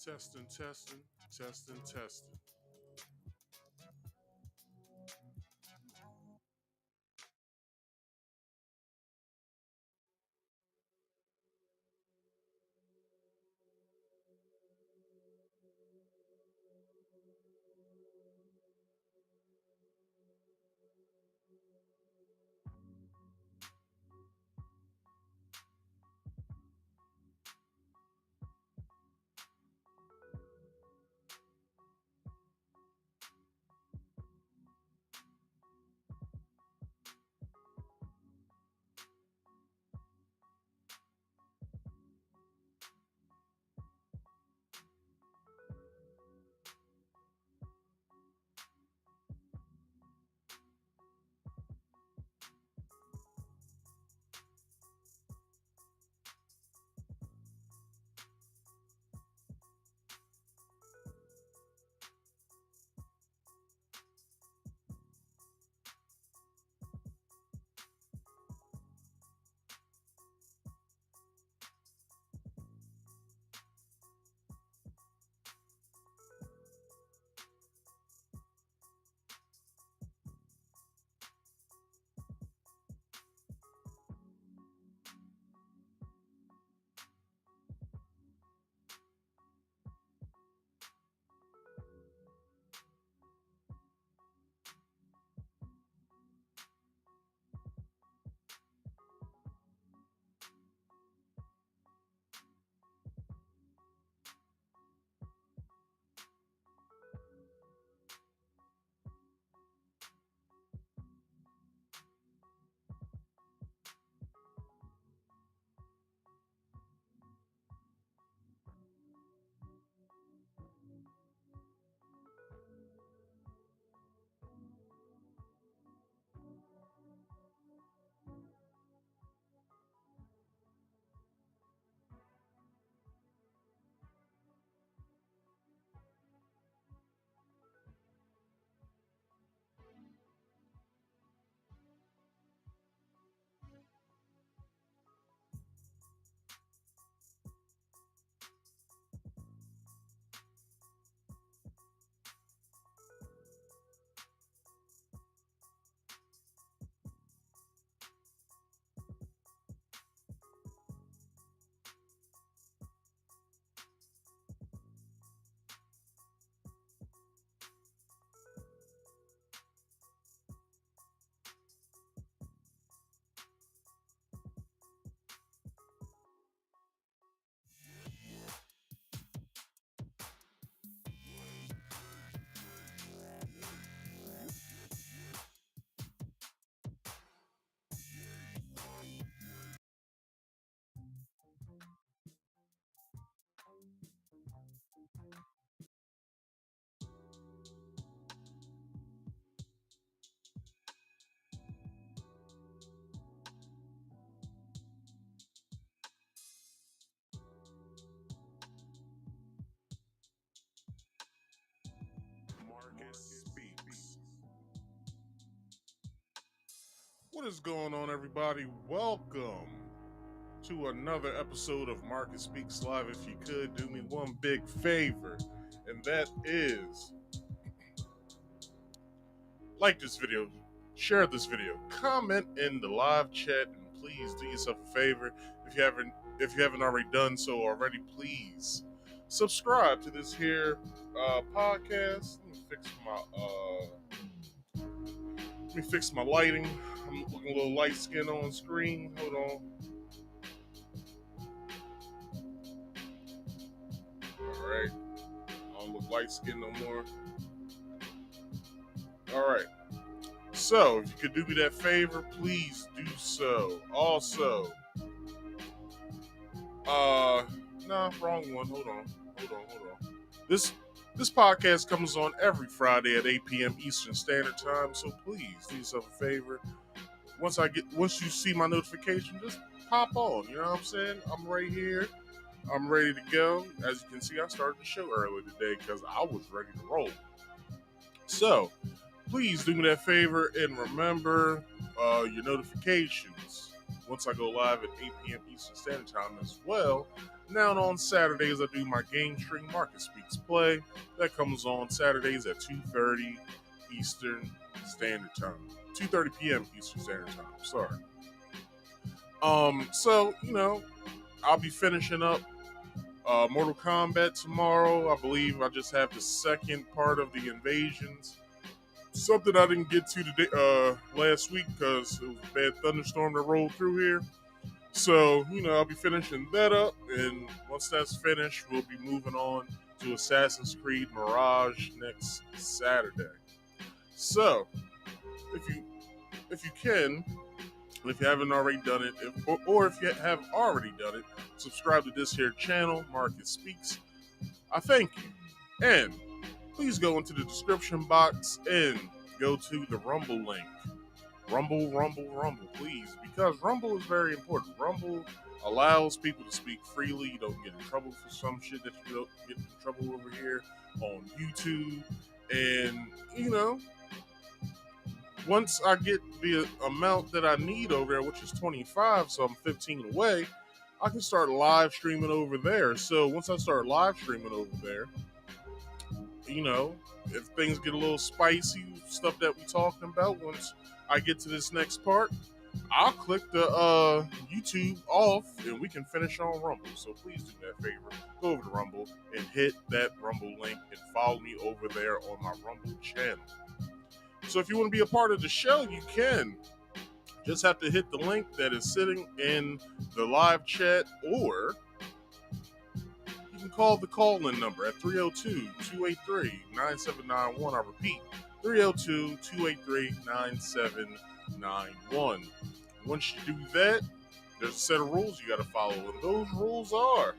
Testing, testing, testing, testing. Marcus Speaks. What is going on, everybody? Welcome to another episode of Marcus Speaks Live. If you could do me one big favor, and that is like this video, share this video, comment in the live chat, and please do yourself a favor. If you haven't already done so already, please subscribe to this here podcast. Let me fix my lighting. I'm looking a little light skin on screen. Hold on. Alright. I don't look light skin no more. Alright. So, if you could do me that favor, please do so. Also, wrong one. Hold on. This podcast comes on every Friday at 8 p.m. Eastern Standard Time, so please do yourself a favor. Once you see my notification, just pop on. You know what I'm saying? I'm right here. I'm ready to go. As you can see, I started the show early today because I was ready to roll. So, please do me that favor and remember your notifications once I go live at 8 p.m. Eastern Standard Time as well. Now on Saturdays, I do my game stream, Market Speaks Play. That comes on Saturdays at 2:30 Eastern Standard Time. 2:30 p.m. Eastern Standard Time. Sorry. So I'll be finishing up Mortal Kombat tomorrow. I believe I just have the second part of the invasions. Something I didn't get to today, last week because it was a bad thunderstorm that rolled through here. So, I'll be finishing that up, and once that's finished, we'll be moving on to Assassin's Creed Mirage next Saturday. So, if you can, if you haven't already done it, or if you have already done it, subscribe to this here channel, Market Speaks. I thank you. And please go into the description box and go to the Rumble link. Rumble, please, because Rumble is very important. Rumble allows people to speak freely. You don't get in trouble for some shit that you don't get in trouble over here on YouTube. And, once I get the amount that I need over there, which is 25, so I'm 15 away, I can start live streaming over there. So once I start live streaming over there, if things get a little spicy, stuff that we talking about, once I get to this next part, I'll click the YouTube off and we can finish on Rumble. So please do that favor. Go over to Rumble and hit that Rumble link and follow me over there on my Rumble channel. So if you want to be a part of the show, you can. Just have to hit the link that is sitting in the live chat, or you can call the call-in number at 302-283-9791. I repeat, 302-283-9791. Once you do that, there's a set of rules you got to follow, and those rules are: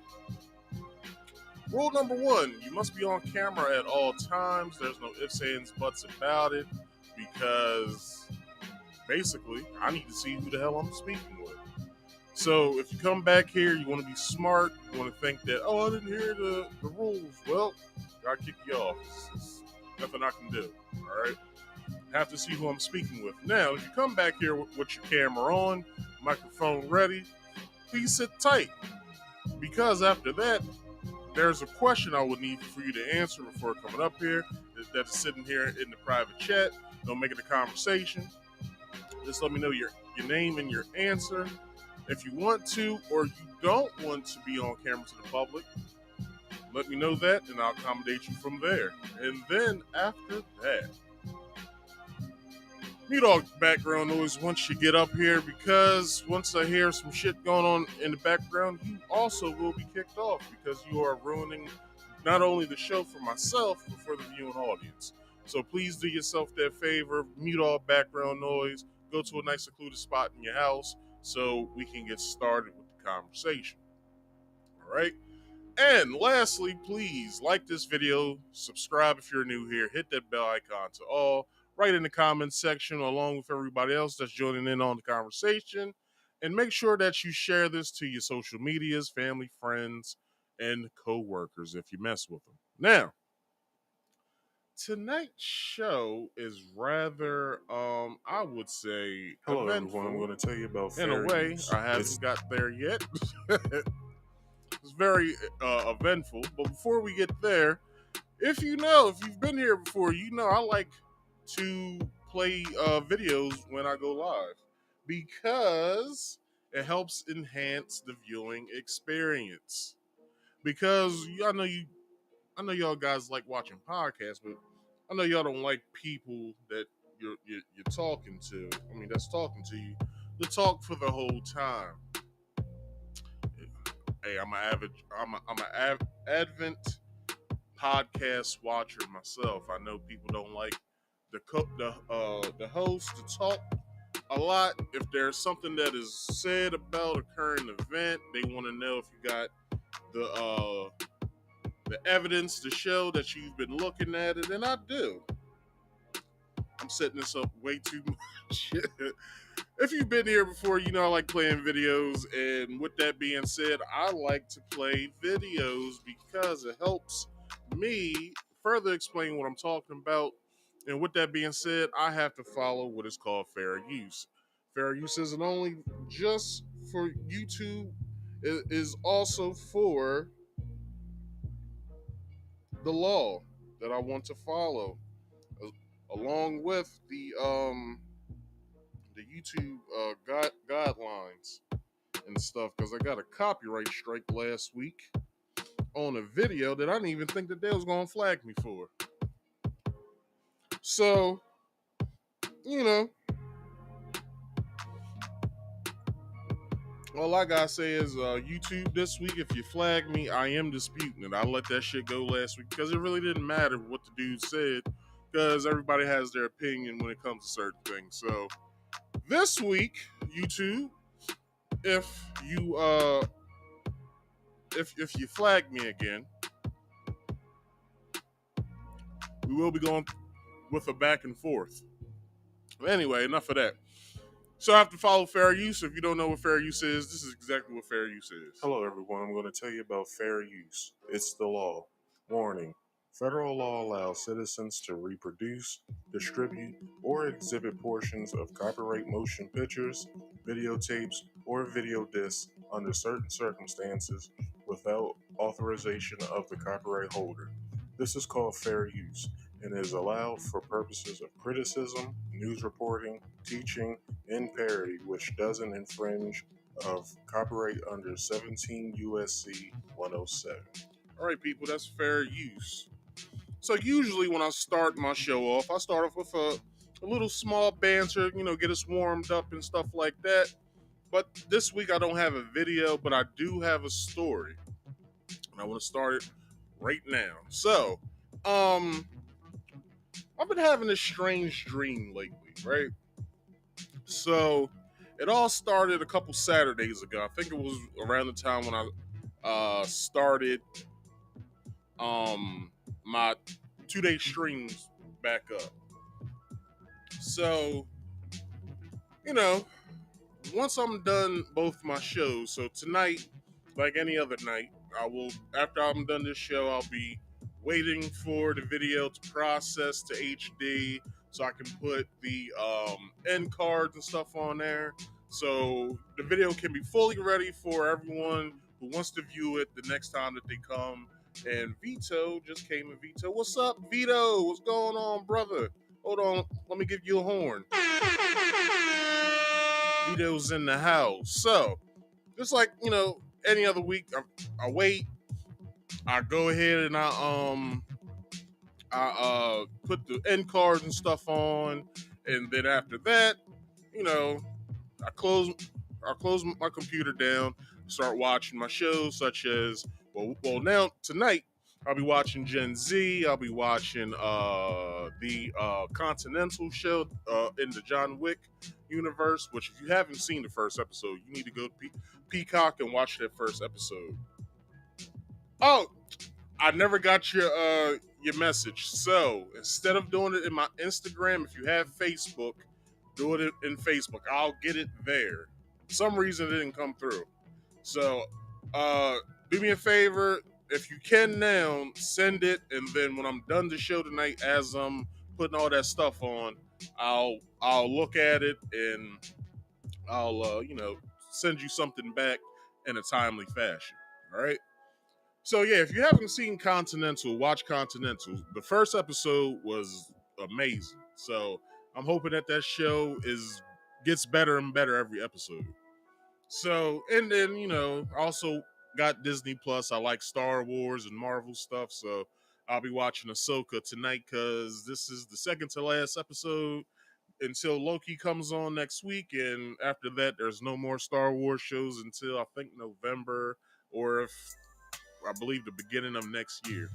rule number 1, you must be on camera at all times. There's no ifs, ands, buts about it, because basically, I need to see who the hell I'm speaking with. So if you come back here, you want to be smart, you want to think that, I didn't hear the rules. Well, I'll kick you off. It's nothing I can do, all right? Have to see who I'm speaking with. Now, if you come back here with your camera on, microphone ready, please sit tight, because after that, there's a question I would need for you to answer before coming up here that is sitting here in the private chat. Don't make it a conversation. Just let me know your name and your answer. If you want to or you don't want to be on camera to the public, let me know that and I'll accommodate you from there. And then after that, mute all background noise once you get up here, because once I hear some shit going on in the background, you also will be kicked off, because you are ruining not only the show for myself, but for the viewing audience. So please do yourself that favor, mute all background noise, go to a nice secluded spot in your house so we can get started with the conversation. All right? And lastly, please like this video, subscribe if you're new here, hit that bell icon to all, write in the comments section along with everybody else that's joining in on the conversation, and make sure that you share this to your social medias, family, friends, and co-workers if you mess with them. Now, tonight's show is rather, I would say, hello eventful. everyone. I'm going to tell you about in a way. I haven't got there yet. It's very eventful. But before we get there, if you've been here before, I like to play videos when I go live, because it helps enhance the viewing experience. Because I know y'all guys like watching podcasts, but I know y'all don't like people that you're talking to. I mean, that's talking to you, to talk for the whole time. Hey, I'm an Advent podcast watcher myself. I know people don't like the host to talk a lot. If there's something that is said about a current event, they want to know if you got the evidence to show that you've been looking at it, and I do. I'm setting this up way too much. If you've been here before, I like playing videos, and with that being said, I like to play videos because it helps me further explain what I'm talking about. And with that being said, I have to follow what is called fair use. Fair use isn't only just for YouTube It is also for the law that I want to follow, along with the YouTube guidelines and stuff, because I got a copyright strike last week on a video that I didn't even think that they was gonna flag me for. So, you know, all I gotta say is YouTube this week, if you flag me, I am disputing it. I let that shit go last week because it really didn't matter what the dude said, because everybody has their opinion when it comes to certain things. So this week, YouTube, if you if you flag me again, we will be going with a back and forth. But anyway, enough of that. So I have to follow fair use. If you don't know what fair use is, this is exactly what fair use is. Hello, everyone. I'm going to tell you about fair use. It's the law. Warning. Federal law allows citizens to reproduce, distribute, or exhibit portions of copyright motion pictures, videotapes, or video discs under certain circumstances without authorization of the copyright holder. This is called fair use and is allowed for purposes of criticism, news reporting, teaching, and parody, which doesn't infringe of copyright under 17 USC 107. All right, people, that's fair use. So usually when I start my show off, I start off with a little small banter, get us warmed up and stuff like that. But this week I don't have a video, but I do have a story. And I want to start it right now. So, I've been having this strange dream lately, right? So, it all started a couple Saturdays ago. I think it was around the time when I started my 2-day streams back up. So, once I'm done both my shows, so tonight, like any other night, after I'm done this show, I'll be waiting for the video to process to HD so I can put the end cards and stuff on there. So the video can be fully ready for everyone who wants to view it the next time that they come. And Vito just came in. Vito, what's up, Vito? What's going on, brother? Hold on, let me give you a horn. Vito's in the house. So, just like, any other week, I wait. I go ahead and I put the end cards and stuff on, and then after that, I close my computer down, start watching my shows such as now tonight I'll be watching Gen Z. I'll be watching the Continental show in the John Wick universe. Which, if you haven't seen the first episode, you need to go to Peacock and watch that first episode. Oh, I never got your message. So instead of doing it in my Instagram, if you have Facebook, do it in Facebook. I'll get it there. For some reason it didn't come through. So do me a favor. If you can now, send it, and then when I'm done the show tonight, as I'm putting all that stuff on, I'll look at it and I'll send you something back in a timely fashion. All right. So yeah, if you haven't seen Continental, watch Continental. The first episode was amazing. So I'm hoping that show gets better and better every episode. So, and then, I also got Disney Plus. I like Star Wars and Marvel stuff. So I'll be watching Ahsoka tonight because this is the second to last episode until Loki comes on next week. And after that, there's no more Star Wars shows until I think November, or if I believe the beginning of next year.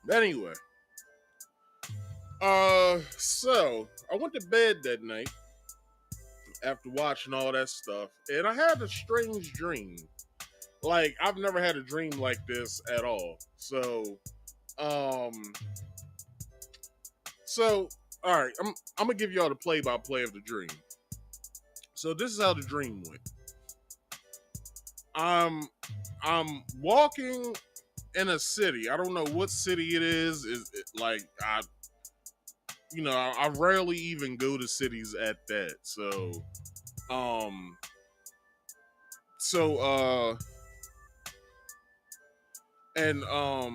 But anyway, so I went to bed that night after watching all that stuff, and I had a strange dream. Like, I've never had a dream like this at all. So, all right, I'm gonna give y'all the play-by-play of the dream. So this is how the dream went. I'm walking in a city. I don't know what city it is. I rarely even go to cities at that. So, So and I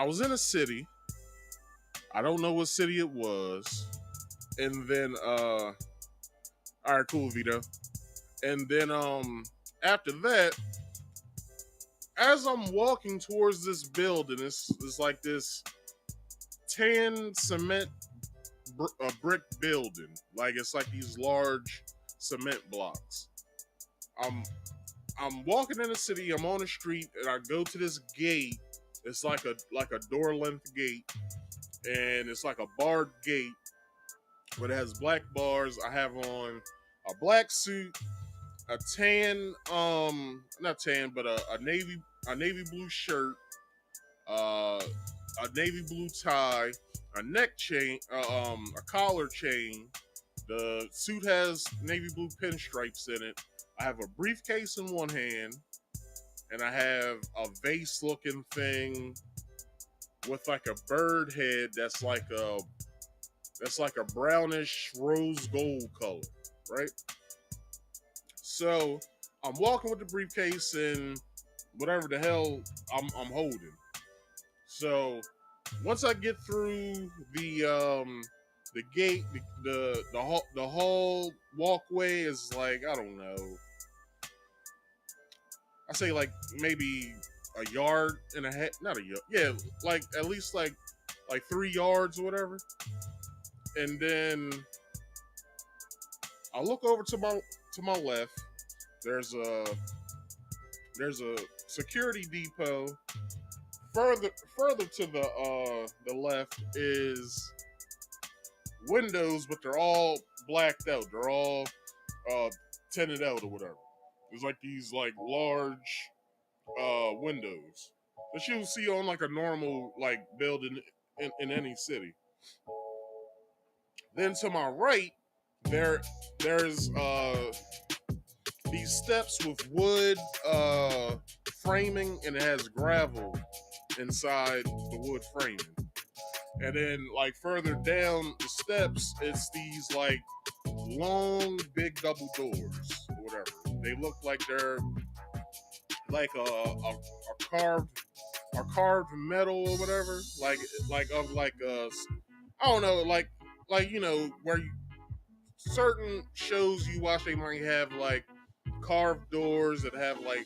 was in a city. I don't know what city it was. And then all right, cool, Vito. And then after that, as I'm walking towards this building, it's like this tan cement brick building. Like it's like these large cement blocks. I'm I'm walking in the city. I'm on the street, and I go to this gate. It's like a door length gate, and it's like a barred gate, but it has black bars. I have on a black suit, a tan, not tan, but a navy blue shirt, uh, a navy blue tie, a neck chain, a collar chain. The suit has navy blue pinstripes in it. I have a briefcase in one hand, and I have a vase looking thing with like a bird head that's like a brownish rose gold color, right? So I'm walking with the briefcase and whatever the hell I'm holding. So once I get through the gate, the hall walkway is like, I don't know, I say like maybe a yard and a half, not a yard, yeah, like at least like 3 yards or whatever. And then I look over to my left. There's a there's a security depot. Further to the left is windows, but they're all blacked out. They're all uh tinted out or whatever. There's like these like large windows that you see on like a normal like building in any city. Then to my right, there's these steps with wood framing, and it has gravel inside the wood framing. And then like further down the steps, it's these like long big double doors or whatever. They look like they're like a carved metal or whatever, like of like I don't know, like you know where certain shows you watch, they might have like carved doors that have like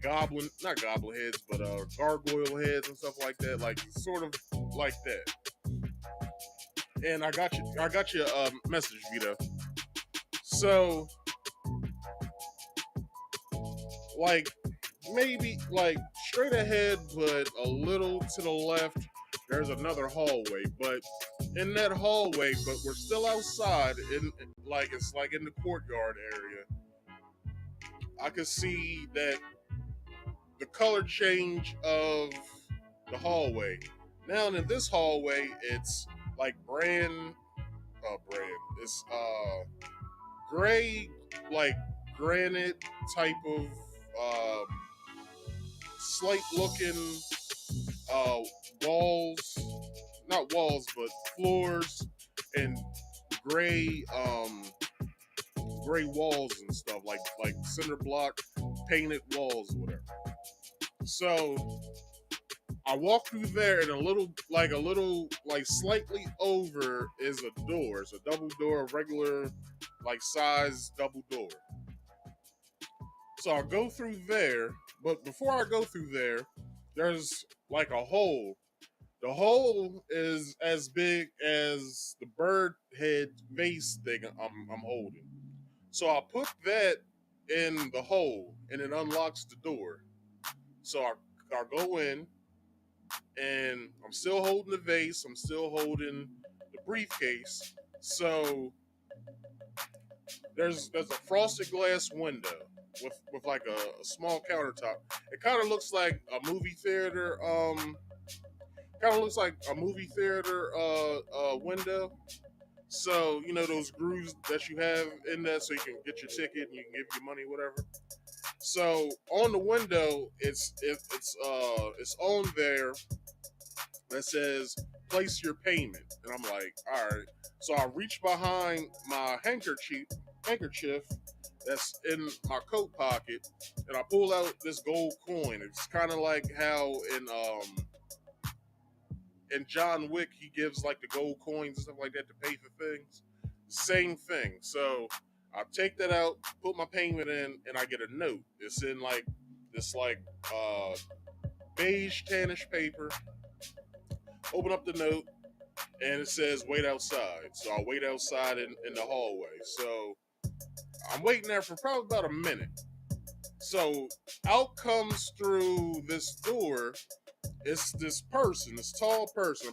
goblin, not goblin heads, but gargoyle heads and stuff like that, like sort of like that. And I got your message, Vito. So like maybe like straight ahead, but a little to the left, there's another hallway. But in that hallway, but we're still outside, in like it's like in the courtyard area. I could see that the color change of the hallway. Now in this hallway, it's like brand. It's gray, like granite type of um, slate looking uh, walls, not walls, but floors, and gray gray walls and stuff like cinder block painted walls or whatever. So I walk through there, and a little like slightly over is a door. It's a double door, a regular like size double door. So I go through there, but before I go through there, there's like a hole. The hole is as big as the bird head vase thing I'm holding. So I put that in the hole, and it unlocks the door. So I go in, and I'm still holding the vase. I'm still holding the briefcase. So there's a frosted glass window with like a small countertop. It kind of looks like a movie theater. Kind of looks like a movie theater window. So you know those grooves that you have in there, so you can get your ticket and you can give your money, whatever. So on the window, it's on there that says place your payment. And I'm like, all right. So I reach behind my handkerchief that's in my coat pocket, and I pull out this gold coin. It's kind of like how in John Wick he gives like the gold coins and stuff like that to pay for things. Same thing. So I take that out, put my payment in, and I get a note. It's in like this like beige tannish paper. Open up the note, and it says wait outside. So I wait outside in the hallway. So I'm waiting there for probably about a minute. So out comes through this door. It's this person, this tall person.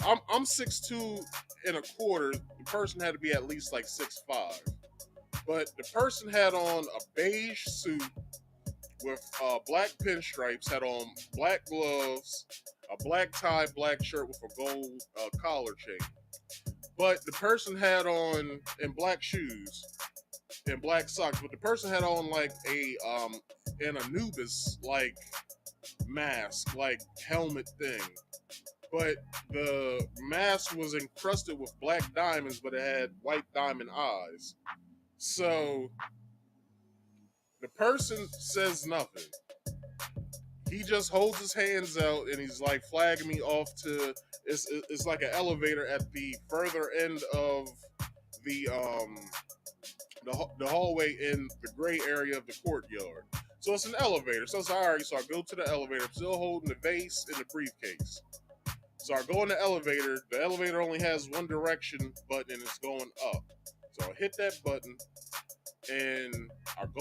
I'm 6'2" and a quarter. The person had to be at least like 6'5". But the person had on a beige suit with black pinstripes, had on black gloves, a black tie, black shirt with a gold collar chain. But the person had on and black shoes and black socks. But the person had on like an Anubis like mask, like helmet thing. But the mask was encrusted with black diamonds, but it had white diamond eyes. So the person says nothing. He just holds his hands out and he's like flagging me off to it's like an elevator at the further end of the the hallway in the gray area of the courtyard. So it's an elevator. So it's all right. So I go to the elevator. I'm still holding the vase and the briefcase. So I go in the elevator. The elevator only has one direction button and it's going up. So I hit that button and I'm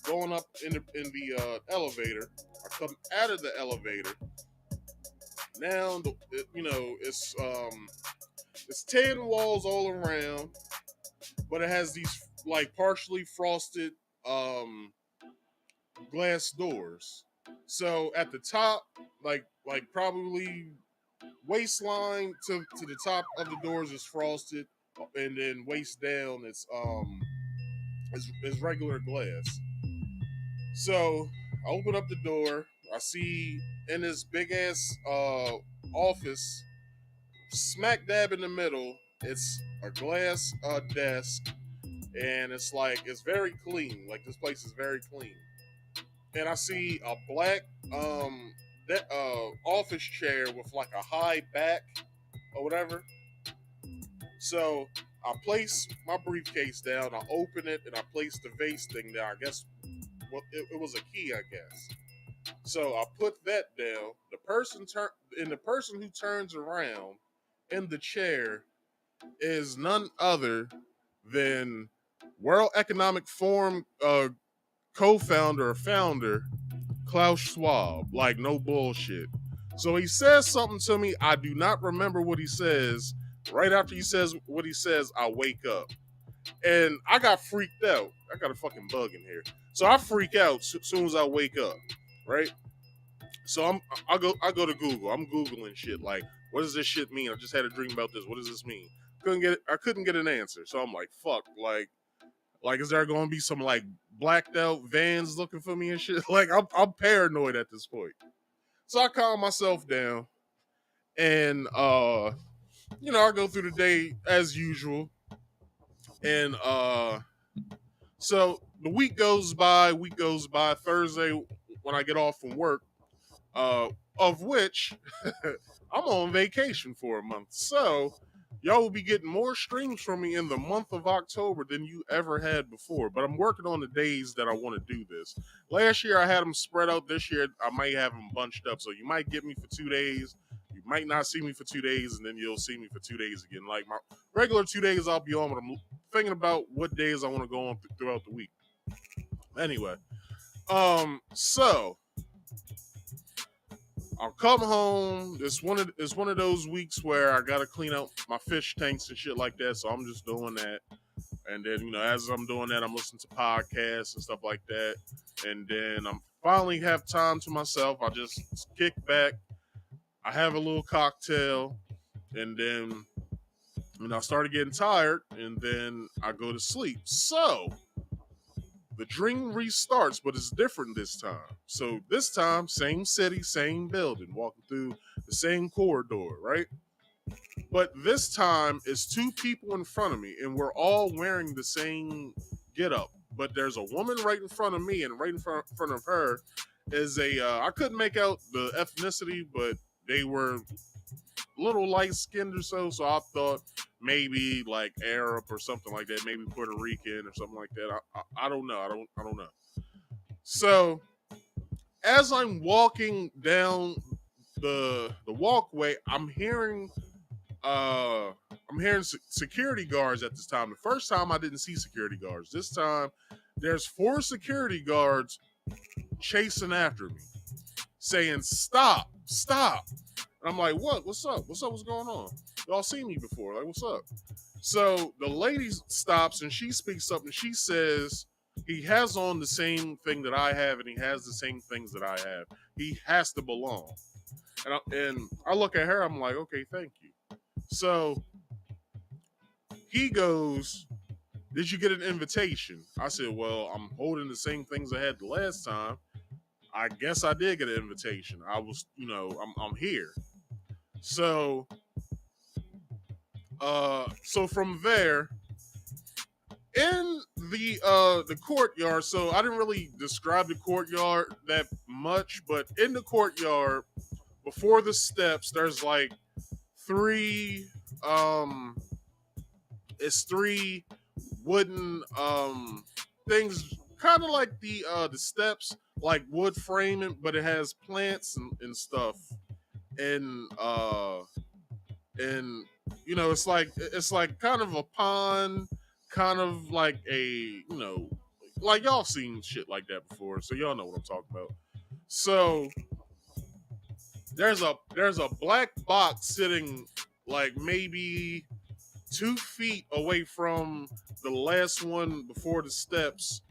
going up in the elevator. I come out of the elevator. Now it's tin walls all around, but it has these like partially frosted glass doors. So at the top, like probably waistline to the top of the doors is frosted, and then waist down it's regular glass. So I open up the door. I see in this big ass office, smack dab in the middle, it's a glass desk, and it's very clean. Like this place is very clean. And I see a black office chair with like a high back or whatever. So I place my briefcase down, I open it, and I place the vase thing there. I guess it was a key, I guess. So I put that down. The person who turns around in the chair is none other than World Economic Forum co-founder or founder Klaus Schwab. Like no bullshit. So he says something to me. I do not remember what he says. Right after he says what he says, I wake up. And I got freaked out. I got a fucking bug in here. So I freak out as soon as I wake up. Right? So I go to Google. I'm Googling shit like, what does this shit mean? I just had a dream about this. What does this mean? I couldn't get an answer. So I'm like, fuck, like is there gonna be some like blacked out vans looking for me and shit? Like I'm paranoid at this point. So I calm myself down and I go through the day as usual. And so the week goes by, Thursday when I get off from work, of which I'm on vacation for a month. So y'all will be getting more streams from me in the month of October than you ever had before. But I'm working on the days that I want to do this. Last year I had them spread out. This year I might have them bunched up. So you might get me for 2 days. You might not see me for 2 days, and then you'll see me for 2 days again. Like my regular 2 days I'll be on, but I'm thinking about what days I want to go on throughout the week. Anyway, so I'll come home. It's one of those weeks where I gotta clean out my fish tanks and shit like that. So I'm just doing that. And then, as I'm doing that, I'm listening to podcasts and stuff like that. And then I'm finally have time to myself. I just kick back. I have a little cocktail. And then, I started getting tired. And then I go to sleep. So the dream restarts, but it's different this time. So this time, same city, same building, walking through the same corridor, right? But this time, it's two people in front of me, and we're all wearing the same getup. But there's a woman right in front of me, and right in front of her is I couldn't make out the ethnicity, but they were a little light skinned or so. So I thought maybe like Arab or something like that, maybe Puerto Rican or something like that. I don't know. I don't know. So as I'm walking down the walkway, I'm hearing security guards at this time. The first time I didn't see security guards. This time there's 4 security guards chasing after me, saying stop, stop. And I'm like, what? What's up? What's up? What's going on? Y'all seen me before. Like, what's up? So the lady stops and she speaks up and she says, he has on the same thing that I have and he has the same things that I have. He has to belong. And I look at her, I'm like, okay, thank you. So he goes, did you get an invitation? I said, well, I'm holding the same things I had the last time. I guess I did get an invitation. I was, I'm here. So from there, in the courtyard, so I didn't really describe the courtyard that much, but in the courtyard, before the steps, there's like 3 it's 3 wooden things, kind of like the steps, like wood framing, but it has plants and stuff, and it's like kind of a pond, kind of like like y'all seen shit like that before, so y'all know what I'm talking about. So there's a black box sitting like maybe 2 feet away from the last one before the steps,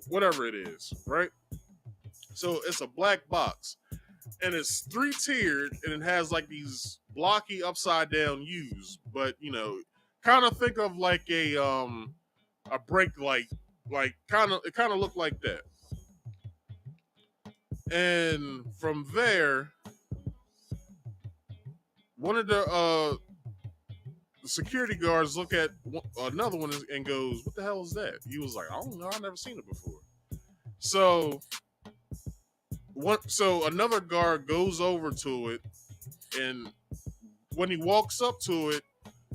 whatever it is, right? So it's a black box, and it's 3-tiered, and it has like these blocky upside down U's, but kind of think of like a brake light, like it kind of looked like that. And from there, one of the security guards look at another one and goes, "What the hell is that?" He was like, "I don't know. I've never seen it before." So another guard goes over to it, and when he walks up to it,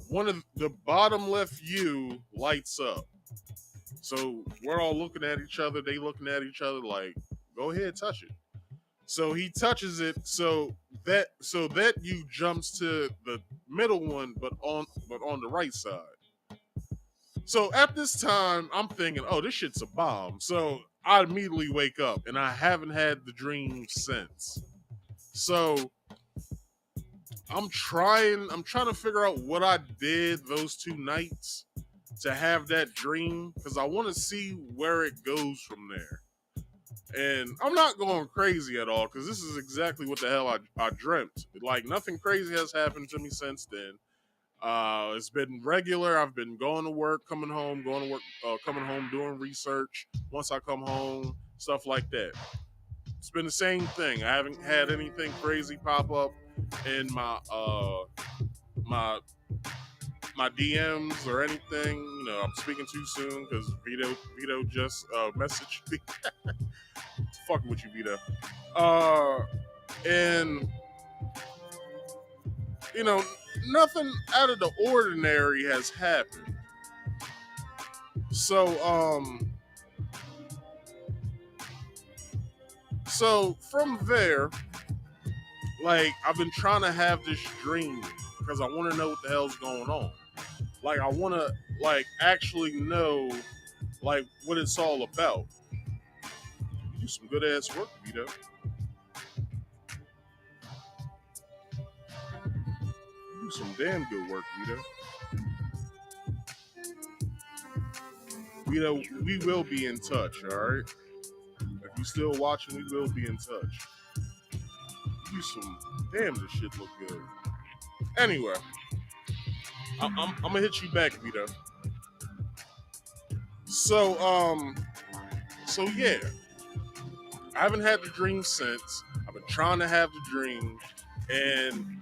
one of the bottom left U lights up. So we're all looking at each other. They looking at each other like, "Go ahead, touch it." So he touches it. So that U jumps to the middle one, but on the right side. So at this time, I'm thinking, "Oh, this shit's a bomb." So I immediately wake up, and I haven't had the dream since. So I'm trying to figure out what I did those 2 nights to have that dream, because I want to see where it goes from there. And I'm not going crazy at all, because this is exactly what the hell I dreamt. Like, nothing crazy has happened to me since then. It's been regular. I've been going to work, coming home, coming home, doing research. Once I come home, stuff like that. It's been the same thing. I haven't had anything crazy pop up in my my DMs or anything. I'm speaking too soon because Vito just messaged me. Fucking with you, Vito. And nothing out of the ordinary has happened. So from there, like, I've been trying to have this dream because I want to know what the hell's going on. Like, I want to actually know what it's all about. You do some good ass work, Vito. You do some damn good work, Vito. Vito, we will be in touch, all right? If you're still watching, we will be in touch. You do some damn, this shit look good. Anyway, I'm gonna hit you back, Vito. So yeah, I haven't had the dream since. I've been trying to have the dream, and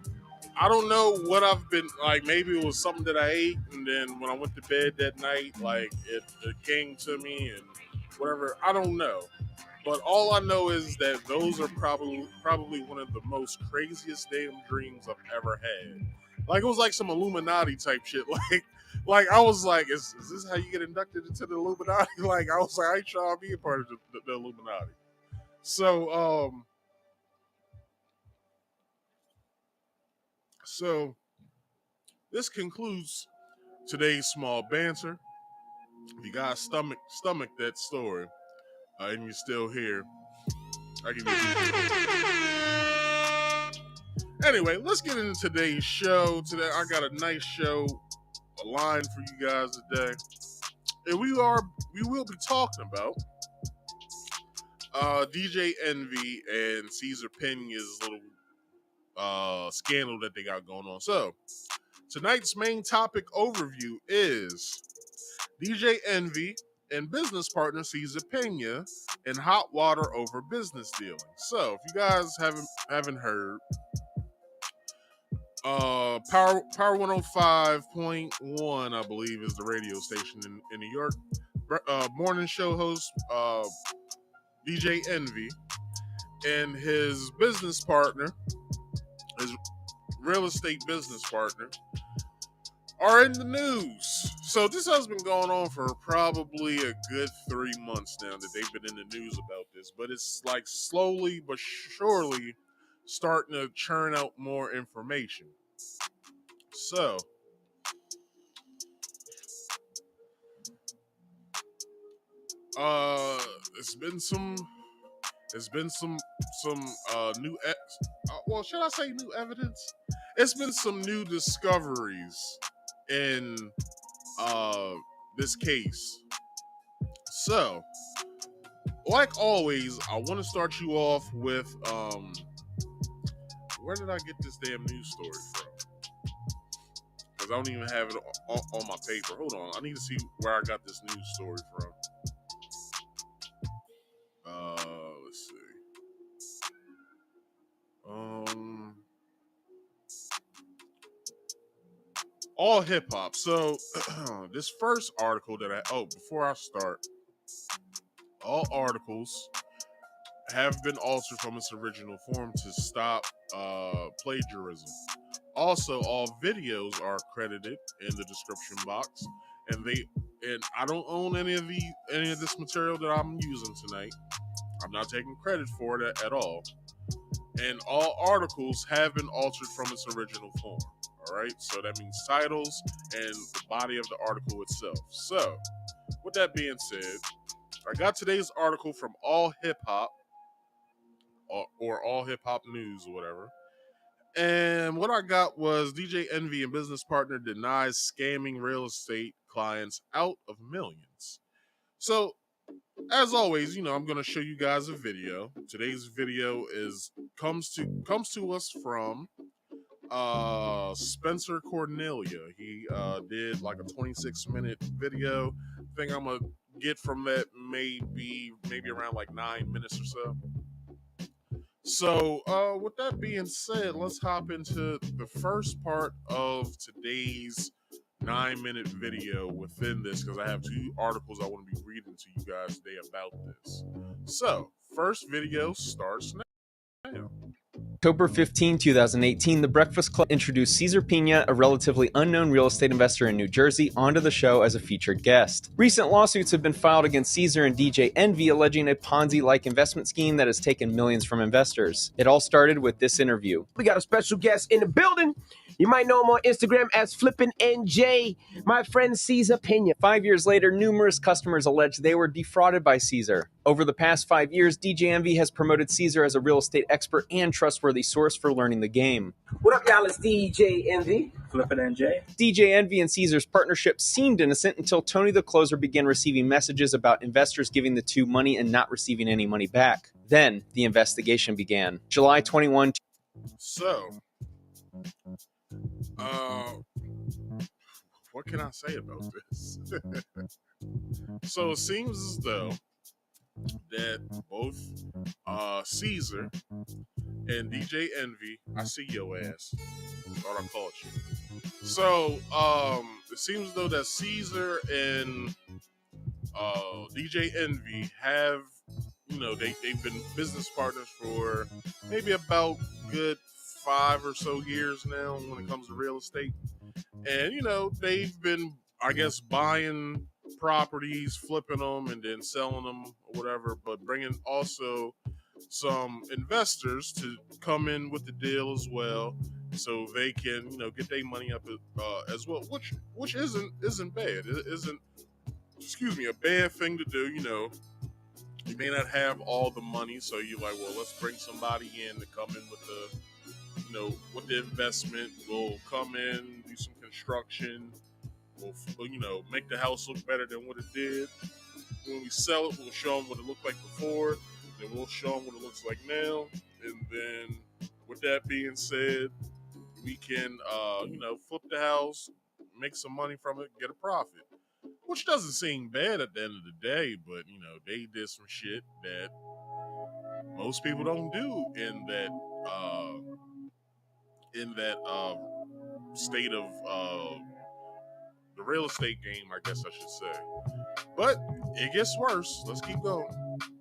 I don't know what I've been like. Maybe it was something that I ate, and then when I went to bed that night, like it came to me and whatever. I don't know, but all I know is that those are probably one of the most craziest damn dreams I've ever had. Like it was like some Illuminati type shit. Like I was like, is this how you get inducted into the Illuminati? Like I was like, I ain't trying to be a part of the Illuminati. So so this concludes today's small banter. If you guys stomach that story, and you're still here, I give you. Anyway, let's get into today's show. Today, I got a nice show, a line for you guys today, and we will be talking about DJ Envy and Cesar Piña's little scandal that they got going on. So tonight's main topic overview is DJ Envy and business partner Cesar Piña in hot water over business dealing. So, if you guys haven't heard, Power 105.1, I believe, is the radio station in New York. Morning show host DJ Envy and his business partner, his real estate business partner, are in the news. So this has been going on for probably a good 3 months now that they've been in the news about this, but it's like slowly but surely starting to churn out more information. So it's been some new well, should I say new evidence? It's been some new discoveries in this case. So, like always, I want to start you off with where did I get this damn news story from? Because I don't even have it on my paper. Hold on, I need to see where I got this news story from. Let's see. All hip hop. So this first article that before I start, all articles have been altered from its original form to stop plagiarism. Also, all videos are credited in the description box, and I don't own any of this material that I'm using tonight. I'm not taking credit for it at all. And all articles have been altered from its original form. All right, so that means titles and the body of the article itself. So, with that being said, I got today's article from All Hip Hop or All Hip Hop News or whatever. And what I got was DJ Envy and business partner denies scamming real estate clients out of millions. So, as always, I'm going to show you guys a video. Today's video comes to us from Spencer Cornelia. He did like a 26-minute video. I think I'm gonna get from that maybe around like 9 minutes or so. So with that being said, let's hop into the first part of today's 9-minute video within this, because I have 2 articles I want to be reading to you guys today about this. So first video starts now. October 15, 2018, The Breakfast Club introduced Cesar Piña, a relatively unknown real estate investor in New Jersey, onto the show as a featured guest. Recent lawsuits have been filed against Cesar and DJ Envy, alleging a Ponzi-like investment scheme that has taken millions from investors. It all started with this interview. We got a special guest in the building. You might know him on Instagram as Flippin' NJ, my friend Cesar Piña. 5 years later, numerous customers alleged they were defrauded by Cesar. Over the past 5 years, DJ Envy has promoted Cesar as a real estate expert and trustworthy source for learning the game. What up, y'all? It's DJ Envy. Flippin' NJ. DJ Envy and Cesar's partnership seemed innocent until Tony the Closer began receiving messages about investors giving the two money and not receiving any money back. Then, the investigation began. July 21. So, what can I say about this? So it seems as though that both Cesar and DJ Envy, I see your ass. Thought I called you. So it seems as though that Cesar and DJ Envy have, they've been business partners for maybe about good 5 or so years now when it comes to real estate. And, they've been, I guess, buying properties, flipping them, and then selling them or whatever, but bringing also some investors to come in with the deal as well, so they can, get their money up as well, which isn't bad. It isn't, a bad thing to do. You may not have all the money, so you're like, well, let's bring somebody in to come in with with the investment. We'll come in, do some construction. We'll, make the house look better than what it did. When we sell it, we'll show them what it looked like before. Then we'll show them what it looks like now. And then, with that being said, we can, flip the house, make some money from it, get a profit. Which doesn't seem bad at the end of the day, but, they did some shit that most people don't do in that state of the real estate game, I guess I should say. But it gets worse. Let's keep going.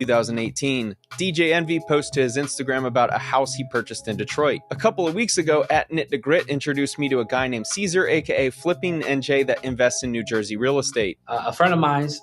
2018, DJ Envy posted to his Instagram about a house he purchased in Detroit. A couple of weeks ago, @KnitToGrit introduced me to a guy named Cesar, aka Flipping NJ, that invests in New Jersey real estate. A friend of mine's,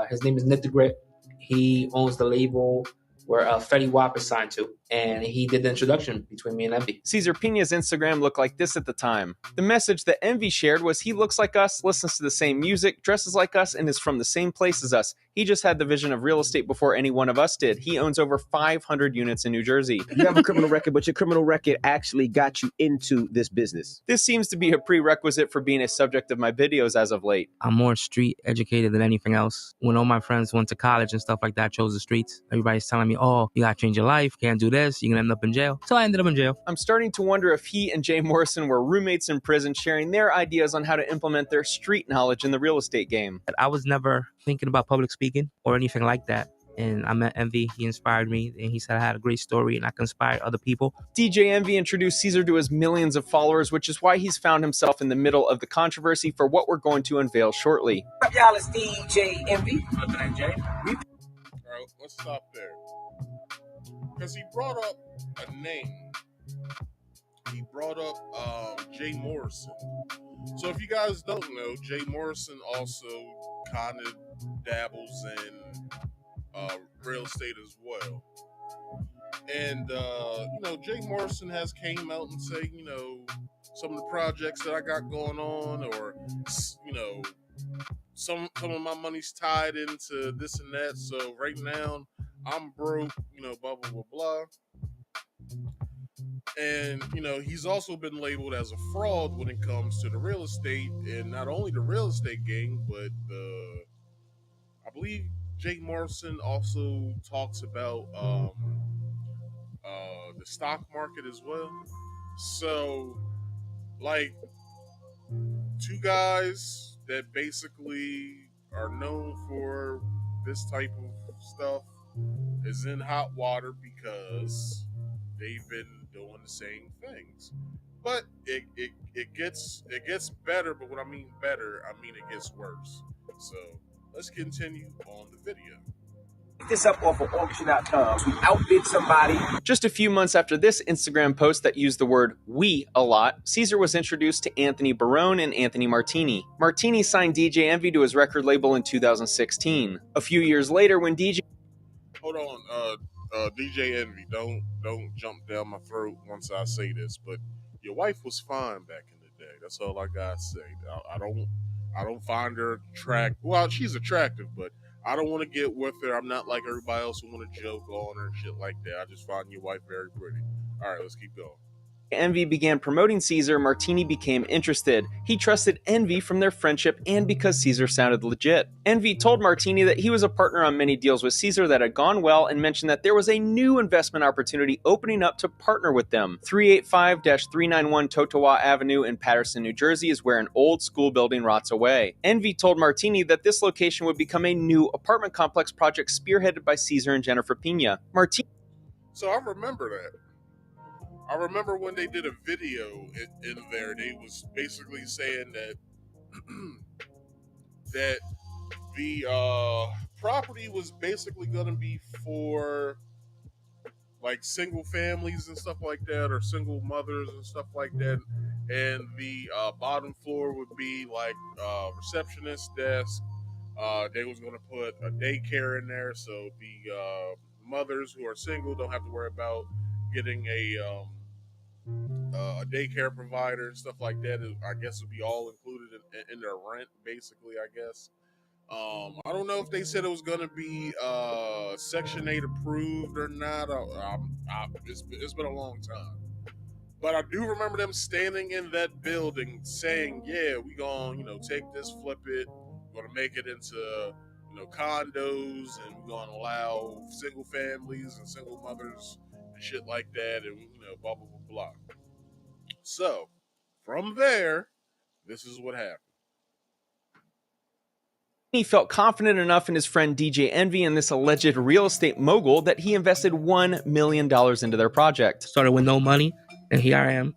his name is Knit to Grit. He owns the label where Fetty Wap is signed to, and he did the introduction between me and Envy. Cesar Piña's Instagram looked like this at the time. The message that Envy shared was he looks like us, listens to the same music, dresses like us, and is from the same place as us. He just had the vision of real estate before any one of us did. He owns over 500 units in New Jersey. You have a criminal record, but your criminal record actually got you into this business. This seems to be a prerequisite for being a subject of my videos as of late. I'm more street educated than anything else. When all my friends went to college and stuff like that, chose the streets, everybody's telling me, oh, you gotta change your life, can't do this, you're gonna end up in jail. So I ended up in jail. I'm starting to wonder if he and Jay Morrison were roommates in prison, sharing their ideas on how to implement their street knowledge in the real estate game. I was never thinking about public speaking or anything like that. And I met Envy, he inspired me, and he said I had a great story and I can inspire other people. DJ Envy introduced Cesar to his millions of followers, which is why he's found himself in the middle of the controversy for what we're going to unveil shortly. What up, y'all? It's DJ Envy. All right, let's stop there. Because he brought up a name. He brought up Jay Morrison. So if you guys don't know, Jay Morrison also kind of dabbles in real estate as well. And, Jay Morrison has came out and say, some of the projects that I got going on, or, some of my money's tied into this and that. So right now I'm broke, blah, blah, blah, blah. And, he's also been labeled as a fraud when it comes to the real estate, and not only the real estate game, but I believe Jay Morrison also talks about the stock market as well. So, like, two guys that basically are known for this type of stuff is in hot water because they've been doing the same things. But it gets better, but when I mean better, I mean it gets worse. So let's continue on the video. This up off of auction.com. We outbid somebody. Just a few months after this Instagram post that used the word "we" a lot, Cesar was introduced to Anthony Barone and Anthony Martini. Martini signed DJ Envy to his record label in 2016. A few years later, when DJ... Hold on, DJ Envy, don't jump down my throat once I say this, but your wife was fine back in the day. That's all I gotta say. I don't find her attractive. Well, she's attractive, but I don't want to get with her. I'm not like everybody else who want to joke on her and shit like that. I just find your wife very pretty. All right, let's keep going. Envy began promoting Cesar, Martini became interested. He trusted Envy from their friendship and because Cesar sounded legit. Envy told Martini that he was a partner on many deals with Cesar that had gone well and mentioned that there was a new investment opportunity opening up to partner with them. 385-391 Totowa Avenue in Paterson, New Jersey is where an old school building rots away. Envy told Martini that this location would become a new apartment complex project spearheaded by Cesar and Jennifer Piña. Martini. So I remember that. I remember when they did a video in there, they was basically saying that that the property was basically going to be for like single families and stuff like that, or single mothers and stuff like that. And the bottom floor would be like receptionist desk. They was going to put a daycare in there, so the mothers who are single don't have to worry about getting a daycare provider and stuff like that. I guess would be all included in their rent, basically. I guess. I don't know if they said it was going to be Section 8 approved or not. It's been a long time. But I do remember them standing in that building saying, yeah, we going to take this, flip it, we're going to make it into, condos, and we're going to allow single families and single mothers and shit like that, and, blah, blah, blah, blah. So, from there, this is what happened. He felt confident enough in his friend DJ Envy and this alleged real estate mogul that he invested $1 million into their project. Started with no money, and here I am,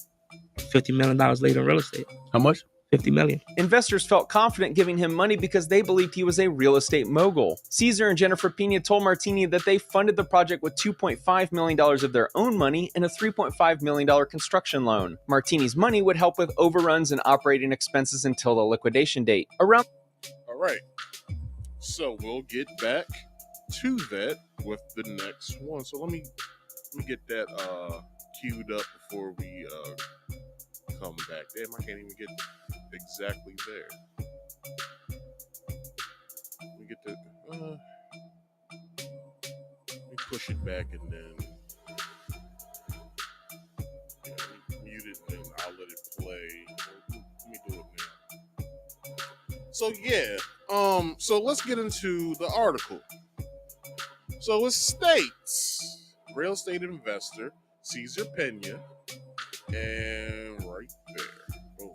$50 million later in real estate. How much? $50 million. Investors felt confident giving him money because they believed he was a real estate mogul. Cesar and Jennifer Piña told Martini that they funded the project with $2.5 million of their own money and a $3.5 million construction loan. Martini's money would help with overruns and operating expenses until the liquidation date. All right. So we'll get back to that with the next one. So let me get that queued up before we come back. Damn, I can't even get exactly there. We get the let me push it back and then mute it and then I'll let it play. Let me do it now. So yeah, so let's get into the article. So it states real estate investor Cesar Piña, and right there, boom.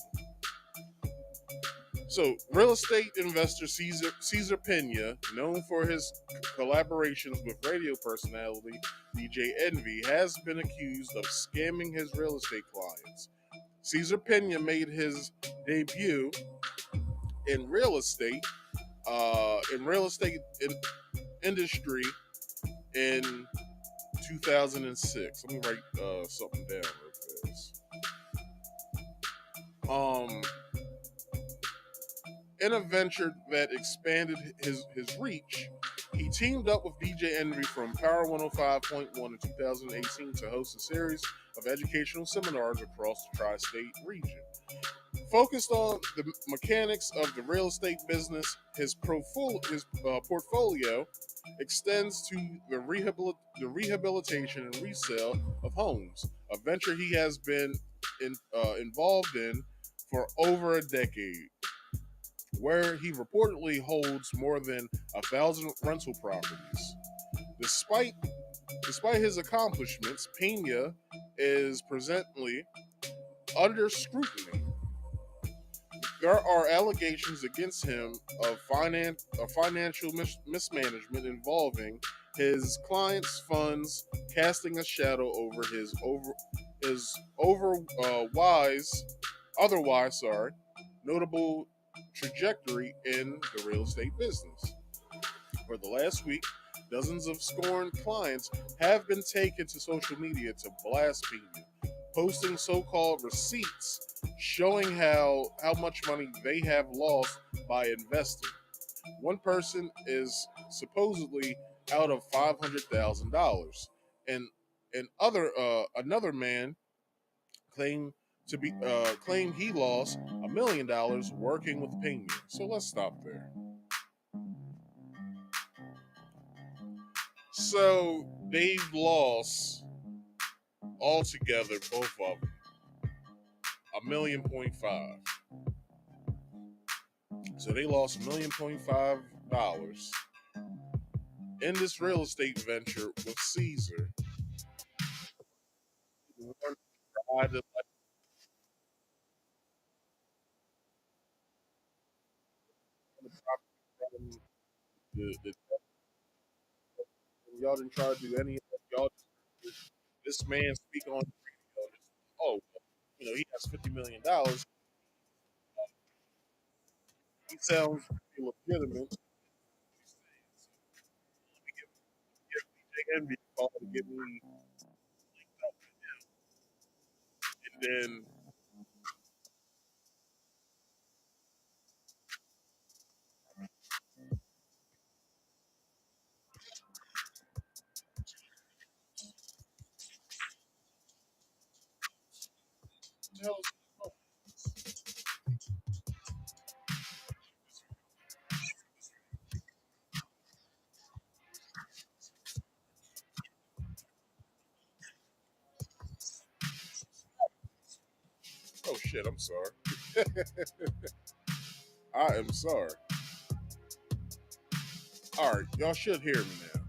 So real estate investor Cesar Piña, known for his collaborations with radio personality DJ Envy, has been accused of scamming his real estate clients. Cesar Piña made his debut in real estate industry in 2006. Let me write something down real fast. In a venture that expanded his reach, he teamed up with DJ Envy from Power 105.1 in 2018 to host a series of educational seminars across the tri-state region. Focused on the mechanics of the real estate business, his portfolio extends to the rehabilitation and resale of homes, a venture he has been involved in for over a decade, where he reportedly holds more than 1,000 rental properties. Despite his accomplishments, Piña is presently under scrutiny. There are allegations against him of financial mismanagement involving his clients' funds, casting a shadow over his otherwise notable trajectory in the real estate business. For the last week, dozens of scorned clients have been taken to social media to blast Piña, posting so-called receipts showing how much money they have lost by investing. One person is supposedly out of $500,000, and another man claimed he lost $1 million working with Piña. So let's stop there. So they've lost altogether, both of them, $1.5 million. So they lost $1.5 million in this real estate venture with Cesar. Y'all didn't try to do any of that. Y'all just, this man speak on the radio. Oh, he has $50 million. He sounds pretty legitimate. DJ Envy called to get me, and then hell, oh shit, I'm sorry. I am sorry. All right, y'all should hear me now.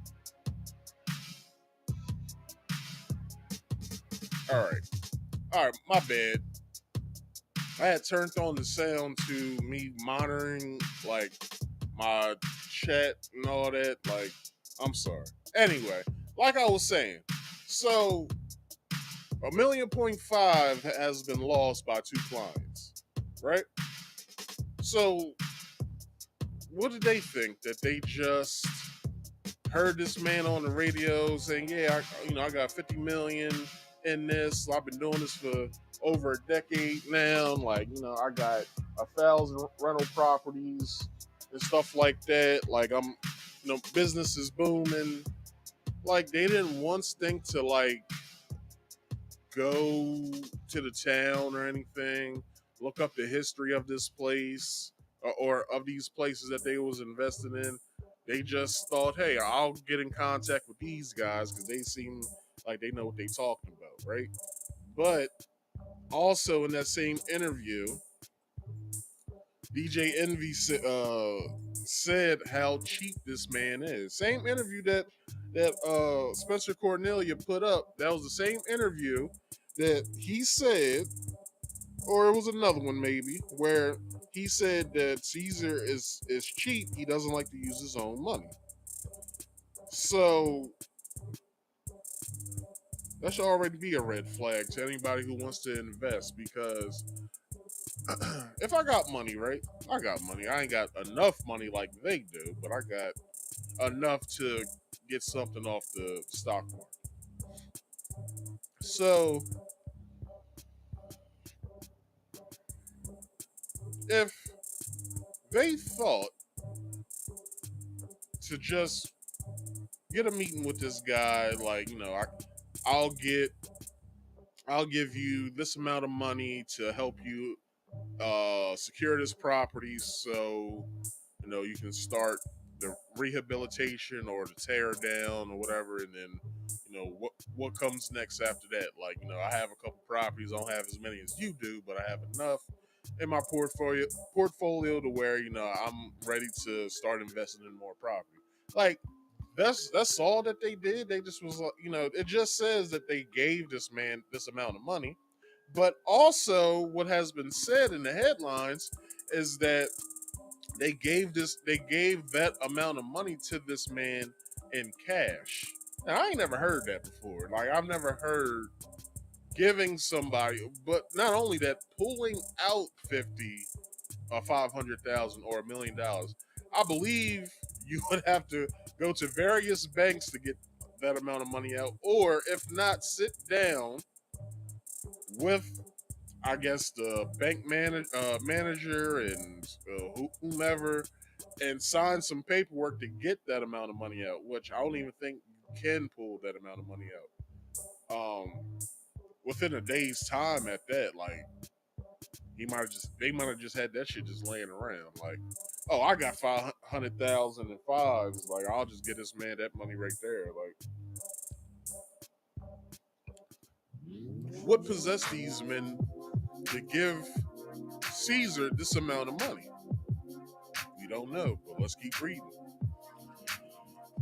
All right, my bad. I had turned on the sound to me monitoring like my chat and all that. Like, I'm sorry. Anyway, like I was saying, so $1.5 million has been lost by two clients, right? So, what did they think? That they just heard this man on the radio saying, "Yeah, I got 50 million in this. I've been doing this for over a decade now. Like, I got 1,000 rental properties and stuff like that. Like, business is booming." Like, they didn't once think to like go to the town or anything, look up the history of this place or of these places that they was invested in. They just thought, hey, I'll get in contact with these guys because they seem like they know what they talking about, right? But also in that same interview, DJ Envy said how cheap this man is. Same interview that Spencer Cornelia put up. That was the same interview that he said, or it was another one maybe, where he said that Cesar is cheap. He doesn't like to use his own money. So that should already be a red flag to anybody who wants to invest, because if I got money, right? I got money. I ain't got enough money like they do, but I got enough to get something off the stock market. So if they thought to just get a meeting with this guy, like, I'll get I'll give you this amount of money to help you secure this property, so you can start the rehabilitation or the tear down or whatever, and then what comes next after that. Like, I have a couple properties. I don't have as many as you do, but I have enough in my portfolio to where I'm ready to start investing in more property. Like, that's all that they did. They just was like, it just says that they gave this man this amount of money. But also what has been said in the headlines is that they gave that amount of money to this man in cash. Now, I ain't never heard that before. Like, I've never heard giving somebody, but not only that, pulling out 50 or 500,000 or $1 million. I believe you would have to go to various banks to get that amount of money out, or if not, sit down with, I guess, the bank manager and whomever, and sign some paperwork to get that amount of money out, which I don't even think you can pull that amount of money out within a day's time at that. Like, they might have just had that shit just laying around. Like, oh, I got 500,000 in fives. Like, I'll just get this man that money right there. Like, what possessed these men to give Cesar this amount of money? We don't know, but let's keep reading.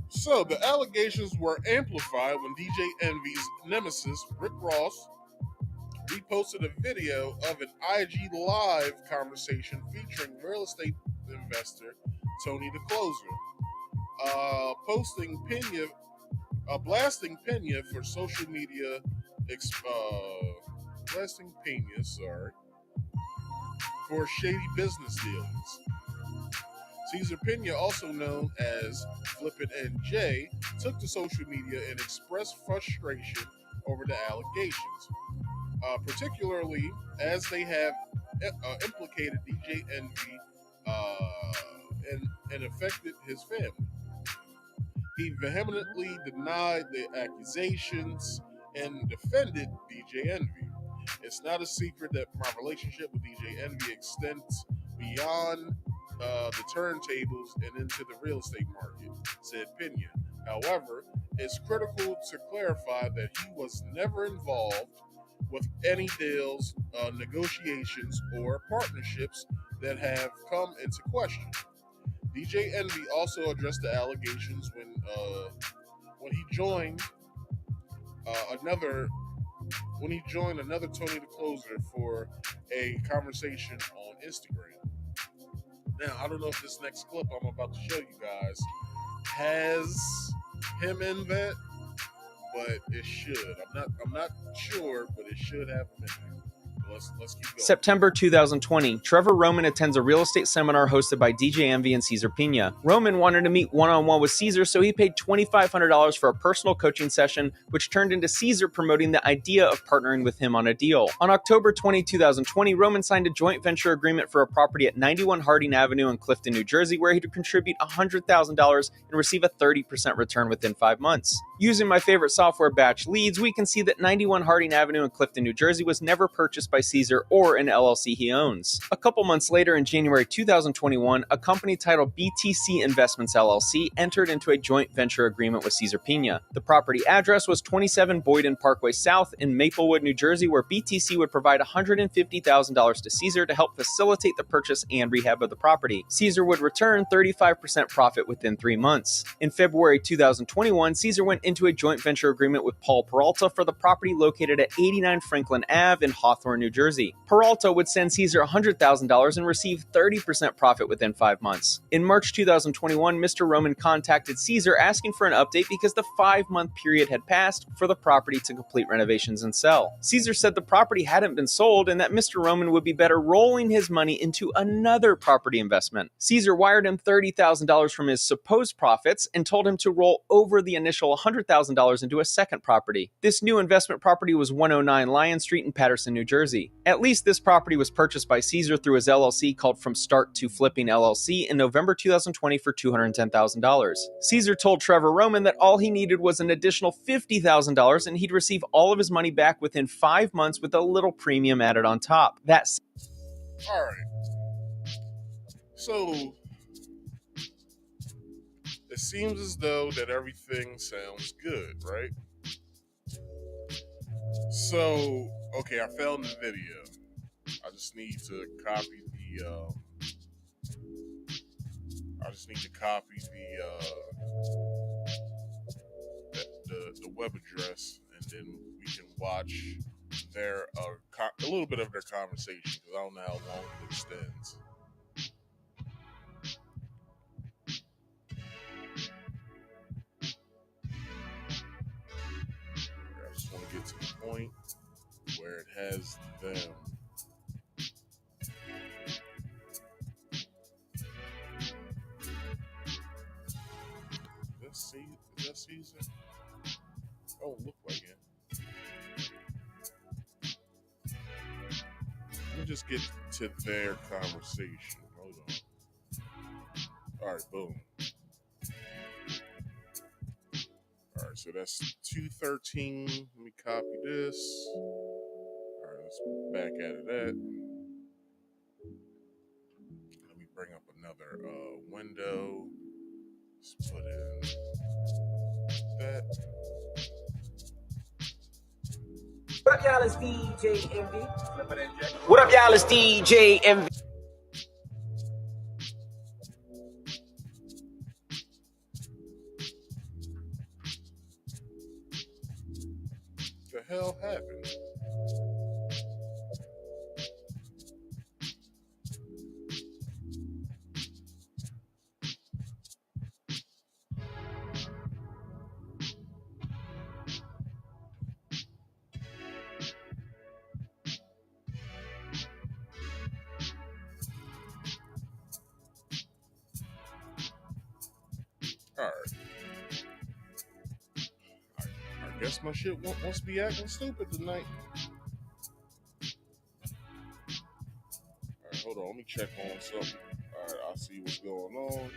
So, the allegations were amplified when DJ Envy's nemesis, Rick Ross, reposted a video of an IG Live conversation featuring real estate investor Tony the Closer, blasting Pena for social media, for shady business dealings. Cesar Piña, also known as Flippin' NJ, took to social media and expressed frustration over the allegations, particularly as they have implicated DJ Envy and affected his family. He vehemently denied the accusations and defended DJ Envy. It's not a secret that my relationship with DJ Envy extends beyond the turntables and into the real estate market, said Pena. However, it's critical to clarify that he was never involved with any deals, negotiations, or partnerships that have come into question. DJ Envy also addressed the allegations when he joined another Tony the Closer for a conversation on Instagram. Now, I don't know if this next clip I'm about to show you guys has him in that, but it should. I'm not sure, but it should have him in there. Let's keep going. September 2020, Trevor Roman attends a real estate seminar hosted by DJ Envy and Cesar Piña. Roman wanted to meet one-on-one with Cesar, so he paid $2,500 for a personal coaching session, which turned into Cesar promoting the idea of partnering with him on a deal. On October 20, 2020, Roman signed a joint venture agreement for a property at 91 Harding Avenue in Clifton, New Jersey, where he would contribute $100,000 and receive a 30% return within 5 months. Using my favorite software, Batch Leads, we can see that 91 Harding Avenue in Clifton, New Jersey was never purchased by Cesar or an LLC he owns. A couple months later, in January 2021, a company titled BTC Investments LLC entered into a joint venture agreement with Cesar Piña. The property address was 27 Boyden Parkway South in Maplewood, New Jersey, where BTC would provide $150,000 to Cesar to help facilitate the purchase and rehab of the property. Cesar would return 35% profit within 3 months. In February 2021, Cesar went into a joint venture agreement with Paul Peralta for the property located at 89 Franklin Ave in Hawthorne, New Jersey. Peralta would send Cesar $100,000 and receive 30% profit within 5 months. In March 2021, Mr. Roman contacted Cesar asking for an update because the 5-month period had passed for the property to complete renovations and sell. Cesar said the property hadn't been sold and that Mr. Roman would be better rolling his money into another property investment. Cesar wired him $30,000 from his supposed profits and told him to roll over the initial $100,000 into a second property. This new investment property was 109 Lion Street in Paterson, New Jersey. At least this property was purchased by Cesar through his LLC called From Start to Flipping LLC in November 2020 for $210,000. Cesar told Trevor Roman that all he needed was an additional $50,000 and he'd receive all of his money back within 5 months with a little premium added on top. That's all right. So it seems as though that everything sounds good, right? So, okay, I found the video. I just need to copy the web address, and then we can watch their a little bit of their conversation, because I don't know how long it extends. I just want to get to the point where it has them. Is that Cesar? Oh, look like it. Let me just get to their conversation. Hold on. All right, boom. All right, so that's 213. Let me copy this. All right, let's back out of that. Let me bring up another window. Let's put in that. y'all? It's DJ Envy. What up, y'all? It's DJ Envy. The hell happened? All right. I guess my shit wants to be acting stupid tonight. All right, hold on. Let me check on something. All right, I'll see what's going on.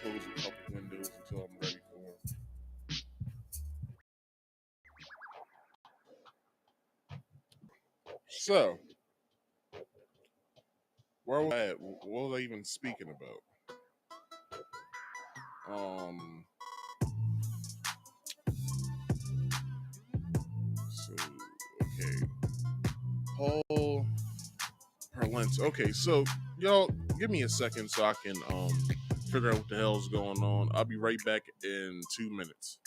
Close a couple windows until I'm ready for them. So, where was I at? What was I even speaking about? So, okay. Paul Parlance. Okay, so y'all give me a second so I can figure out what the hell's going on. I'll be right back in 2 minutes.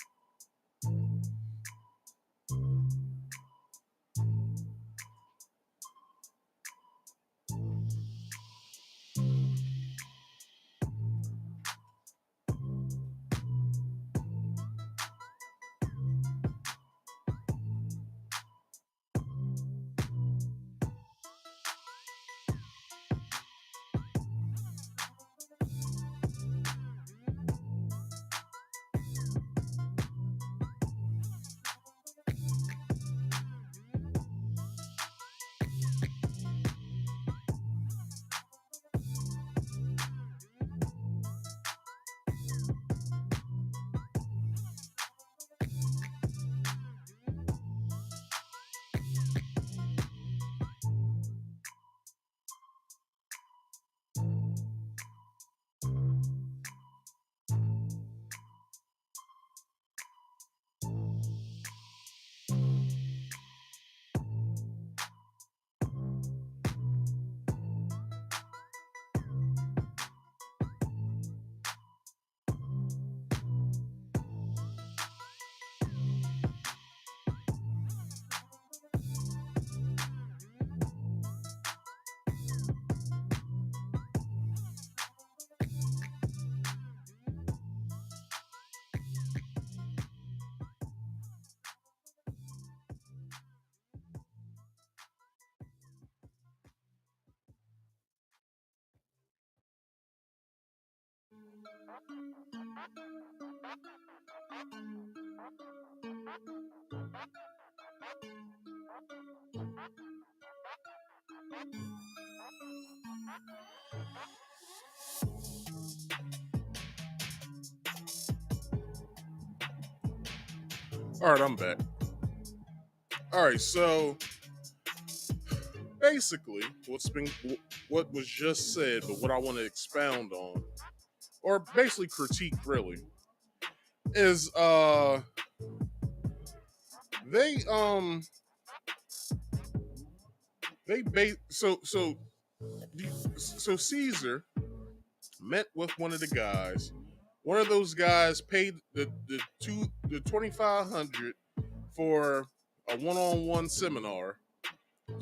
All right, I'm back. All right, so basically, what was just said, but what I want to expound on, or basically critique, really, is so Cesar met with one of the guys. One of those guys paid the $2,500 for a one-on-one seminar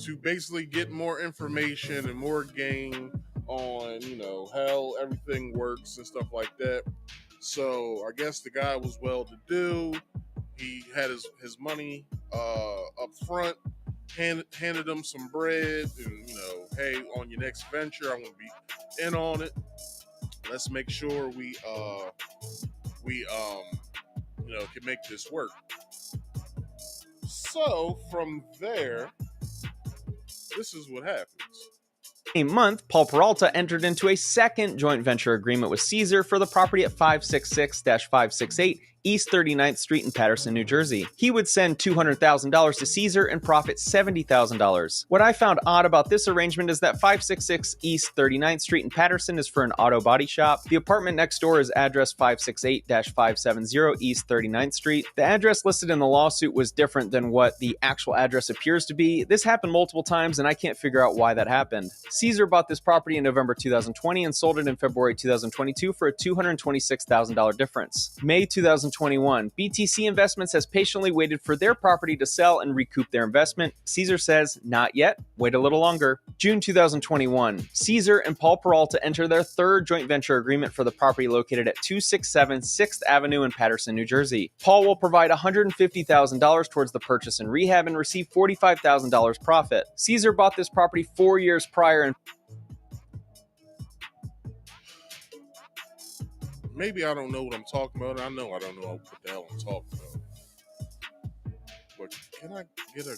to basically get more information and more game on, how everything works and stuff like that. So I guess the guy was well-to-do. He had his money up front, handed him some bread, and hey, on your next venture, I'm gonna be in on it. Let's make sure we can make this work. So from there, this is what happens. A month, Paul Peralta entered into a second joint venture agreement with Cesar for the property at 566-568 East 39th Street in Paterson, New Jersey. He would send $200,000 to Cesar and profit $70,000. What I found odd about this arrangement is that 566 East 39th Street in Paterson is for an auto body shop. The apartment next door is address 568-570 East 39th Street. The address listed in the lawsuit was different than what the actual address appears to be. This happened multiple times and I can't figure out why that happened. Cesar bought this property in November 2020 and sold it in February 2022 for a $226,000 difference. May 2021, BTC Investments has patiently waited for their property to sell and recoup their investment. Cesar says, not yet, wait a little longer. June 2021, Cesar and Paul Peralta enter their third joint venture agreement for the property located at 267 6th Avenue in Paterson, New Jersey. Paul will provide $150,000 towards the purchase and rehab and receive $45,000 profit. Cesar bought this property 4 years prior and maybe I don't know what I'm talking about. I know I don't know what the hell I'm talking about. But can I get a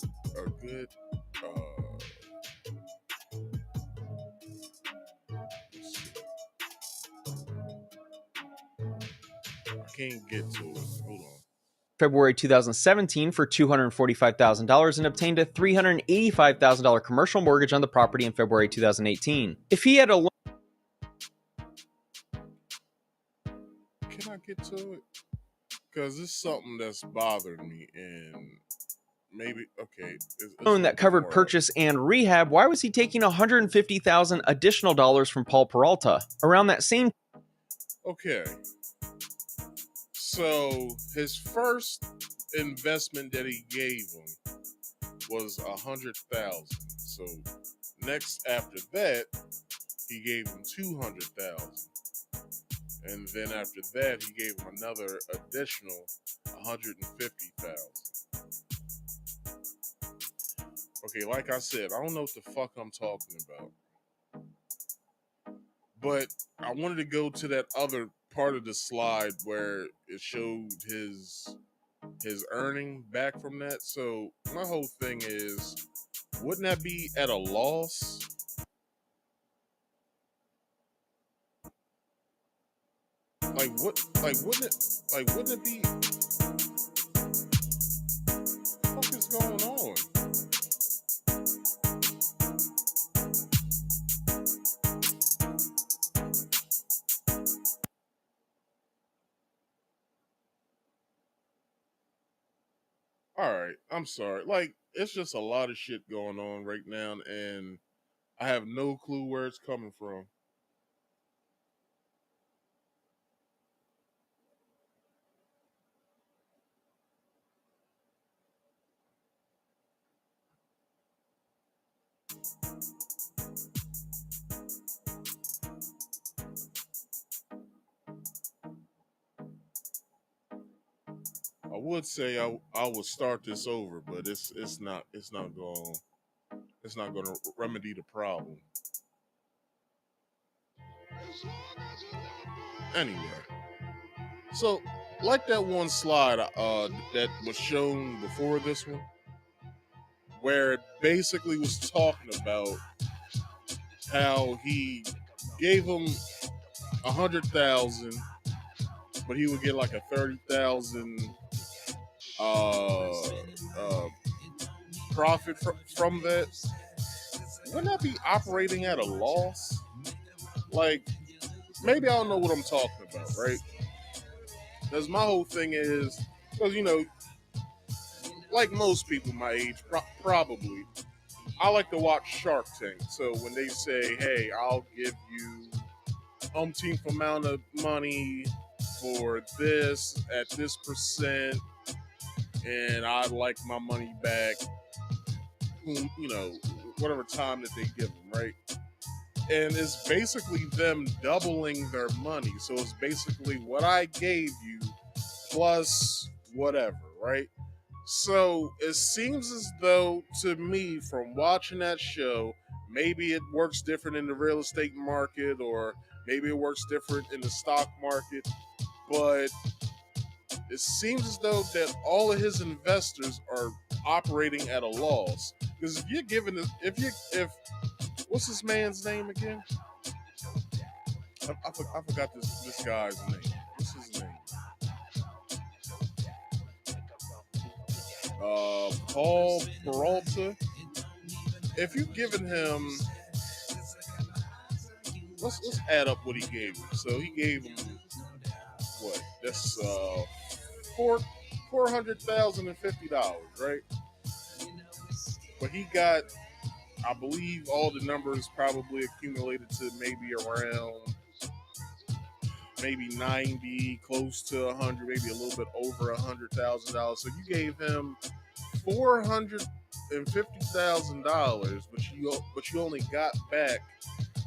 good I can't get to it. Hold on. February 2017 for $245,000 and obtained a $385,000 commercial mortgage on the property in February 2018. If he had a Can I get to it? Because it's something that's bothered me, and maybe it's loan that covered purchase and rehab, why was he taking $150,000 additional dollars from Paul Peralta? Around that same Okay. So his first investment that he gave him was $100,000. So next after that, he gave him $200,000. And then after that, he gave him another additional $150,000. Okay, like I said, I don't know what the fuck I'm talking about. But I wanted to go to that other part of the slide where it showed his earning back from that. So my whole thing is, wouldn't that be at a loss? Wouldn't it be? What the fuck is going on? Alright, I'm sorry. It's just a lot of shit going on right now, and I have no clue where it's coming from. I would say I would start this over, but it's not going to remedy the problem. Anyway, so like that one slide that was shown before this one, where it basically was talking about how he gave him $100,000, but he would get like a $30,000 profit from that. Wouldn't that be operating at a loss? Maybe I don't know what I'm talking about, right? Because my whole thing is, because like most people my age, probably, I like to watch Shark Tank. So when they say, "Hey, I'll give you umpteenth amount of money for this at this percent, and I'd like my money back," whatever time that they give them, right? And it's basically them doubling their money. So it's basically what I gave you plus whatever, right? So it seems as though, to me, from watching that show, maybe it works different in the real estate market, or maybe it works different in the stock market, but it seems as though that all of his investors are operating at a loss. Because if you're giving it, if what's this man's name again? I forgot this guy's name. What's his name? Paul Peralta, if you've given him, let's add up what he gave him. So he gave him what? That's $450,050, right? But he got, I believe, all the numbers probably accumulated to maybe around maybe 90, close to 100, maybe a little bit over $100,000. So you gave him $450,000, but you only got back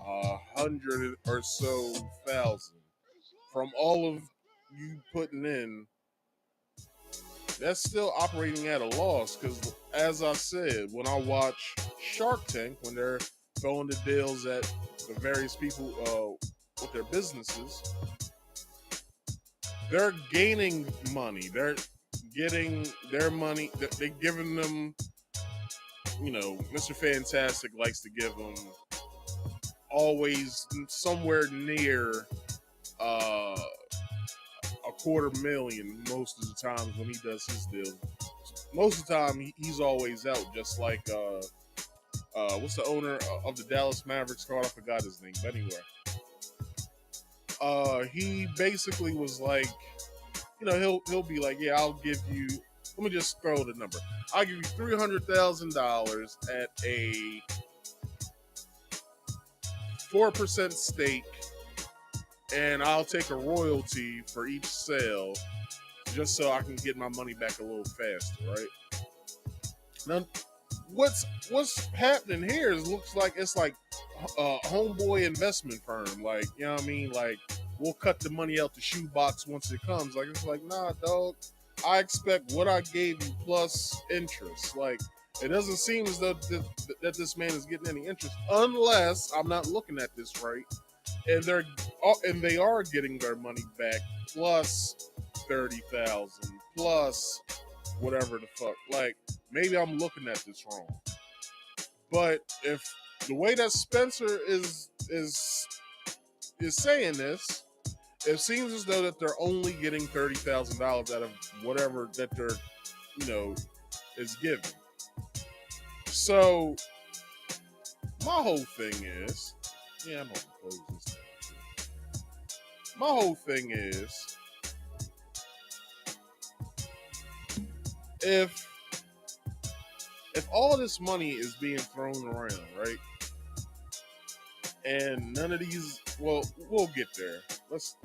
100 or so thousand from all of you putting in. That's still operating at a loss because, as I said, when I watch Shark Tank, when they're throwing the deals at the various people with their businesses, they're gaining money. They're getting their money. They're giving them, Mr. Fantastic likes to give them always somewhere near $250,000 most of the times when he does his deal. Most of the time, he's always out, just like, what's the owner of the Dallas Mavericks called? I forgot his name, but anyway. He basically was like, he'll be like, yeah, I'll give you, let me just throw the number. I'll give you $300,000 at a 4% stake, and I'll take a royalty for each sale just so I can get my money back a little faster, right? Now, what's happening here is looks like it's like a homeboy investment firm. Like, you know what I mean? Like, we'll cut the money out the shoebox once it comes. Like, it's like, nah, dog. I expect what I gave you plus interest. Like, it doesn't seem as though that this man is getting any interest, unless I'm not looking at this right. And they are getting their money back plus 30,000 plus whatever the fuck. Like, maybe I'm looking at this wrong. But if the way that Spencer is saying this, it seems as though that they're only getting $30,000 out of whatever that they're, is given. So my whole thing is, I'm gonna close this. My whole thing is, if all this money is being thrown around, right, and none of these, well, we'll get there. Let's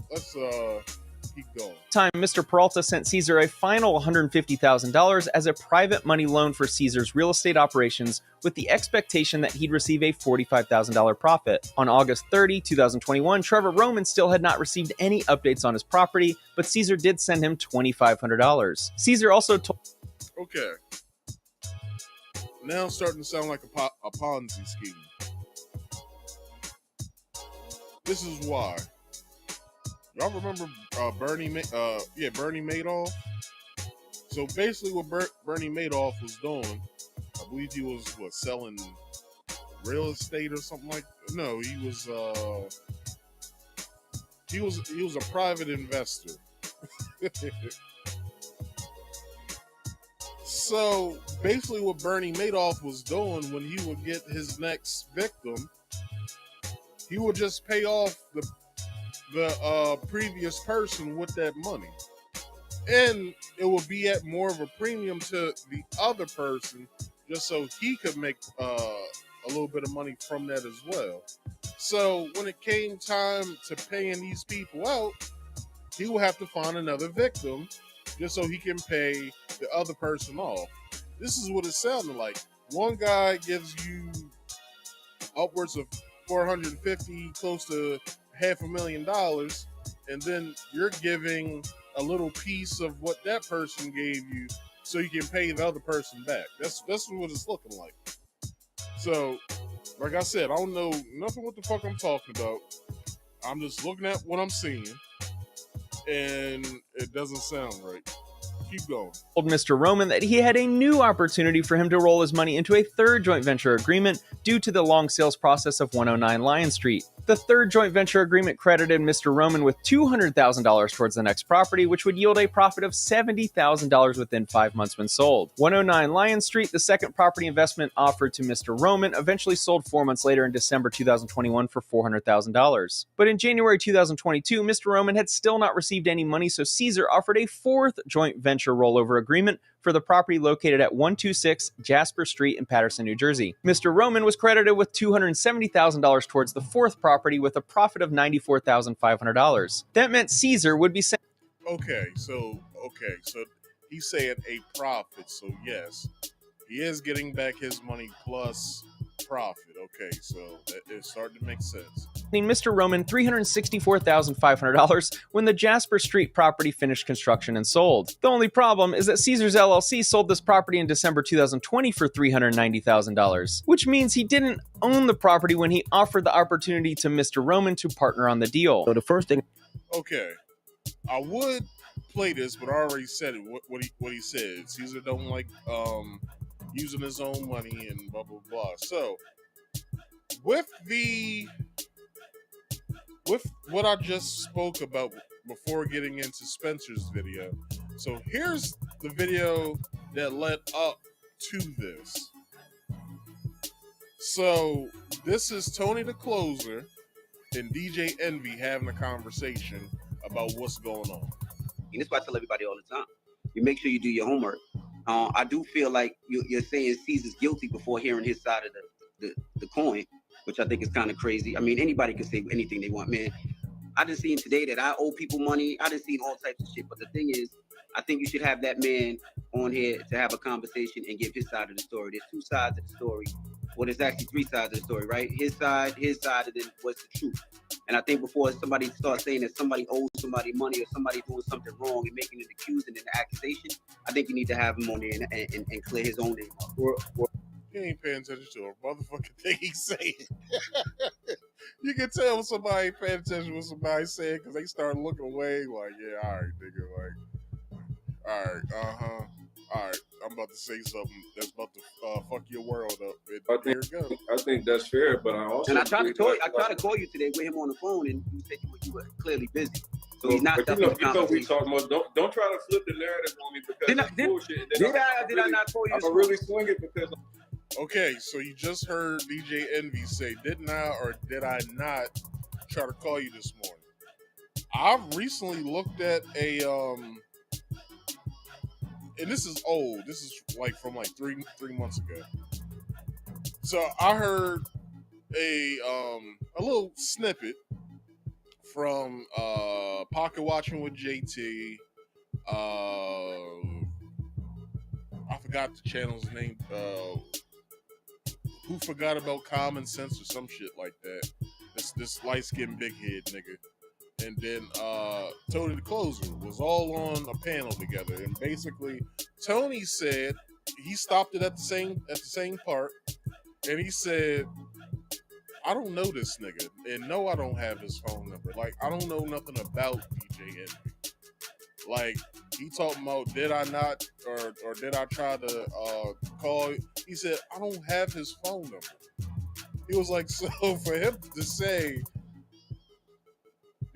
keep going. Time, Mr. Peralta sent Cesar a final $150,000 as a private money loan for Cesar's real estate operations, with the expectation that he'd receive a $45,000 profit. On August 30, 2021, Trevor Roman still had not received any updates on his property, but Cesar did send him $2,500. Cesar also told... Okay. Now it's starting to sound like a Ponzi scheme. This is why. Y'all remember Bernie Madoff? So basically what Bernie Madoff was doing, I believe he was selling real estate or something like that. No, he was a private investor. So basically what Bernie Madoff was doing when he would get his next victim, he would just pay off the previous person with that money, and it will be at more of a premium to the other person, just so he could make a little bit of money from that as well. So when it came time to paying these people out, he will have to find another victim just so he can pay the other person off. This is what it sounded like. One guy gives you upwards of 450, close to $500,000, and then you're giving a little piece of what that person gave you so you can pay the other person back. That's what it's looking like. So, like I said, I don't know nothing what the fuck I'm talking about. I'm just looking at what I'm seeing, and it doesn't sound right. Keep going. Told Mr. Roman that he had a new opportunity for him to roll his money into a third joint venture agreement due to the long sales process of 109 Lion Street. The third joint venture agreement credited Mr. Roman with $200,000 towards the next property, which would yield a profit of $70,000 within 5 months when sold. 109 Lion Street, the second property investment offered to Mr. Roman, eventually sold 4 months later in December 2021 for $400,000. But in January 2022, Mr. Roman had still not received any money, so Cesar offered a fourth joint venture rollover agreement for the property located at 126 Jasper Street in Paterson, New Jersey. Mr. Roman was credited with $270,000 towards the fourth property with a profit of $94,500. That meant Cesar would be sent. Okay, so he's saying a profit. So yes, he is getting back his money plus profit. Okay, so it's starting to make sense. Mr. Roman $364,500 when the Jasper Street property finished construction and sold. The only problem is that Caesars LLC sold this property in December 2020 for $390,000, which means he didn't own the property when he offered the opportunity to Mr. Roman to partner on the deal. So the first thing. Okay, I would play this, but I already said it. What he said. Caesar don't like using his own money and blah blah blah. So with what I just spoke about before getting into Spencer's video. So here's the video that led up to this. So this is Tony the Closer and DJ Envy having a conversation about what's going on. And that's why I tell everybody all the time. You make sure you do your homework. I do feel like you're saying Caesar's guilty before hearing his side of the coin, which I think is kind of crazy. I mean, anybody can say anything they want, man. I just seen today that I owe people money. I just seen all types of shit. But the thing is, I think you should have that man on here to have a conversation and give his side of the story. There's two sides of the story. Well, there's actually three sides of the story, right? His side, and then what's the truth. And I think before somebody starts saying that somebody owes somebody money or somebody doing something wrong and making an accusing and an accusation, I think you need to have him on there and clear his own name up. He ain't paying attention to a motherfucking thing he's saying. You can tell when somebody ain't paying attention to what somebody's saying because they start looking away like, yeah, all right, nigga, like, all right, all right, I'm about to say something that's about to fuck your world up. Here it goes. I think that's fair, but I also... And I tried to call you today with him on the phone, and you said you were clearly busy. So he's not... But you know we talking about... Don't try to flip the narrative on me because that's bullshit. Did I not call you? I'm going to really swing it because... Okay, so you just heard DJ Envy say, didn't I or did I not try to call you this morning? I've recently looked at a... and this is old. This is like from like three months ago. So I heard a little snippet from Pocket Watching with JT. I forgot the channel's name. Who Forgot About Common Sense or some shit like that. This light skinned big head nigga. And then Tony the Closer was all on a panel together, and basically Tony said he stopped it at the same part, and he said, "I don't know this nigga, and no, I don't have his phone number. Like, I don't know nothing about DJ Envy. Like, he talking about did I not or did I try to call?" He said, "I don't have his phone number." He was like, so for him to say,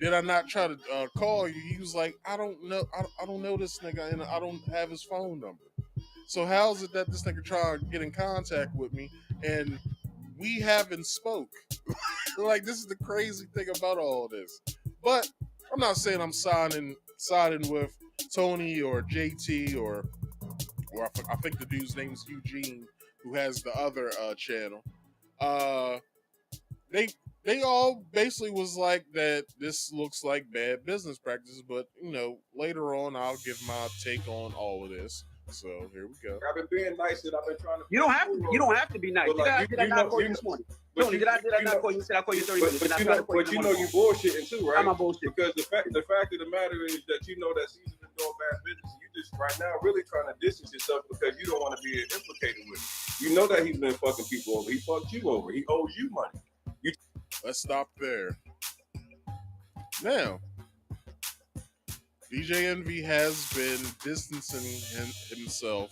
did I not try to call you? He was like, I don't know. I don't know this nigga, and I don't have his phone number. So how is it that this nigga trying to get in contact with me, and we haven't spoke? Like, this is the crazy thing about all this. But I'm not saying I'm siding with Tony or JT or I think the dude's name is Eugene, who has the other channel. They all basically was like that this looks like bad business practices, but, you know, later on I'll give my take on all of this. So here we go. I've been being nice and I've been trying to... You don't have to be nice. Like, did I not call you this morning? Tony, did I not call you? Said I call you 30 minutes. But you know you bullshitting too, right? I'm a bullshit. Because the fact of the matter is that you know that Caesar is doing bad business. You just right now really trying to distance yourself because you don't want to be implicated with it. You know that he's been fucking people over. He fucked you over. He owes you money. Let's stop there. Now, DJ Envy has been distancing himself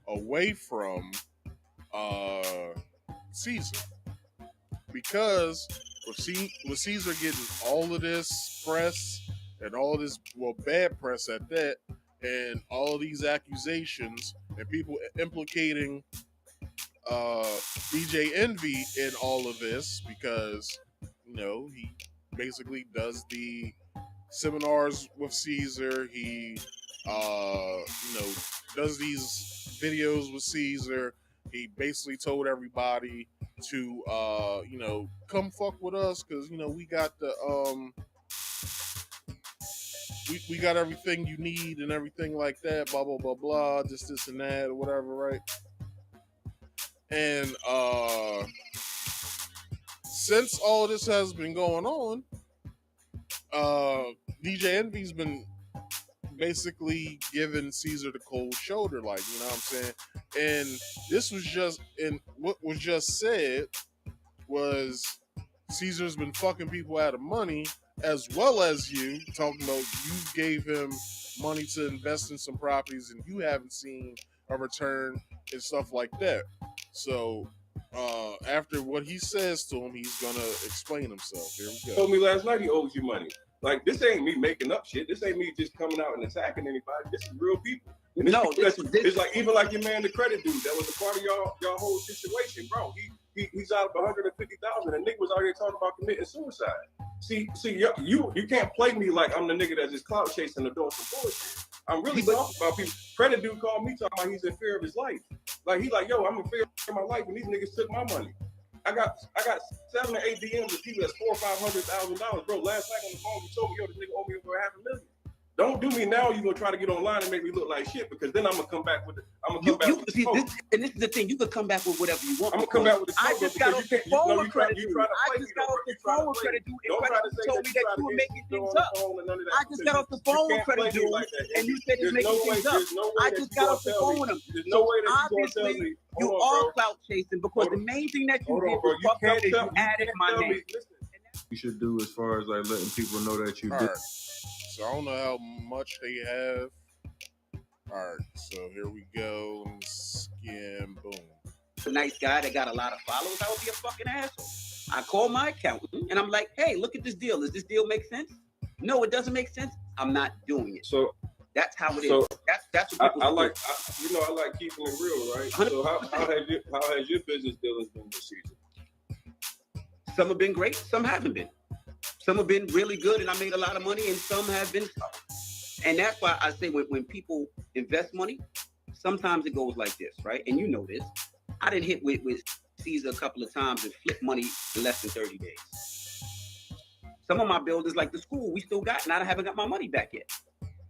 away from Cesar because with Cesar getting all of this press and all this, well, bad press at that, and all these accusations and people implicating DJ Envy in all of this because, he basically does the seminars with Cesar. He, does these videos with Cesar. He basically told everybody to, come fuck with us because, we got the, we got everything you need and everything like that, blah, blah, blah, blah, this and that, or whatever, right? And since all this has been going on, DJ Envy's been basically giving Cesar the cold shoulder, like, you know what I'm saying? And this was just, and what was just said was Cesar's been fucking people out of money, as well as you, talking about you gave him money to invest in some properties and you haven't seen a return and stuff like that. So after what he says to him, he's gonna explain himself. Here we go. He told me last night he owes you money. Like, this ain't me making up shit. This ain't me just coming out and attacking anybody. This is real people. And it's like, even like your man, the credit dude, that was a part of y'all whole situation, bro. He's out of 150,000, and Nick was out here talking about committing suicide. See, you can't play me like I'm the nigga that's just clout chasing and doing some bullshit. I'm really talking about people. Credit dude called me talking about he's in fear of his life. Like, he's like, yo, I'm in fear of my life, and these niggas took my money. I got 7 or 8 DMs of people that's $400,000 or $500,000, bro. Last night on the phone, you told me, yo, this nigga owe me over $500,000. Don't do me now. You're gonna try to get online and make me look like shit, because then I'm gonna come back with the. And this is the thing. You could come back with whatever you want. I'm gonna come back with the. I just got off the phone with credit dude. I just got off the phone with credit dude, and credit dude told me that you were making things up. I just got off the phone with credit dude, and you said he's making things up. I just got off the phone with him. So obviously, you are clout chasing, because the main thing that you did was fuck up is you added my name. You should do as far as like letting people know that you did. So I don't know how much they have. All right, so here we go. Skim, boom. A nice guy that got a lot of followers, I would be a fucking asshole. I call my accountant and I'm like, hey, look at this deal. Does this deal make sense? No, it doesn't make sense. I'm not doing it. So that's how it is. That's what people I like keeping it real, right? 100%. So how has your business dealings been this season? Some have been great, some haven't been. Some have been really good and I made a lot of money, and some have been tough. And that's why I say when people invest money, sometimes it goes like this, right? And you know this. I didn't hit with Cesar a couple of times and flip money in less than 30 days. Some of my buildings, like the school, we still got, and I haven't got my money back yet.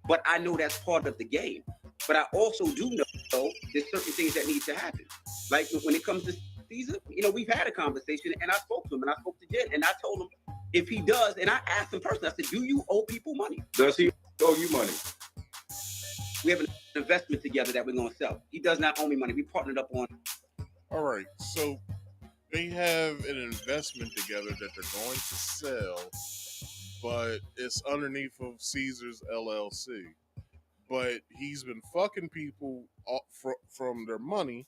But I know that's part of the game. But I also do know there's certain things that need to happen. Like when it comes to Cesar, we've had a conversation, and I spoke to him, and I spoke to Jen, and I told him, if he does, and I asked him personally, I said, do you owe people money? Does he owe you money? We have an investment together that we're going to sell. He does not owe me money. We partnered up on. All right, so they have an investment together that they're going to sell, but it's underneath of Cesar's LLC. But he's been fucking people from their money,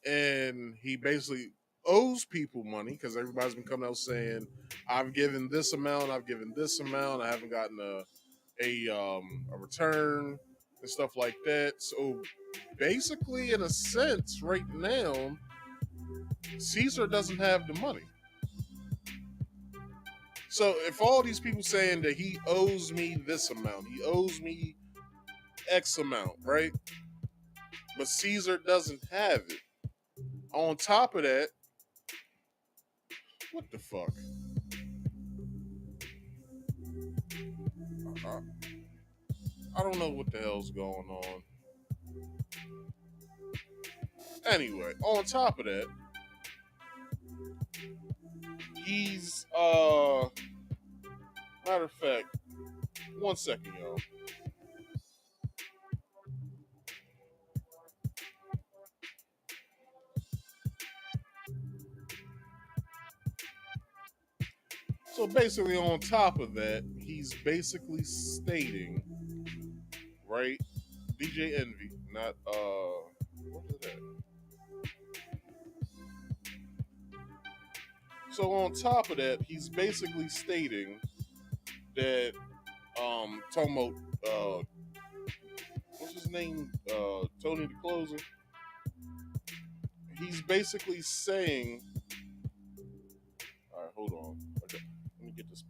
and he basically owes people money because everybody's been coming out saying, I've given this amount, I haven't gotten a return and stuff like that. So basically, in a sense, right now, Cesar doesn't have the money. So if all these people saying that he owes me this amount, he owes me X amount, right? But Cesar doesn't have it. On top of that, what the fuck? I don't know what the hell's going on. Anyway, on top of that, he's matter of fact, 1 second, y'all. So basically, on top of that, he's basically stating, right? DJ Envy, not what is that? So on top of that, he's basically stating that talking about what's his name? Tony the Closer. He's basically saying, all right, hold on. Okay, let me get this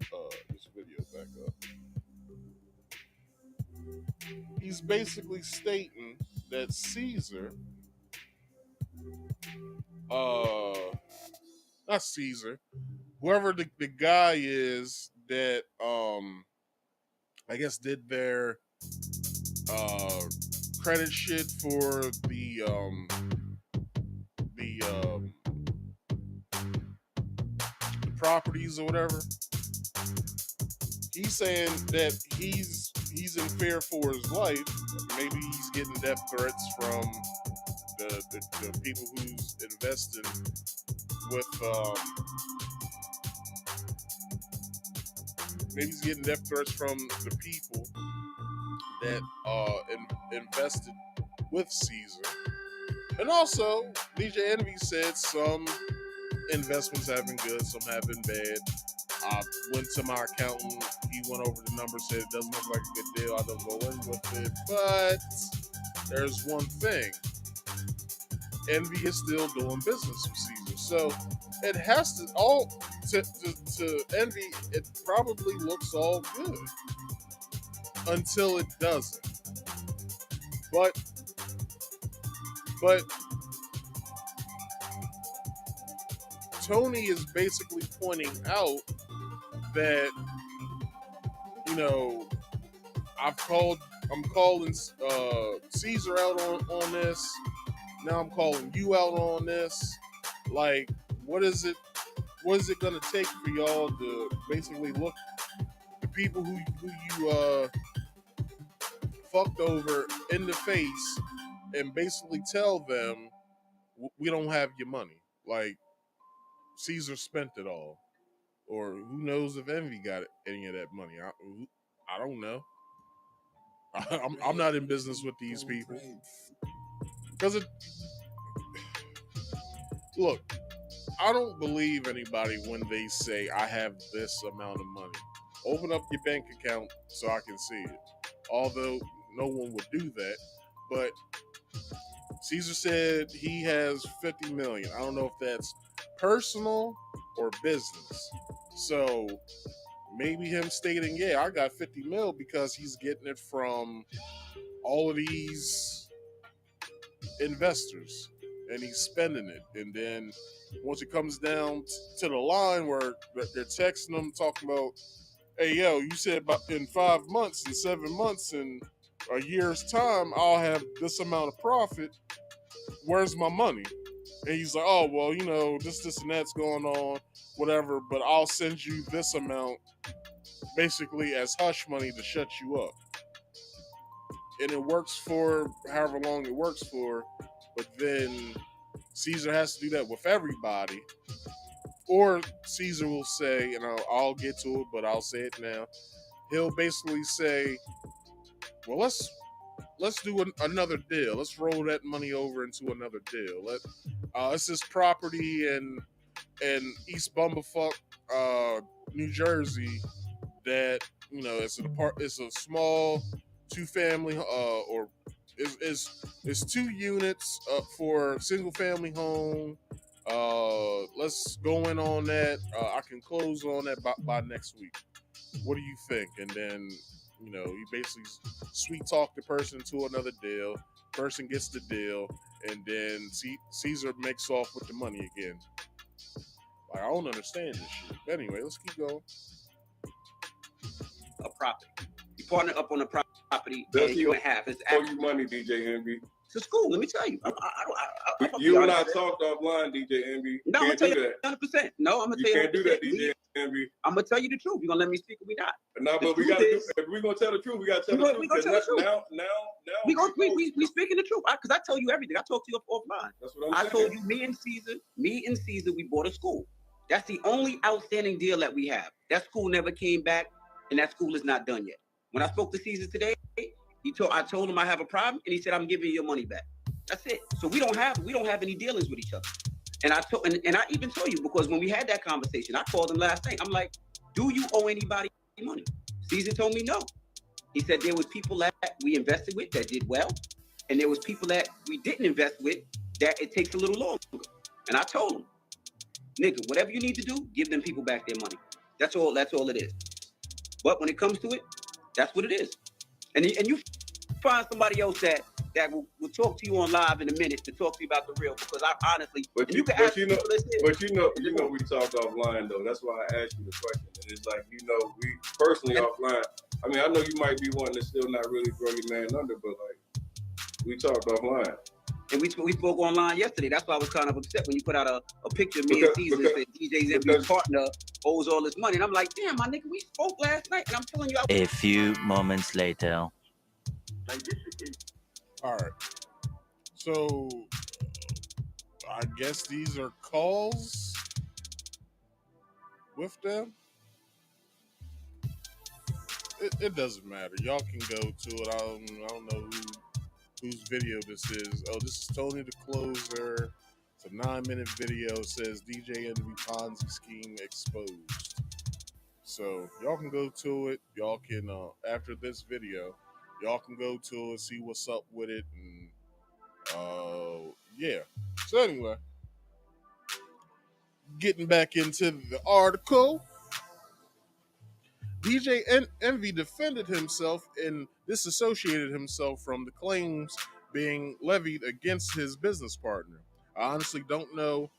video back up. He's basically stating that Cesar, not Cesar, whoever the guy is that I guess did their credit shit for the properties or whatever. He's saying that he's in fear for his life. Maybe he's getting death threats from the people who's invested with maybe he's getting death threats from the people that invested with Cesar. And also, DJ Envy said some investments have been good, some have been bad. I went to my accountant, he went over the numbers, said it doesn't look like a good deal, I don't go in with it. But there's one thing. Envy is still doing business with Cesar. So it has to all to Envy, it probably looks all good. Until it doesn't. But Tony is basically pointing out that, you know, I'm calling Cesar out on this. Now I'm calling you out on this. Like, what is it gonna take for y'all to basically look the people who you fucked over in the face and basically tell them we don't have your money? Like, Cesar spent it all, or who knows if Envy got any of that money? I don't know. I'm not in business with these people because look, I don't believe anybody when they say I have this amount of money. Open up your bank account so I can see it. Although no one would do that, but Cesar said he has 50 million. I don't know if that's personal or business. So maybe him stating, yeah, I got 50 mil because he's getting it from all of these investors and he's spending it. And then once it comes down to the line where they're texting him talking about, hey, yo, you said about in 5 months and 7 months and a year's time, I'll have this amount of profit. Where's my money? And he's like, oh, well, you know, this and that's going on, whatever, but I'll send you this amount basically as hush money to shut you up. And it works for however long it works for, but then Cesar has to do that with everybody. Or Cesar will say, and I'll get to it, but I'll say it now. He'll basically say, well, let's do another deal. Let's roll that money over into another deal. It's this property in East Bumblefuck, New Jersey that, you know, it's a small 2-family or it's 2 units for a single family home. Let's go in on that. I can close on that by next week. What do you think? And then, you know, you basically sweet talk the person to another deal. Person gets the deal, and then Cesar makes off with the money again. Like, I don't understand this shit. But anyway, let's keep going. A property. You partner up on a property. Does you and a half. It's owe you money, DJ Envy? It's a school. Let me tell you. You and I talked offline, DJ Envy. No, I'm gonna tell you 100%. No, I'm gonna tell you. You can't do that, DJ Envy. I'm gonna tell you the truth. You gonna let me speak or we not? No, but we gotta. If we're gonna tell the truth, we gotta tell the truth. We gonna tell the truth. Now. We speaking the truth. Cause I tell you everything. I talk to you offline. That's what I'm saying. I told you, me and Cesar, we bought a school. That's the only outstanding deal that we have. That school never came back, and that school is not done yet. When I spoke to Cesar today, I told him I have a problem, and he said I'm giving you your money back. That's it. So we don't have any dealings with each other. And I even told you, because when we had that conversation, I called him last night. I'm like, do you owe anybody money? Cesar told me no. He said there was people that we invested with that did well, and there was people that we didn't invest with that it takes a little longer. And I told him, nigga, whatever you need to do, give them people back their money. That's all it is. But when it comes to it, that's what it is. And you find somebody else that will talk to you on live in a minute to talk to you about the real, because I honestly, but you know, we talked offline though. That's why I asked you the question. And it's like, you know, we personally offline. I mean, I know you might be wanting to still not really throw your man under, but like, we talked offline. And we spoke online yesterday. That's why I was kind of upset when you put out a picture of me and Cesar and said DJ Envy's partner owes all this money. And I'm like, damn, my nigga, we spoke last night. And I'm telling you. A few moments later. All right. So, I guess these are calls with them. It doesn't matter. Y'all can go to it. I don't know whose video this is. Oh, this is Tony the Closer. It's a 9-minute video. It says DJ Envy Ponzi scheme exposed. So y'all can go to it. Y'all can after this video, y'all can go to it, see what's up with it, and yeah. So anyway, getting back into the article. DJ Envy defended himself and disassociated himself from the claims being levied against his business partner. I honestly don't know.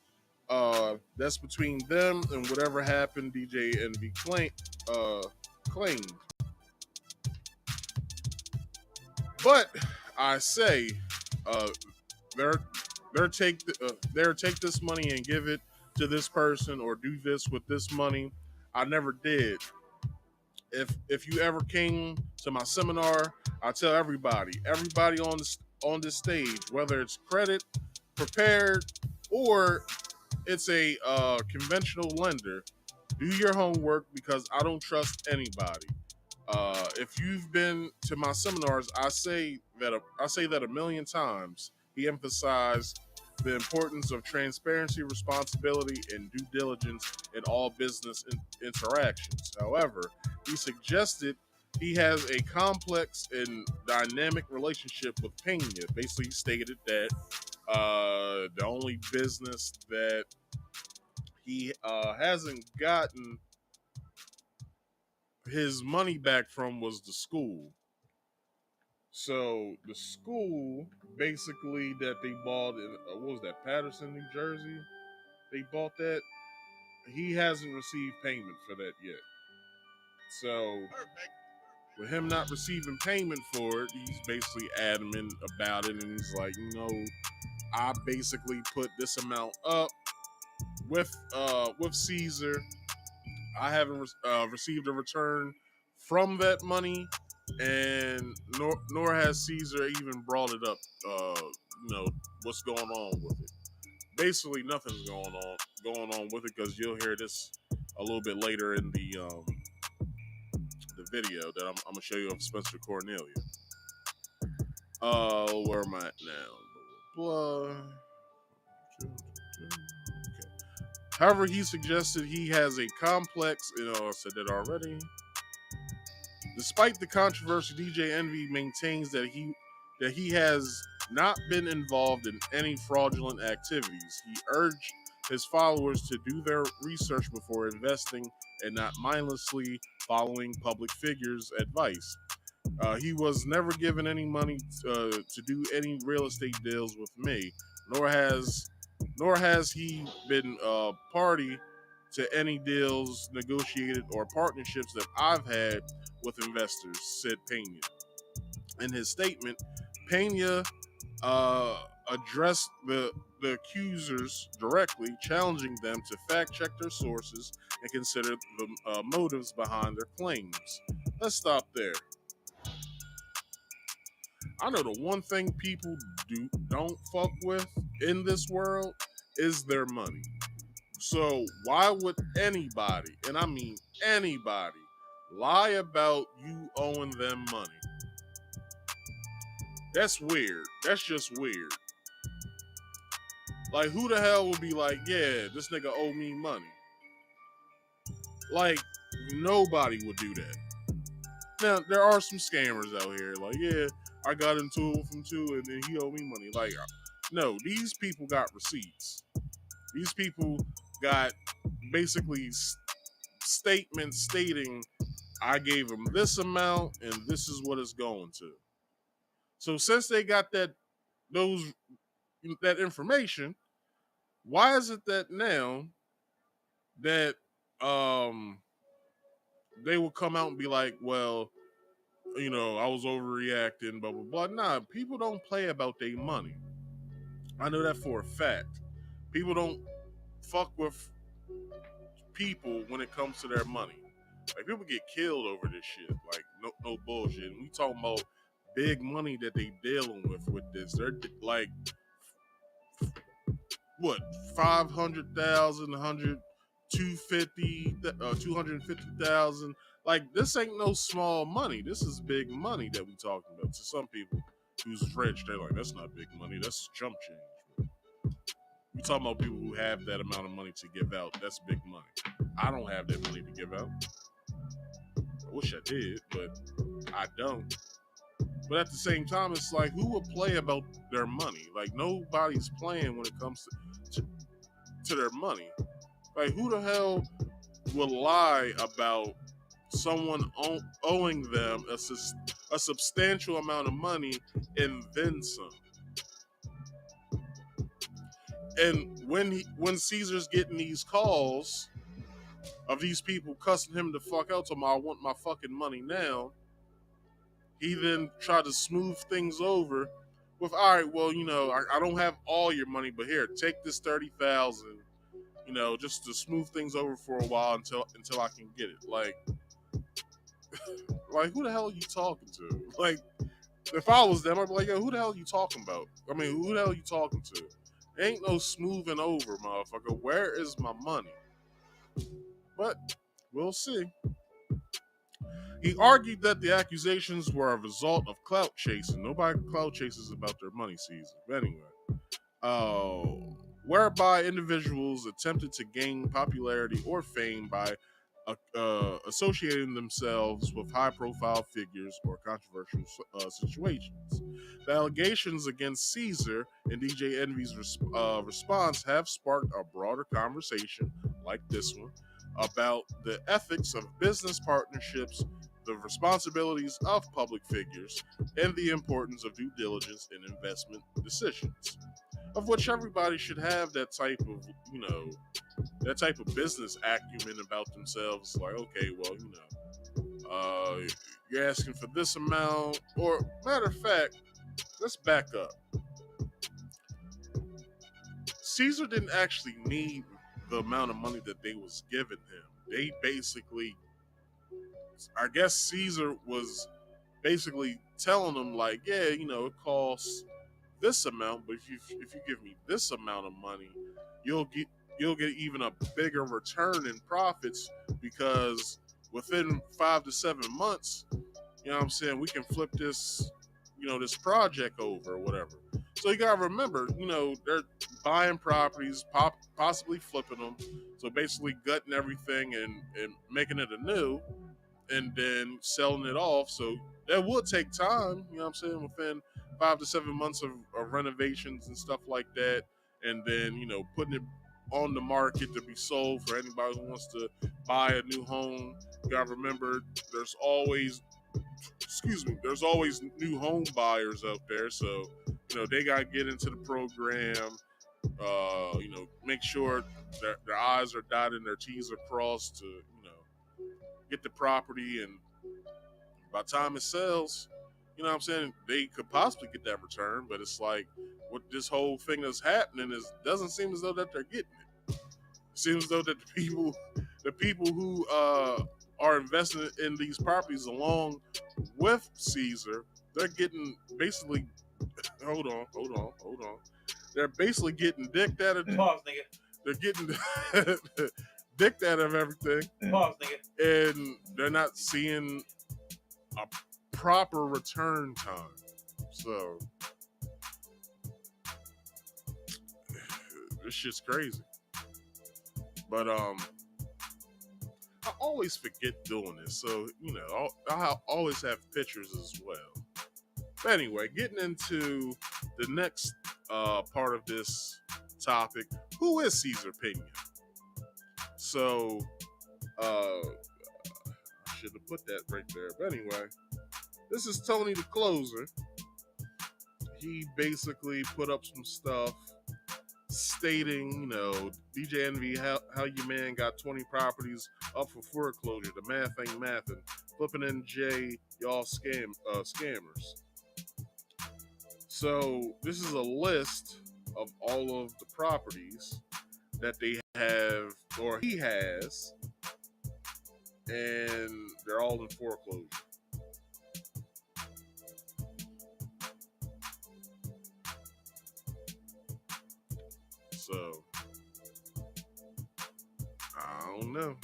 That's between them and whatever happened DJ Envy claimed. But I say, they're take this money and give it to this person, or do this with this money. I never did. If you ever came to my seminar, I tell everybody on this stage, whether it's credit, prepared, or it's a conventional lender, do your homework, because I don't trust anybody. If you've been to my seminars, I say that a million times. He emphasized the importance of transparency, responsibility, and due diligence in all business interactions. However, he suggested he has a complex and dynamic relationship with Peña. Basically, he stated that the only business that he hasn't gotten his money back from was the school. So the school, basically, that they bought in what was that, Patterson, New Jersey? They bought that. He hasn't received payment for that yet. So with him not receiving payment for it, he's basically adamant about it, and he's like, I basically put this amount up with Cesar. I haven't received a return from that money, and nor has Cesar even brought it up. What's going on with it? Basically, nothing's going on with it, because you'll hear this a little bit later in the video that I'm gonna show you of Spencer Cornelia. Where am I at now? Blah. Okay. However, he suggested he has a complex. I said that already. Despite the controversy, DJ Envy maintains that he has not been involved in any fraudulent activities. He urged his followers to do their research before investing and not mindlessly following public figures' advice. He was never given any money to do any real estate deals with me, nor has he been party to any deals negotiated or partnerships that I've had with investors, said Peña. In his statement, Peña addressed the accusers directly, challenging them to fact-check their sources and consider the motives behind their claims. Let's stop there. I know the one thing people don't fuck with in this world is their money. So why would anybody, and I mean anybody, lie about you owing them money? That's weird. That's just weird. Like, who the hell would be like, yeah, this nigga owe me money? Like, nobody would do that. Now, there are some scammers out here. Like, yeah, I got into it with him too, and then he owed me money. Like, no, these people got receipts. These people got basically statements stating, I gave him this amount, and this is what it's going to. So since they got that information, why is it that now that they will come out and be like, well, I was overreacting, blah, blah, blah. Nah, people don't play about their money. I know that for a fact. People don't fuck with people when it comes to their money. Like, people get killed over this shit. Like, no bullshit. And we talking about big money that they dealing with this. They're like, what, 500,000, 250,000. Like, this ain't no small money. This is big money that we talking about. To some people who's rich, they're like, that's not big money. That's chump change. We talking about people who have that amount of money to give out. That's big money. I don't have that money to give out. I wish I did, but I don't. But at the same time, it's like, who will play about their money? Like, nobody's playing when it comes to their money. Like, who the hell will lie about someone owing them a substantial amount of money and then some? And when Cesar's getting these calls of these people cussing him the fuck out, talking about, I want my fucking money now, he then tried to smooth things over with, all right, well, I don't have all your money, but here, take this 30,000, just to smooth things over for a while until I can get it. Like, who the hell are you talking to? Like, if I was them, I'd be like, yo, who the hell are you talking about? I mean, who the hell are you talking to? Ain't no smoothing over, motherfucker. Where is my money? But we'll see. He argued that the accusations were a result of clout chasing. Nobody clout chases about their money, Cesar. But anyway, whereby individuals attempted to gain popularity or fame by associating themselves with high-profile figures or controversial situations. The allegations against Cesar and DJ Envy's response have sparked a broader conversation, like this one, about the ethics of business partnerships, the responsibilities of public figures, and the importance of due diligence in investment decisions. Of which everybody should have that type of, that type of business acumen about themselves. Like, okay, well, you're asking for this amount, or matter of fact, let's back up. Cesar didn't actually need the amount of money that they was giving him. They basically, I guess Cesar was basically telling them, like, yeah, it costs this amount, but if you give me this amount of money, you'll get even a bigger return in profits, because within 5 to 7 months, we can flip this, this project over or whatever. So you gotta remember, they're buying properties, possibly flipping them, so basically gutting everything and making it anew, and then selling it off. So that would take time, within 5 to 7 months of renovations and stuff like that, and then, putting it on the market to be sold for anybody who wants to buy a new home. You gotta remember, there's always new home buyers out there, so they gotta get into the program, make sure that their I's are dotted and their T's are crossed to get the property, and by the time it sells, they could possibly get that return. But it's like, what this whole thing that's happening is, doesn't seem as though that they're getting it. It seems as though that the people who are investing in these properties along with Cesar, they're getting basically, hold on. They're basically getting dicked out of. Pause, nigga. They're getting dicked out of everything. Pause, nigga. And they're not seeing a proper return time. So This shit's crazy. But I always forget doing this, so I always have pictures as well. But anyway, getting into the next part of this topic, who is Cesar Piña? So I should have put that right there. But anyway, this is Tony the Closer. He basically put up some stuff stating, DJ Envy, how your man got 20 properties up for foreclosure. The math ain't mathin'. Flipping NJ, y'all scammers. So this is a list of all of the properties that they have, or he has, and they're all in foreclosure. So I don't know.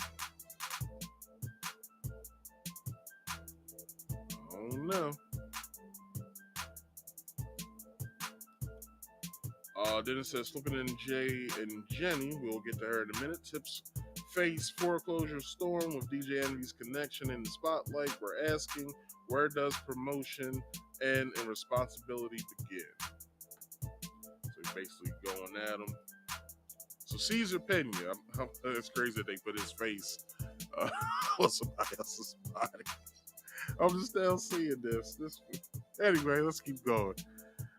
Then it says Flippin' NJ and Jenny, we'll get to her in a minute, tips face foreclosure storm with DJ Envy's connection in the spotlight. We're asking, where does promotion end and responsibility begin? So he's basically going at him. So Cesar Piña, it's crazy that they put his face on somebody else's body. I'm just now seeing this. Anyway, let's keep going.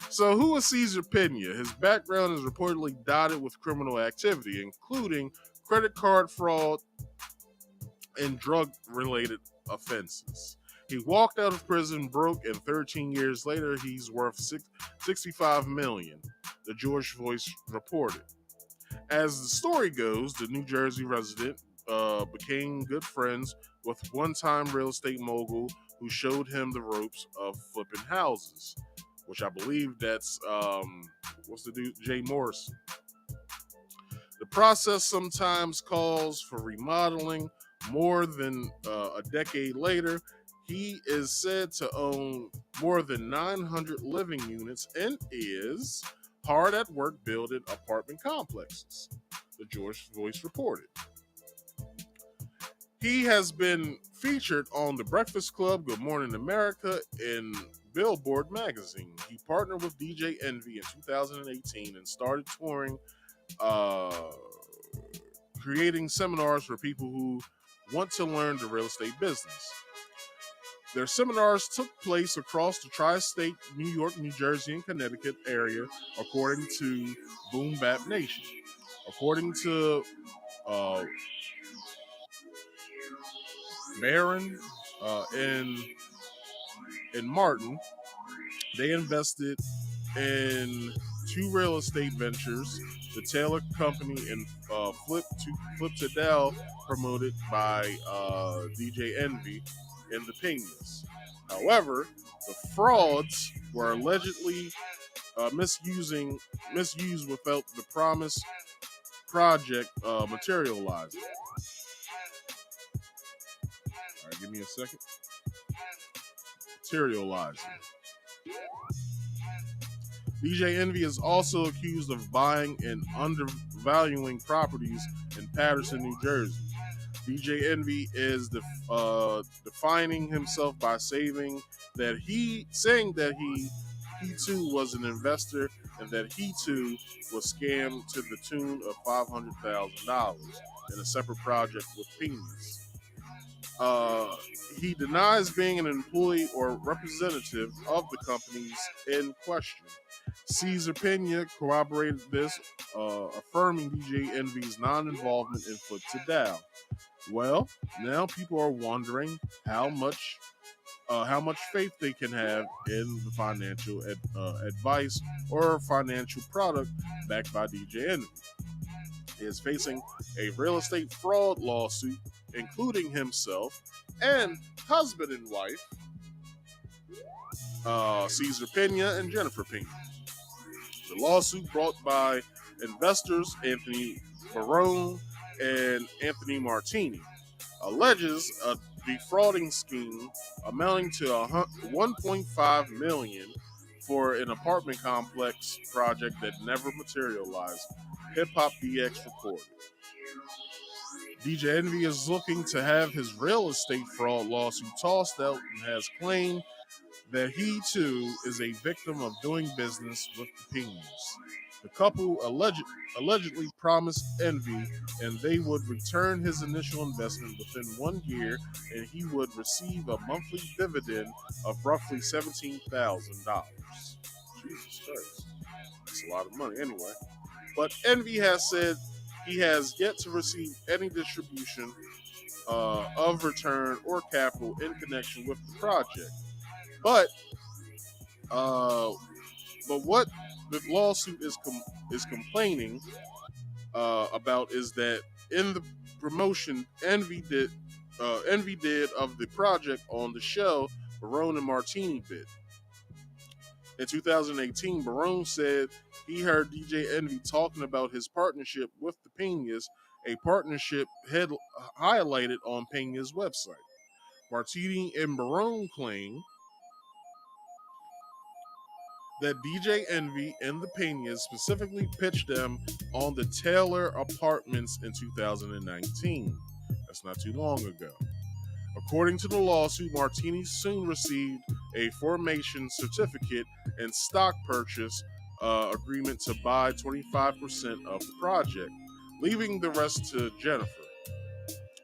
So who is Cesar Piña? His background is reportedly dotted with criminal activity, including credit card fraud and drug-related offenses. He walked out of prison broke, and 13 years later, he's worth $65 million, the George Voice reported. As the story goes, the New Jersey resident became good friends with one-time real estate mogul who showed him the ropes of flipping houses, which I believe that's, what's the dude? Jay Morrison. The process sometimes calls for remodeling. More than a decade later, he is said to own more than 900 living units and is hard at work building apartment complexes, the George Voice reported. He has been featured on The Breakfast Club, Good Morning America, and Billboard magazine. He partnered with DJ Envy in 2018 and started touring, creating seminars for people who want to learn the real estate business. Their seminars took place across the tri-state New York, New Jersey, and Connecticut area, according to Boom Bap Nation. According to Barron and Martin, they invested in 2 real estate ventures, the Taylor Company and Flip to Dell, promoted by DJ Envy and the Piñas. However, the frauds were allegedly misused without the promised project materializing. All right, give me a second. Materializing. DJ Envy is also accused of buying and undervaluing properties in Paterson, New Jersey. DJ Envy is defining himself by saying that he too was an investor and that he too was scammed to the tune of $500,000 in a separate project with Piñas. He denies being an employee or representative of the companies in question. Cesar Piña corroborated this, affirming DJ Envy's non-involvement in Flip to Dow. Well, now people are wondering how much faith they can have in the financial advice or financial product backed by DJ Envy. He is facing a real estate fraud lawsuit, including himself and husband and wife, Cesar Piña and Jennifer Piña. The lawsuit brought by investors Anthony Barone and Anthony Martini alleges a defrauding scheme amounting to $1.5 million for an apartment complex project that never materialized. Hip Hop DX reported. DJ Envy is looking to have his real estate fraud lawsuit tossed out and has claimed that he too is a victim of doing business with the Piñas. The couple allegedly promised Envy and they would return his initial investment within 1 year and he would receive a monthly dividend of roughly $17,000. Jesus Christ. That's a lot of money anyway. But Envy has said he has yet to receive any distribution of return or capital in connection with the project. But what the lawsuit is complaining about is that in the promotion Envy did of the project on the show, Barone and Martini did. In 2018, Barone said he heard DJ Envy talking about his partnership with the Piñas, a partnership highlighted on Piña's website. Martini and Barone claim that DJ Envy and the Piñas specifically pitched them on the Taylor Apartments in 2019. That's not too long ago. According to the lawsuit, Martini soon received a formation certificate and stock purchase agreement to buy 25% of the project, leaving the rest to Jennifer.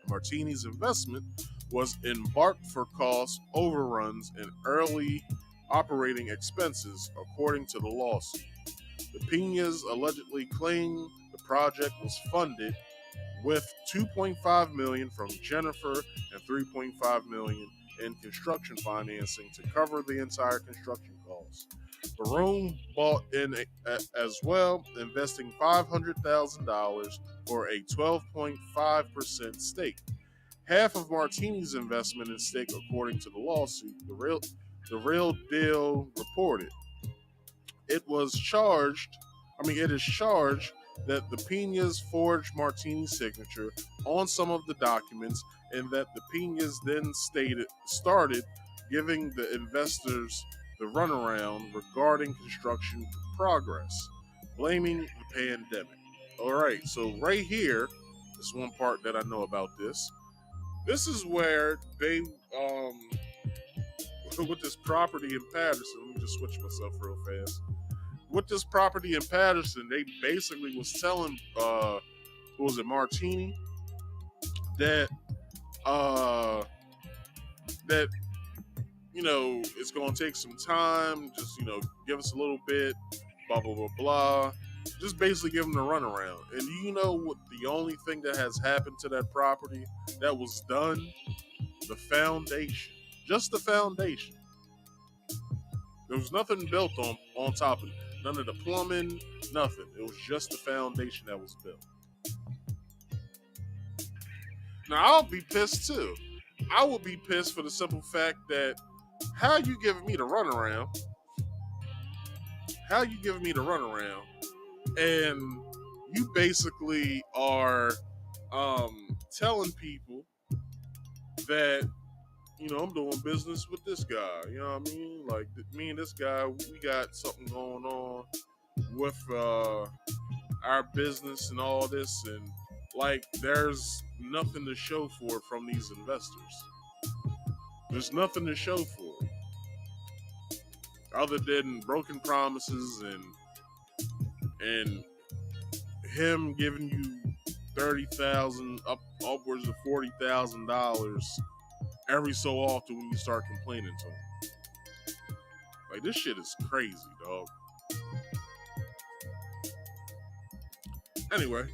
Martini's investment was embarked for costs, overruns, and early operating expenses, according to the lawsuit. The Piñas allegedly claim the project was funded with $2.5 million from Jennifer and $3.5 million in construction financing to cover the entire construction costs. Barone bought in as well, investing $500,000 for a 12.5% stake. Half of Martini's investment in stake, according to the lawsuit, the Real Deal reported. It is charged that the Piñas forged Martini's signature on some of the documents and that the Piñas then started giving the investors the runaround regarding construction progress, blaming the pandemic. All right, so right here is one part that I know about this. This is where they, with this property in Patterson, let me just switch myself real fast. With this property in Patterson, they basically was telling, who was it, Martini, that it's going to take some time. Just give us a little bit. Blah blah blah blah. Just basically give them the runaround. And you know what? The only thing that has happened to that property that was done, the foundation, just the foundation. There was nothing built on top of it. None of the plumbing, nothing. It was just the foundation that was built. Now, I'll be pissed too. I would be pissed for the simple fact that how you giving me the runaround? How you giving me the runaround? And you basically are telling people that, I'm doing business with this guy. You know what I mean? Like, me and this guy, we got something going on with our business and all this. And, like, there's nothing to show for it from these investors. There's nothing to show for it. Other than broken promises and him giving you $30,000 upwards of $40,000 every so often when you start complaining to him. Like, this shit is crazy, dog. Anyway,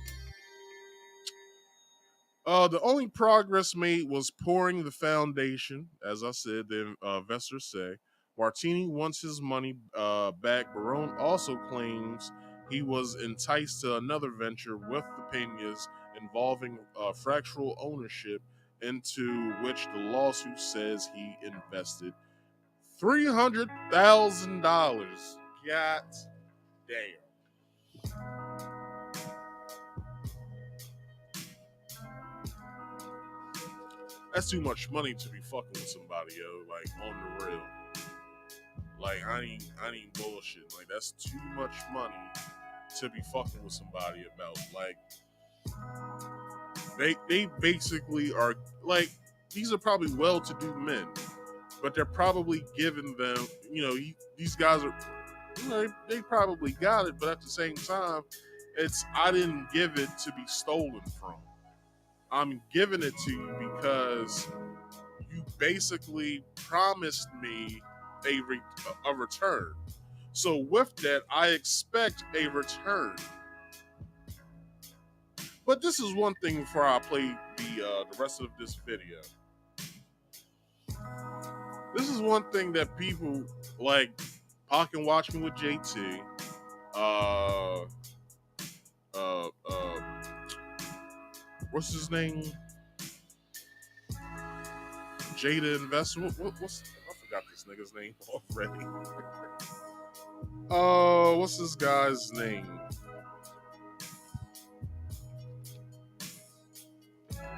the only progress made was pouring the foundation. As I said, the investors say. Martini wants his money back. Barone also claims he was enticed to another venture with the Piñas involving fractional ownership, into which the lawsuit says he invested $300,000. God damn. That's too much money to be fucking with somebody, yo. Like, on the real. Like, I ain't bullshit. Like, that's too much money to be fucking with somebody about. Like, they basically are like, these are probably well-to-do men, but they're probably giving them, these guys are, they probably got it, but at the same time, it's, I didn't give it to be stolen from. I'm giving it to you because you basically promised me a return. So with that, I expect a return. But this is one thing before I play the rest of this video. This is one thing that people like Pac and Watch Me with JT, what's his name? Jada Investor. What's I forgot this nigga's name already. What's this guy's name?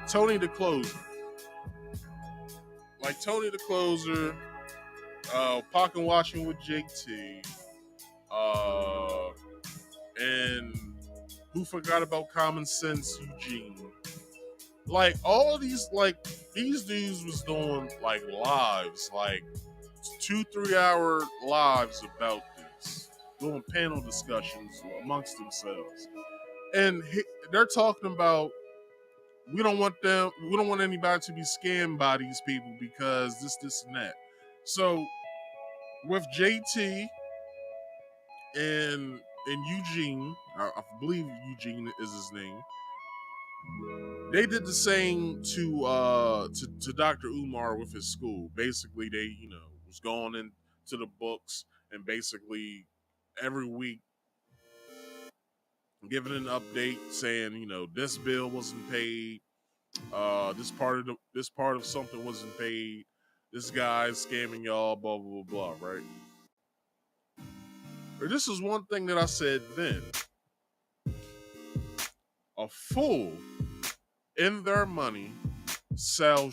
Tony the Closer. Like Tony the Closer, Pac and Watch Me with JT, and who forgot about Common Sense Eugene. Like all these, like these dudes was doing like lives, like 2-3 hour lives about this, doing panel discussions amongst themselves, and they're talking about we don't want anybody to be scammed by these people because this and that. So with JT and Eugene, I believe Eugene is his name. They did the same to Dr. Umar with his school. Basically, they was going into the books and basically every week giving an update saying this bill wasn't paid, this part of something wasn't paid, this guy's scamming y'all, blah blah blah, right? Or this is one thing that I said then. A fool in their money shall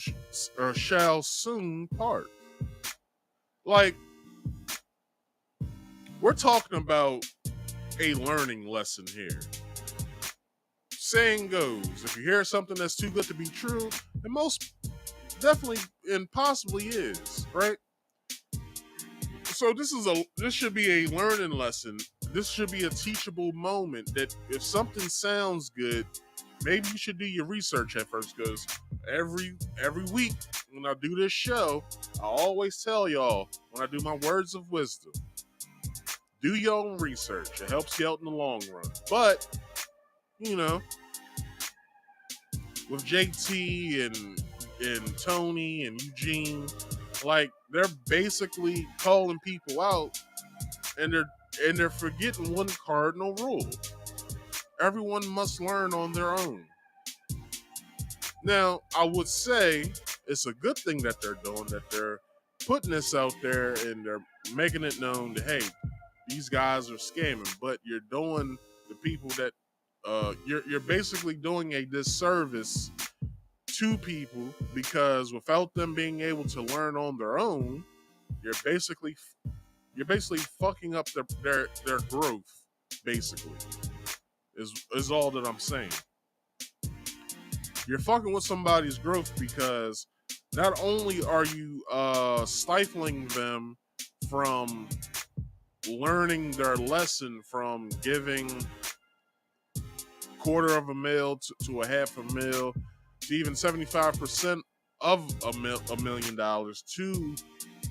soon part. Like, we're talking about a learning lesson here. Saying goes, if you hear something that's too good to be true, and most definitely and possibly is, right? So this should be a learning lesson. This should be a teachable moment that if something sounds good, maybe you should do your research at first, because every week when I do this show, I always tell y'all when I do my words of wisdom, do your own research. It helps you out in the long run. But, with JT and Tony and Eugene, like they're basically calling people out, and they're forgetting one cardinal rule. Everyone must learn on their own. Now, I would say it's a good thing that they're doing, that they're putting this out there and they're making it known that, hey, these guys are scamming, but you're doing the people that you're basically doing a disservice to people, because without them being able to learn on their own, you're basically fucking up their growth. Basically, is all that I'm saying. You're fucking with somebody's growth because not only are you stifling them from learning their lesson, from giving $250,000 to $500,000 to even 75% of $1 million to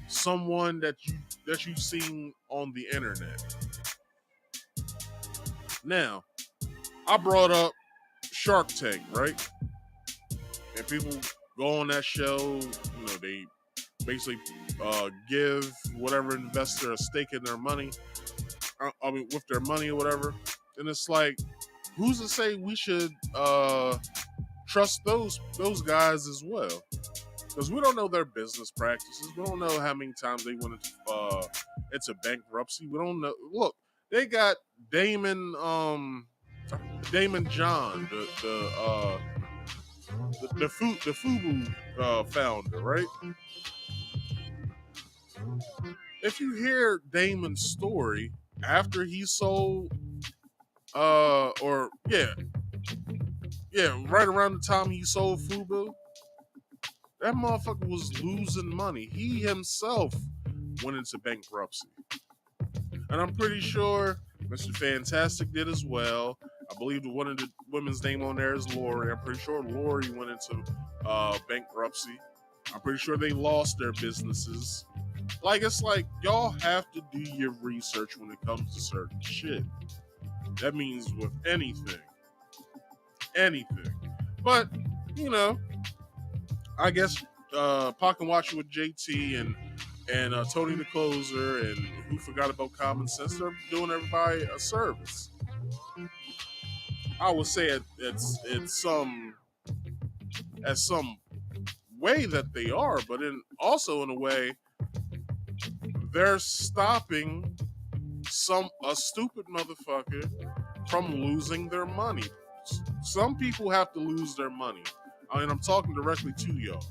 someone that you've seen on the internet. Now, I brought up Shark Tank, right? And people go on that show, they basically give whatever investor a stake in their money, with their money or whatever. And it's like, who's to say we should trust those guys as well? Because we don't know their business practices. We don't know how many times they went into bankruptcy. We don't know. Look, they got Damon John, the FUBU founder, right? If you hear Damon's story after he sold right around the time he sold Fubu, that motherfucker was losing money. He himself went into bankruptcy. And I'm pretty sure Mr. Fantastic did as well. I believe one of the women's name on there is Lori. I'm pretty sure Lori went into bankruptcy. I'm pretty sure they lost their businesses. Like, it's like, y'all have to do your research when it comes to certain shit. That means with anything. Anything. But, you know, I guess Pac and Watch with JT and Tony the Closer and who forgot about Common Sense, they're doing everybody a service. I would say it's some way that they are, but also in a way they're stopping a stupid motherfucker from losing their money. Some people have to lose their money. I mean, I'm talking directly to y'all.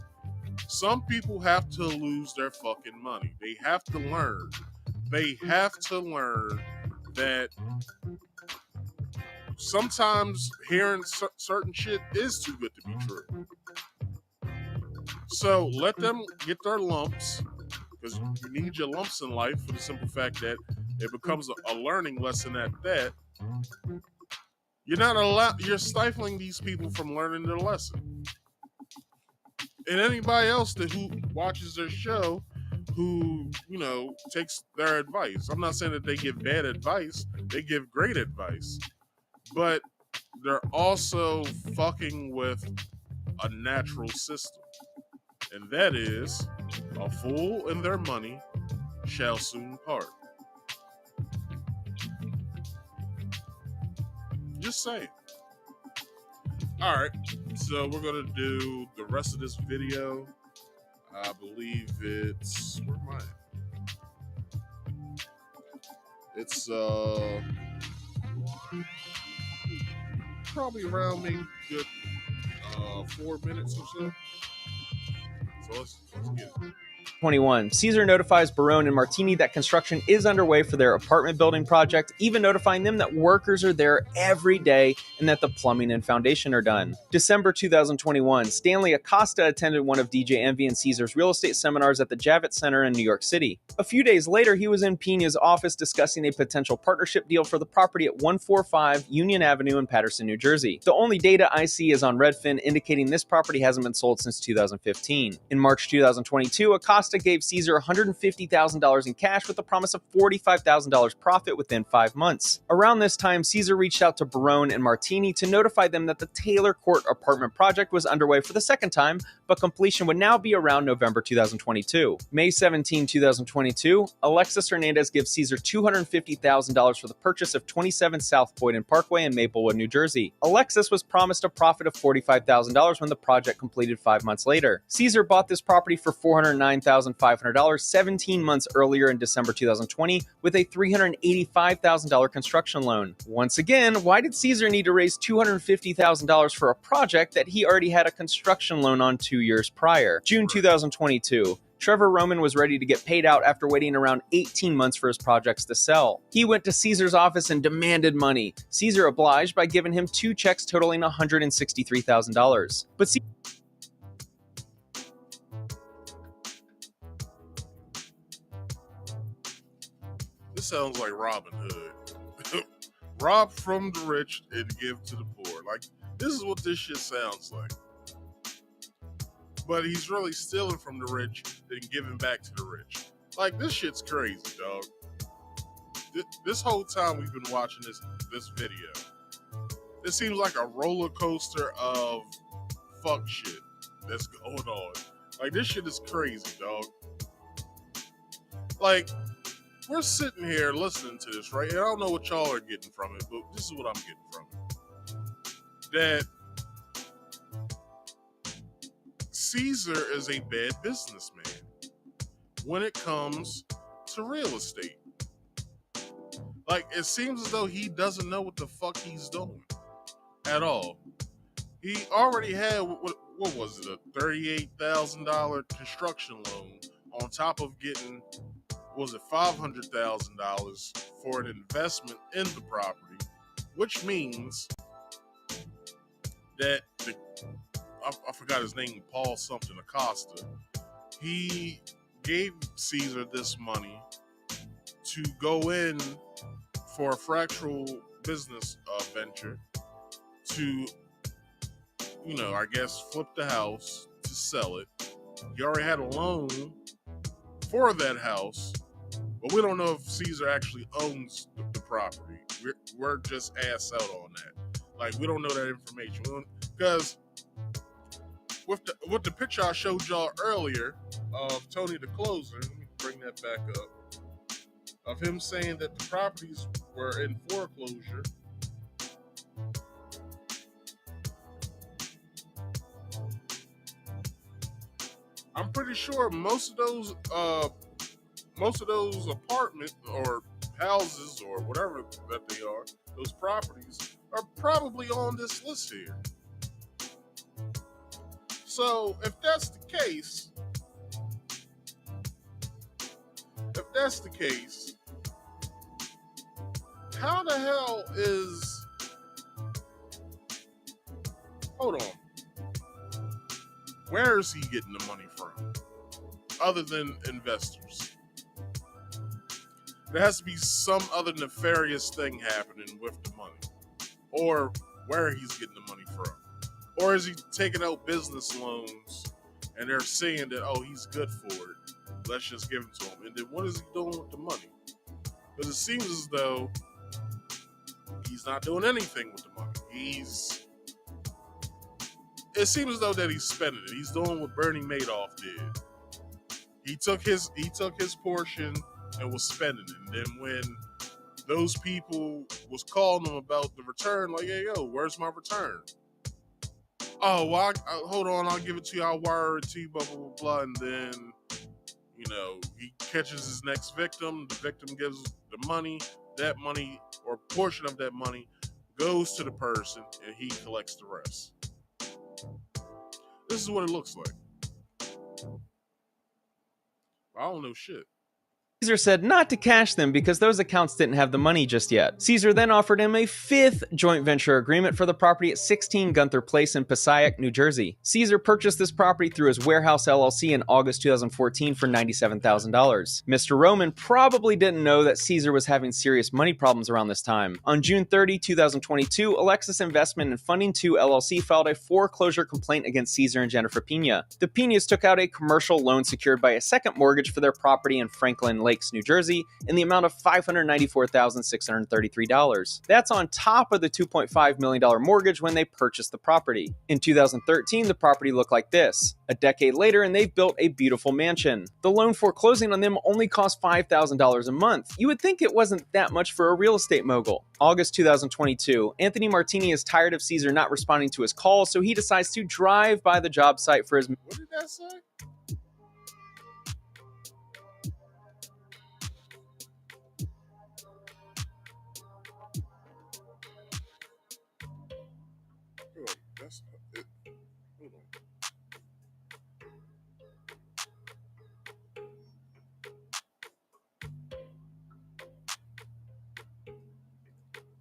Some people have to lose their fucking money. They have to learn. They have to learn that sometimes hearing certain shit is too good to be true. So let them get their lumps, because you need your lumps in life for the simple fact that it becomes a learning lesson at that. You're stifling these people from learning their lesson. And anybody else who watches their show who, you know, takes their advice. I'm not saying that they give bad advice. They give great advice. But they're also fucking with a natural system. And that is, a fool and their money shall soon part. Just saying. Alright, so we're going to do the rest of this video. I believe it's... Where am I at? It's probably around maybe good 4 minutes or so. So let's get it. 21. Cesar notifies Barone and Martini that construction is underway for their apartment building project, even notifying them that workers are there every day and that the plumbing and foundation are done. December 2021. Stanley Acosta attended one of DJ Envy and Cesar's real estate seminars at the Javits Center in New York City. A few days later, he was in Piña's office discussing a potential partnership deal for the property at 145 Union Avenue in Paterson, New Jersey. The only data I see is on Redfin, indicating this property hasn't been sold since 2015. In March 2022, Acosta gave Cesar $150,000 in cash with a promise of $45,000 profit within 5 months. Around this time, Cesar reached out to Barone and Martini to notify them that the Taylor Court apartment project was underway for the second time, but completion would now be around November 2022. May 17, 2022, Alexis Hernandez gives Cesar $250,000 for the purchase of 27 South Boynton Parkway in Maplewood, New Jersey. Alexis was promised a profit of $45,000 when the project completed 5 months later. Cesar bought this property for $409,500 17 months earlier in December 2020 with a $385,000 construction loan. Once again, why did Cesar need to raise $250,000 for a project that he already had a construction loan on 2 years prior? June 2022. Trevor Roman was ready to get paid out after waiting around 18 months for his projects to sell. He went to Cesar's office and demanded money. Cesar obliged by giving him 2 checks totaling $163,000. But This sounds like Robin Hood. Rob from the rich and give to the poor. Like, this is what this shit sounds like. But he's really stealing from the rich and giving back to the rich. Like, this shit's crazy, dog. This whole time we've been watching this video, it seems like a roller coaster of fuck shit that's going on. Like, this shit is crazy, dog. Like, we're sitting here listening to this, right? And I don't know what y'all are getting from it, but this is what I'm getting from it. That Cesar is a bad businessman when it comes to real estate. Like, it seems as though he doesn't know what the fuck he's doing at all. He already had, what was it, a $38,000 construction loan on top of getting, was it $500,000 for an investment in the property, which means that I forgot his name, Paul something Acosta. He gave Cesar this money to go in for a fractional business venture to, I guess flip the house to sell it. He already had a loan for that house, but we don't know if Cesar actually owns the property. We're just ass out on that. Like, we don't know that information because with the picture I showed y'all earlier of Tony the Closer, let me bring that back up, of him saying that the properties were in foreclosure. I'm pretty sure most of those apartments or houses or whatever that they are, those properties are probably on this list here. So if that's the case, how the hell is... Hold on. Where is he getting the money from? Other than investors. There has to be some other nefarious thing happening with the money. Or where he's getting the money from. Or is he taking out business loans and they're saying that, oh, he's good for it, let's just give it to him. And then what is he doing with the money? Because it seems as though he's not doing anything with the money. It seems as though that he's spending it. He's doing what Bernie Madoff did. He took his portion and was spending it. And then when those people was calling him about the return, like, hey, yo, where's my return? Oh, well, hold on, I'll give it to you, I'll wire it to you, blah, blah, blah, blah. And then, he catches his next victim. The victim gives the money. That money, or portion of that money, goes to the person, and he collects the rest. This is what it looks like. I don't know shit. Cesar said not to cash them because those accounts didn't have the money just yet. Cesar then offered him a fifth joint venture agreement for the property at 16 Gunther Place in Passaic, New Jersey. Cesar purchased this property through his warehouse LLC in August 2014 for $97,000. Mr. Roman probably didn't know that Cesar was having serious money problems around this time. On June 30, 2022, Alexis Investment and Funding 2 LLC filed a foreclosure complaint against Cesar and Jennifer Piña. The Piñas took out a commercial loan secured by a second mortgage for their property in Franklin Lakes, New Jersey, in the amount of $594,633. That's on top of the $2.5 million mortgage when they purchased the property. In 2013, the property looked like this. A decade later, and they've built a beautiful mansion. The loan foreclosing on them only cost $5,000 a month. You would think it wasn't that much for a real estate mogul. August 2022, Anthony Martini is tired of Cesar not responding to his calls, so he decides to drive by the job site for his... What did that say?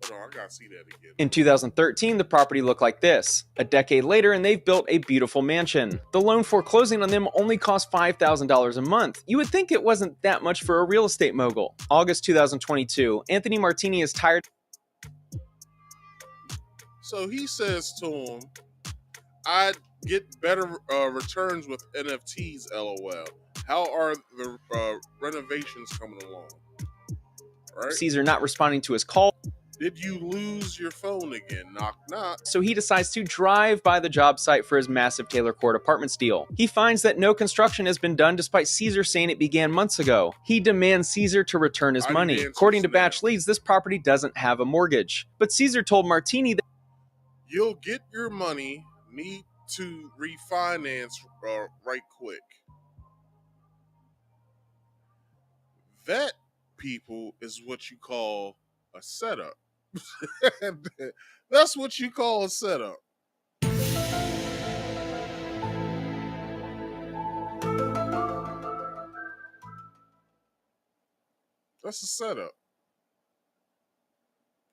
I gotta see that again. In 2013, the property looked like this. A decade later, and they've built a beautiful mansion. The loan foreclosing on them only cost $5,000 a month. You would think it wasn't that much for a real estate mogul. August 2022, Anthony Martini is tired... So he says to him, I'd get better returns with NFTs, LOL. How are the renovations coming along? Right? Cesar not responding to his call. Did you lose your phone again? Knock, knock. So he decides to drive by the job site for his massive Taylor Court Apartments deal. He finds that no construction has been done despite Cesar saying it began months ago. He demands Cesar to return his money. According to Batch Leads, this property doesn't have a mortgage. But Cesar told Martini that you'll get your money, need to refinance right quick. That, people, is what you call a setup. That's what you call a setup. That's a setup.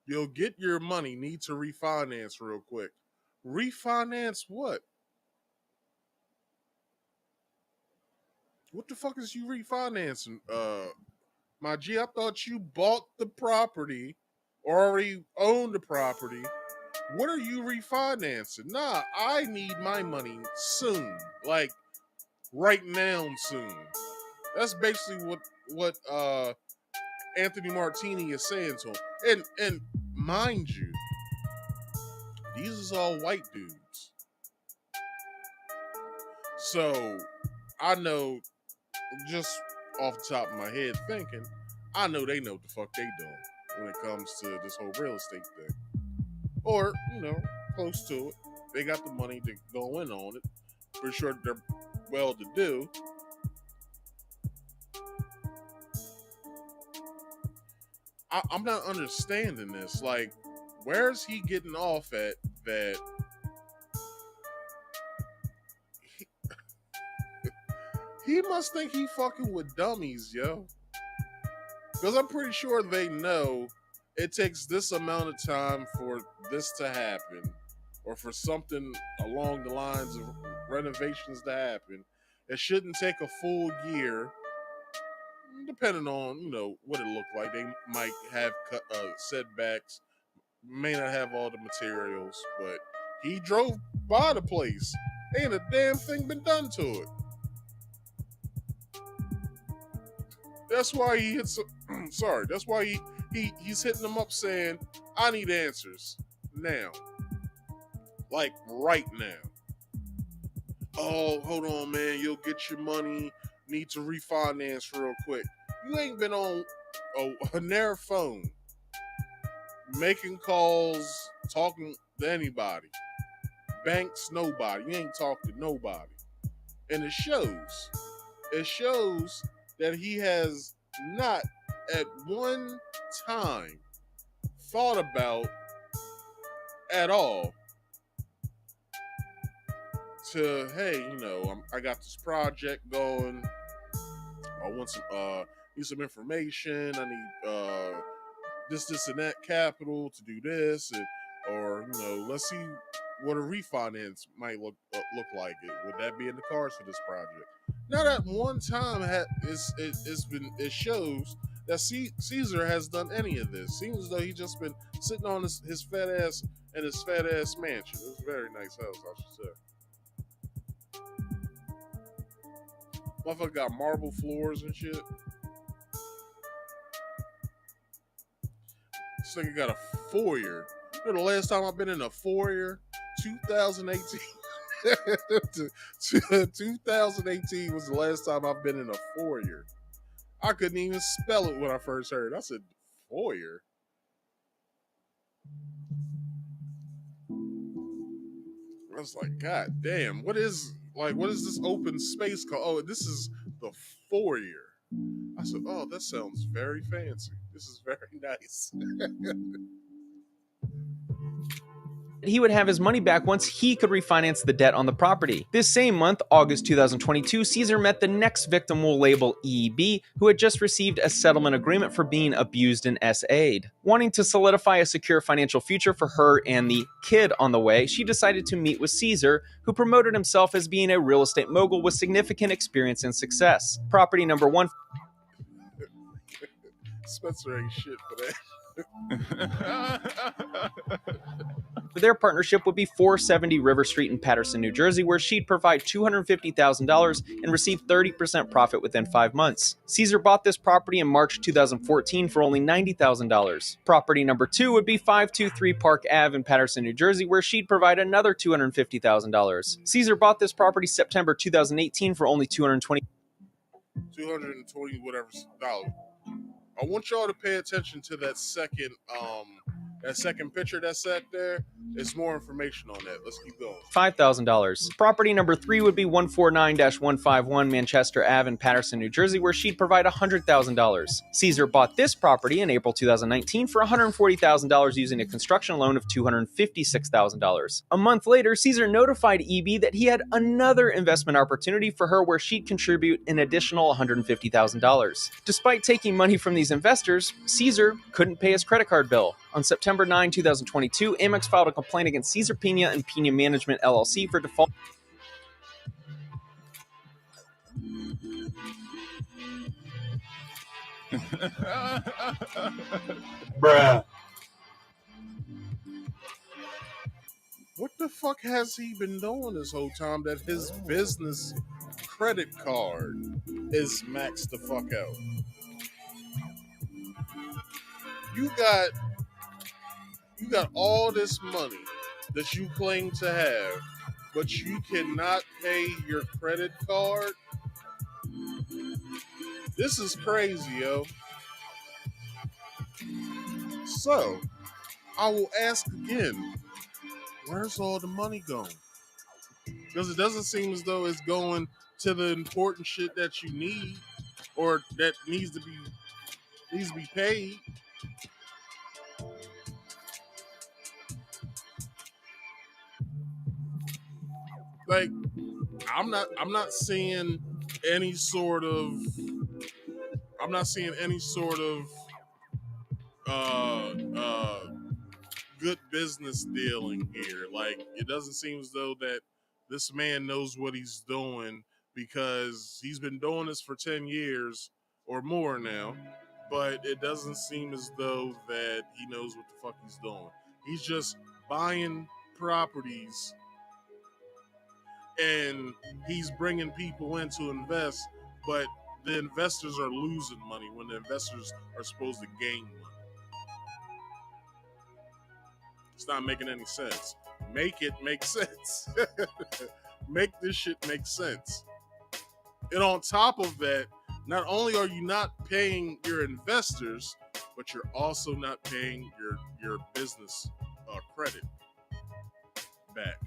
You'll get your money, need to refinance real quick. Refinance what? What the fuck is you refinancing? My G, I thought you bought the property or already owned the property. What are you refinancing? Nah, I need my money soon. Like right now soon. That's basically what Anthony Martini is saying to him. And mind you, these is all white dudes. So I know, just off the top of my head thinking, I know they know what the fuck they doing when it comes to this whole real estate thing. Or, close to it. They got the money to go in on it. For sure they're well to do. I'm not understanding this. Like, where's he getting off at that he must think he fucking with dummies, yo. Because I'm pretty sure they know it takes this amount of time for this to happen, or for something along the lines of renovations to happen. It shouldn't take a full year, depending on, what it looked like. They might have setbacks, may not have all the materials, but he drove by the place. Ain't a damn thing been done to it. That's why he hits. Sorry, that's why he's hitting them up saying, "I need answers now, like right now." Oh, hold on, man. You'll get your money. Need to refinance real quick. You ain't been on a their phone, making calls, talking to anybody. Banks, nobody. You ain't talking to nobody, and it shows. It shows that he has not at one time thought about at all to, hey, I got this project going. I want some need some information. I need this and that capital to do this, or let's see what a refinance might look like. Would that be in the cards for this project? Not at one time it shows that Cesar has done any of this. Seems as though he's just been sitting on his fat ass in his fat ass mansion. It was a very nice house, I should say. Motherfucker got marble floors and shit. This nigga got a foyer. The last time I've been in a foyer, 2018. 2018 was the last time I've been in a foyer. I couldn't even spell it when I first heard it. I said, foyer? I was like, God damn, what is this open space called? Oh, this is the foyer. I said, oh, that sounds very fancy. This is very nice. He would have his money back once he could refinance the debt on the property. This same month, August 2022, Cesar met the next victim we'll label EB, who had just received a settlement agreement for being abused and SA'd. Wanting to solidify a secure financial future for her and the kid on the way, she decided to meet with Cesar, who promoted himself as being a real estate mogul with significant experience and success. Property number 1... Spencer ain't shit for that. Their partnership would be 470 River Street in Paterson, New Jersey, where she'd provide $250,000 and receive 30% profit within 5 months. Cesar bought this property in March 2014 for only $90,000. Property number 2 would be 523 Park Ave in Paterson, New Jersey, where she'd provide another $250,000. Cesar bought this property September 2018 for only $220 whatever dollars. I want y'all to pay attention to that second picture that's sat there. There's more information on that. Let's keep going. $5,000. Property number 3 would be 149-151 Manchester Ave in Paterson, New Jersey, where she'd provide $100,000. Cesar bought this property in April 2019 for $140,000 using a construction loan of $256,000. A month later, Cesar notified EB that he had another investment opportunity for her where she'd contribute an additional $150,000. Despite taking money from these investors, Cesar couldn't pay his credit card bill. On September 9, 2022, Amex filed a complaint against Cesar Piña and Piña Management LLC for default. Bruh. What the fuck has he been doing this whole time that his business credit card is maxed the fuck out? You got all this money that you claim to have, but you cannot pay your credit card? This is crazy, yo. So, I will ask again, where's all the money going? Because it doesn't seem as though it's going to the important shit that you need or that needs to be paid. Like, I'm not seeing any sort of good business dealing here. Like, it doesn't seem as though that this man knows what he's doing, because he's been doing this for 10 years or more now, but it doesn't seem as though that he knows what the fuck he's doing. He's just buying properties and he's bringing people in to invest, but the investors are losing money when the investors are supposed to gain money. It's not making any sense. Make it make sense. Make this shit make sense. And on top of that, not only are you not paying your investors, but you're also not paying your business credit back.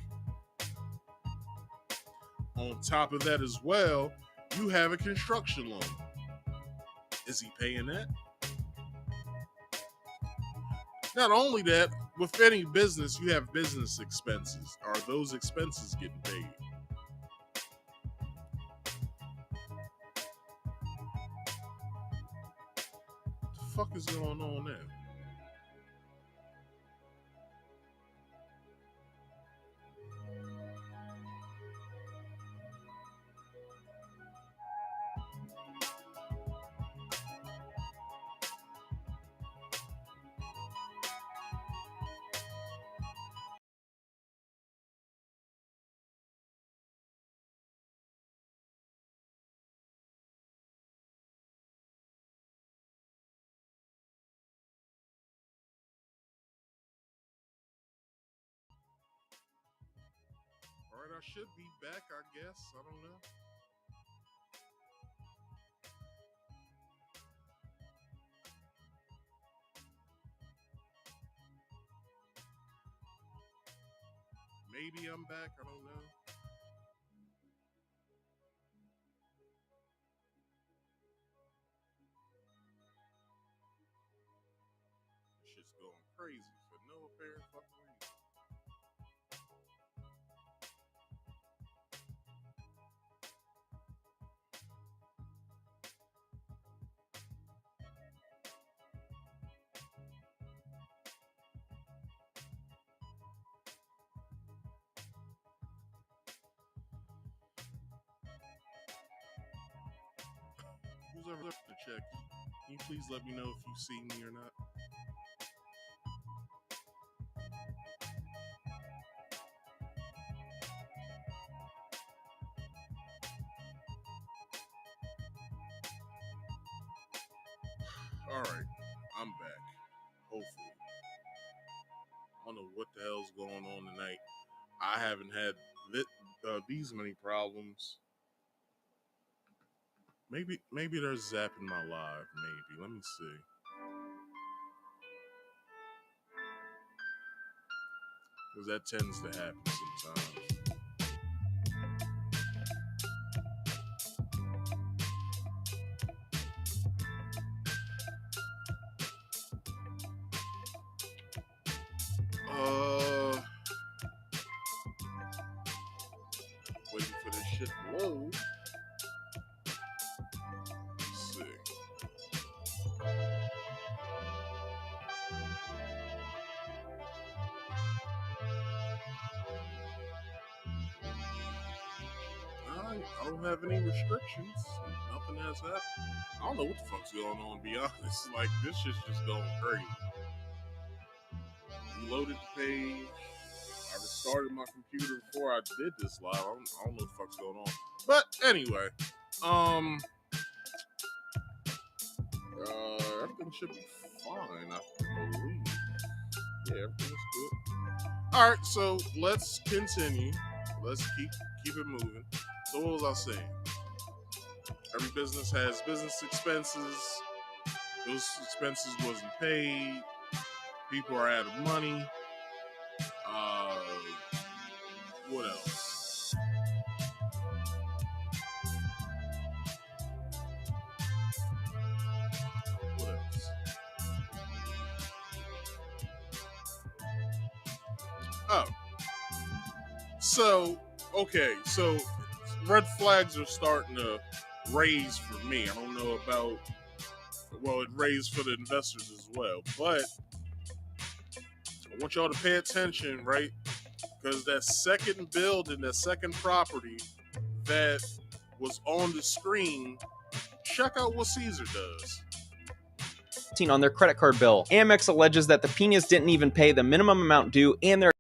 On top of that as well, you have a construction loan. Is he paying that? Not only that, with any business, you have business expenses. Are those expenses getting paid? What the fuck is going on there? All right, I should be back, I guess. I don't know. Maybe I'm back. I don't know. Shit's going crazy for no apparent fucking reason. Who's ever left the check? Can you please let me know if you see me or not? All right, I'm back. Hopefully. I don't know what the hell's going on tonight. I haven't had these many problems. Maybe they're zapping my live. Maybe. Let me see. Because that tends to happen sometimes. Waiting for this shit to load. Let's see. I don't have any restrictions. Nothing has happened. I don't know what the fuck's going on, to be honest. Like, this shit's just going crazy. Reloaded the page. I restarted my computer before I did this live. I don't know what the fuck's going on. But anyway, everything should be fine, I believe. Yeah, everything's good. All right, so let's continue. Let's keep it moving. So what was I saying? Every business has business expenses. Those expenses wasn't paid. People are out of money. What else? What else? Oh. So, okay. So, red flags are starting to raise for me. I don't know about, well, it raised for the investors as well. But I want y'all to pay attention, right? Because that second building, that second property that was on the screen, check out what Cesar does. On their credit card bill. Amex alleges that the Piñas didn't even pay the minimum amount due, and their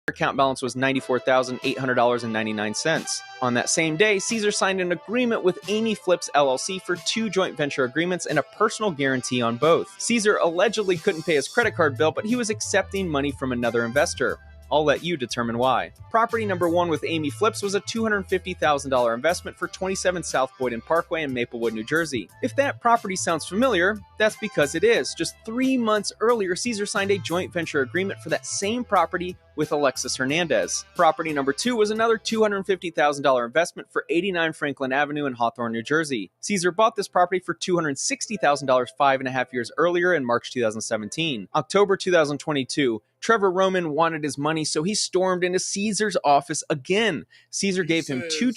account balance was $94,800.99. On that same day, Cesar signed an agreement with Amy Flips LLC for 2 joint venture agreements and a personal guarantee on both. Cesar allegedly couldn't pay his credit card bill, but he was accepting money from another investor. I'll let you determine why. Property number 1 with Amy Flips was a $250,000 investment for 27 South Boyden Parkway in Maplewood, New Jersey. If that property sounds familiar, that's because it is. Just 3 months earlier, Cesar signed a joint venture agreement for that same property with Alexis Hernandez. Property number 2 was another $250,000 investment for 89 Franklin Avenue in Hawthorne, New Jersey. Cesar bought this property for $260,000 5.5 years earlier in March 2017. October 2022, Trevor Roman wanted his money, so he stormed into Cesar's office again. Cesar gave him 2...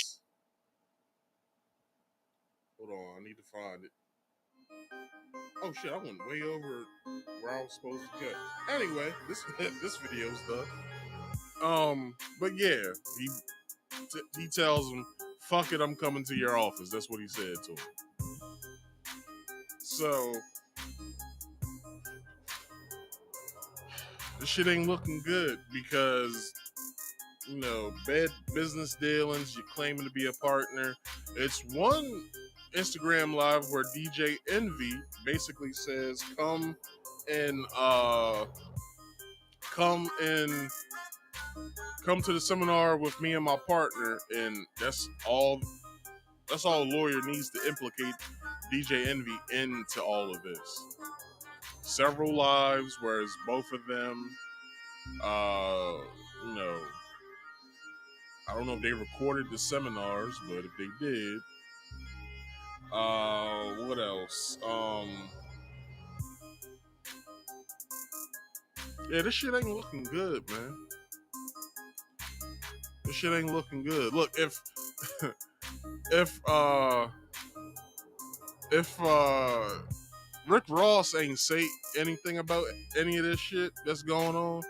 Hold on, I need to find it. Oh shit, I went way over where I was supposed to get. Anyway, this video's done. But yeah, he tells him, "Fuck it, I'm coming to your office." That's what he said to him. So this shit ain't looking good because, you know, bad business dealings, you're claiming to be a partner. It's one Instagram live where DJ Envy basically says, come to the seminar with me and my partner, and that's all a lawyer needs to implicate DJ Envy into all of this. Several lives, whereas both of them, you know, I don't know if they recorded the seminars, but if they did, what else? Yeah, this shit ain't looking good, man. This shit ain't looking good. Look, if Rick Ross ain't say anything about any of this shit that's going on,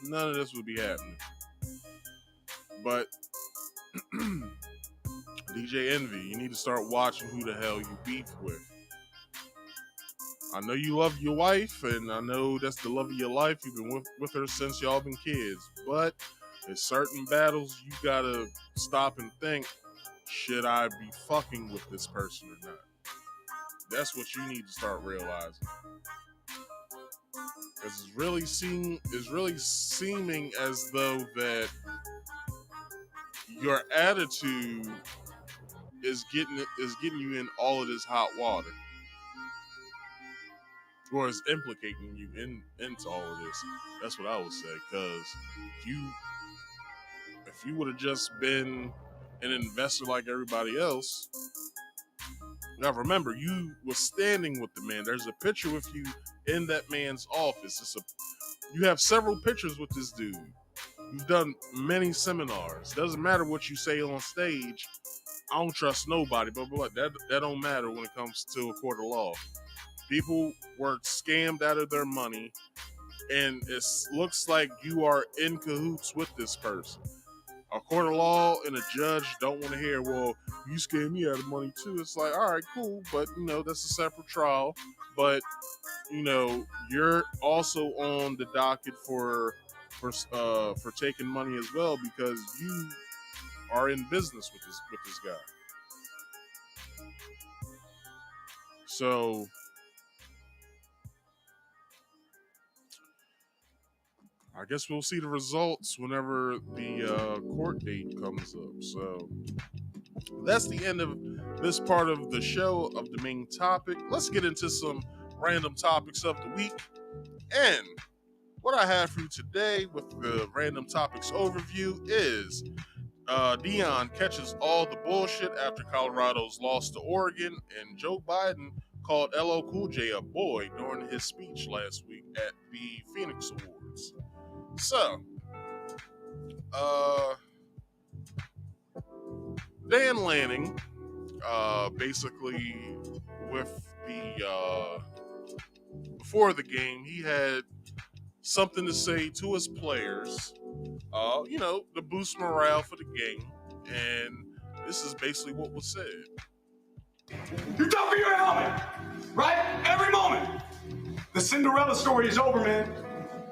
none of this would be happening. But DJ Envy, you need to start watching who the hell you beef with. I know you love your wife, and I know that's the love of your life. You've been with her since y'all been kids. But there's certain battles you gotta stop and think, should I be fucking with this person or not? That's what you need to start realizing. Because it's really seeming as though that your attitude is getting you in all of this hot water, or is implicating you into all of this. That's what I would say. Because if you would have just been an investor like everybody else, now remember, you were standing with the man. There's a picture with you in that man's office. You have several pictures with this dude. You've done many seminars. Doesn't matter what you say on stage. I don't trust nobody, but that don't matter when it comes to a court of law. People were scammed out of their money, and it looks like you are in cahoots with this person. a court of law and a judge don't want to hear, well, you scammed me out of money too. It's like, all right, cool, but that's a separate trial. But you're also on the docket for taking money as well, because you are in business with this guy. So I guess we'll see the results whenever the court date comes up. So that's the end of this part of the show of the main topic. Let's get into some random topics of the week. And what I have for you today with the random topics overview is Deion catches all the bullshit after Colorado's loss to Oregon, and Joe Biden called LL Cool J a boy during his speech last week at the Phoenix Awards. So, Dan Lanning, basically with the before the game, he had something to say to his players, to boost morale for the game, and this is basically what was said. You dump your helmet, right? Every moment. The Cinderella story is over, man.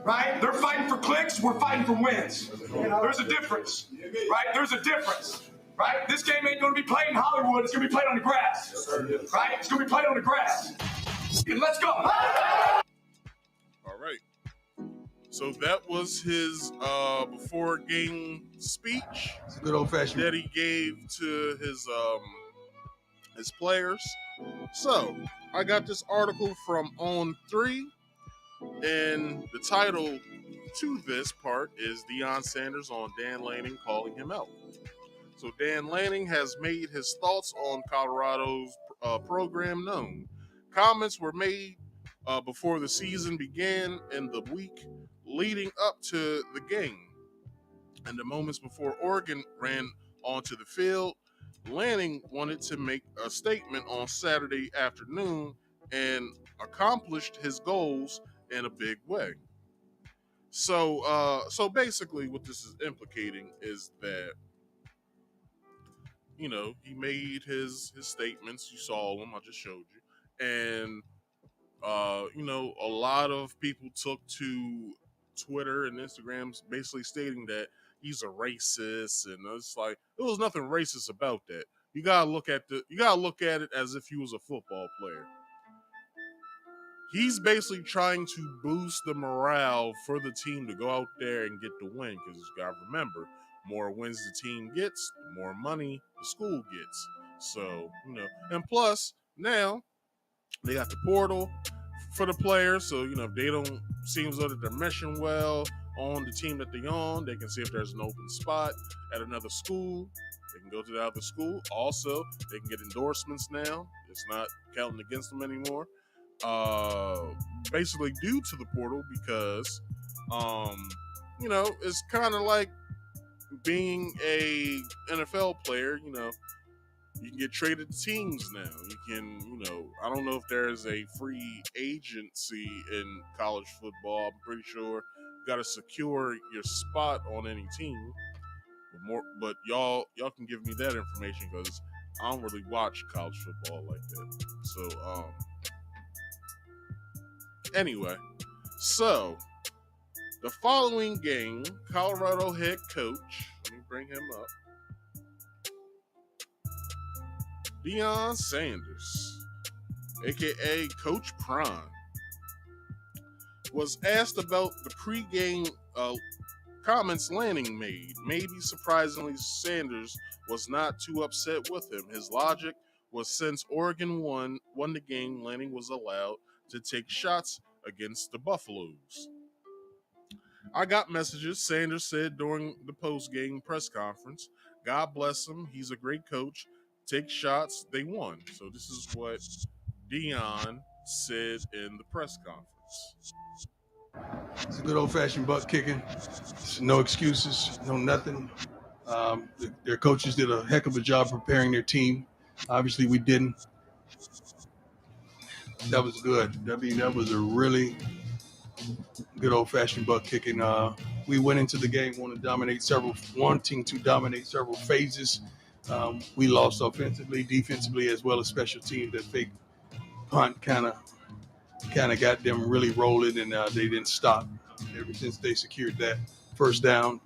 Right? They're fighting for clicks, we're fighting for wins. There's a difference, right? There's a difference, right? This game ain't gonna be played in Hollywood, it's gonna be played on the grass, right? It's gonna be played on the grass. And let's go. All right. So that was his before game speech. It's a good old fashioned that he gave to his players. So I got this article from On3, and the title to this part is Deion Sanders on Dan Lanning calling him out. So Dan Lanning has made his thoughts on Colorado's program known. Comments were made before the season began in the week leading up to the game. And the moments before Oregon ran onto the field, Lanning wanted to make a statement on Saturday afternoon and accomplished his goals in a big way. So basically what this is implicating is that, he made his statements. You saw them, I just showed you. And, a lot of people took to Twitter and Instagram basically stating that he's a racist, and it's like there was nothing racist about that. You gotta look at it as if he was a football player. He's basically trying to boost the morale for the team to go out there and get the win, because you gotta remember, more wins the team gets, the more money the school gets. So, and plus now they got the portal for the players, so if they don't seem as though that they're meshing well on the team that they're on, they can see if there's an open spot at another school. They can go to the other school. Also, they can get endorsements now. It's not counting against them anymore. Basically due to the portal, because it's kind of like being a NFL player. You can get traded to teams now. You can, I don't know if there's a free agency in college football. I'm pretty sure you got to secure your spot on any team. But y'all can give me that information, because I don't really watch college football like that. So, anyway, so the following game, Colorado head coach, let me bring him up, Deion Sanders, aka Coach Prime, was asked about the pregame comments Lanning made. Maybe surprisingly, Sanders was not too upset with him. His logic was, since Oregon won the game, Lanning was allowed to take shots against the Buffaloes. I got messages, Sanders said during the post-game press conference. God bless him. He's a great coach. Take shots. They won. So this is what Deion said in the press conference. It's a good old-fashioned butt kicking. No excuses, no nothing. Their coaches did a heck of a job preparing their team. Obviously, we didn't. That was good. That was a really good old-fashioned butt kicking. we went into the game wanting to dominate several phases. We lost offensively, defensively, as well as special teams. That fake punt kind of got them really rolling, and they didn't stop ever since they secured that first down.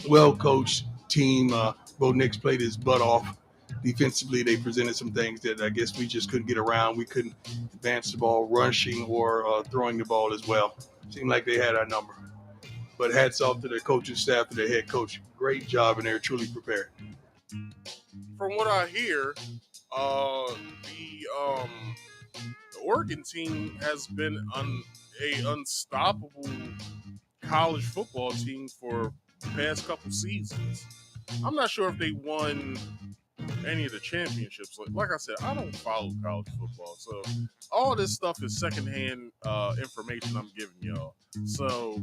Well-coached team. Bo Nix played his butt off. Defensively, they presented some things that I guess we just couldn't get around. We couldn't advance the ball, rushing or throwing the ball as well. Seemed like they had our number. But hats off to their coaching staff, to their head coach. Great job, and they're truly prepared. From what I hear, the Oregon team has been a unstoppable college football team for the past couple seasons. I'm not sure if they won any of the championships. Like I said, I don't follow college football, so all this stuff is secondhand information I'm giving y'all. So,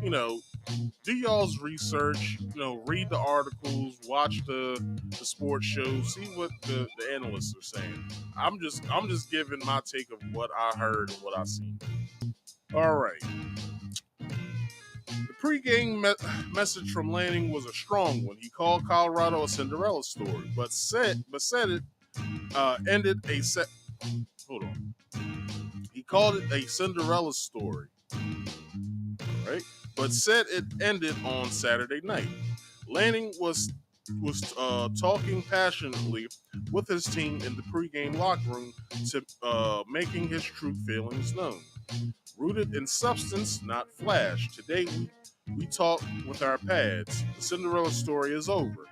do y'all's research. Read the articles, watch the sports shows, see what the analysts are saying. I'm just giving my take of what I heard and what I seen. All right. The pregame message from Lanning was a strong one. He called Colorado a Cinderella story, but said it ended a set. Hold on. He called it a Cinderella story, right? But said it ended on Saturday night. Lanning was talking passionately with his team in the pregame locker room to making his true feelings known. Rooted in substance, not flash. Today we talk with our pads. The Cinderella story is over.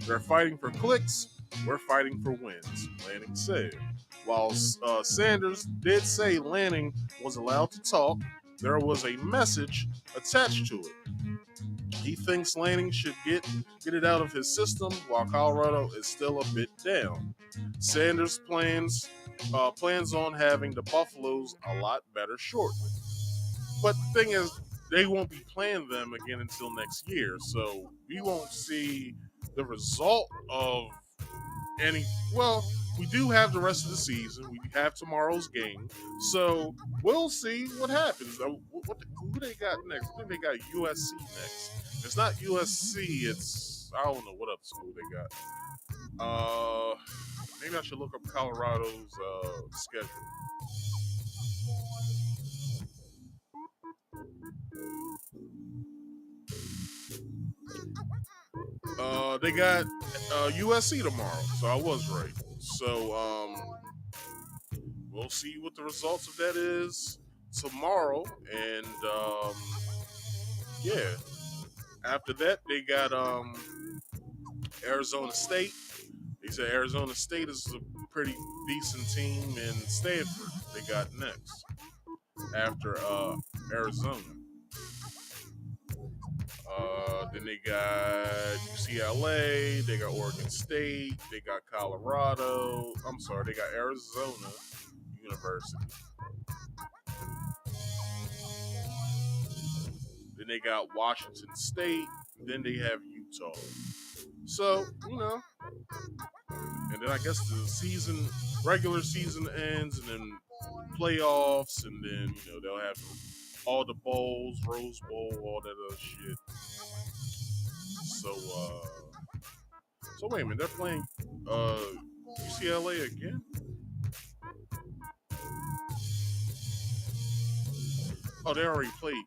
They're fighting for clicks. We're fighting for wins, Lanning said. While Sanders did say Lanning was allowed to talk, there was a message attached to it. He thinks Lanning should get it out of his system while Colorado is still a bit down. Sanders plans on having the Buffaloes a lot better shortly. But the thing is, they won't be playing them again until next year, so we won't see the result of any. Well, we do have the rest of the season. We have tomorrow's game, so we'll see what happens. Who they got next? I think they got USC next. It's not USC. It's I don't know what other school they got. Maybe I should look up Colorado's schedule. They got USC tomorrow, so I was right. So we'll see what the results of that is tomorrow, and yeah. After that, they got Arizona State. They said Arizona State is a pretty decent team, and Stanford they got next after Arizona. Then they got UCLA, they got Oregon State, they got Colorado. I'm sorry, they got Arizona University. Then they got Washington State. Then they have Utah. So, and then I guess the regular season ends, and then playoffs, and then, they'll have all the bowls, Rose Bowl, all that other shit. So wait a minute, they're playing UCLA again? Oh, they already played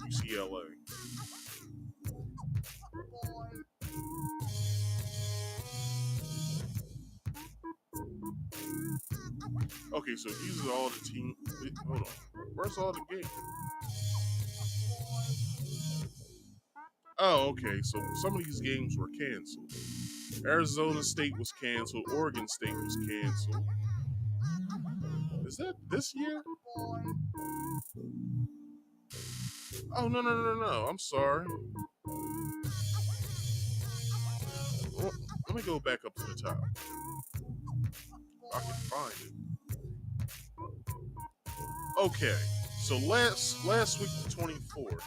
UCLA. Okay, so these are all the teams. Hold on. Where's all the games? Oh, okay. So some of these games were canceled. Arizona State was canceled. Oregon State was canceled. Is that this year? Oh, no. I'm sorry. Well, let me go back up to the top. I can find it. Okay. So last week, the 24th.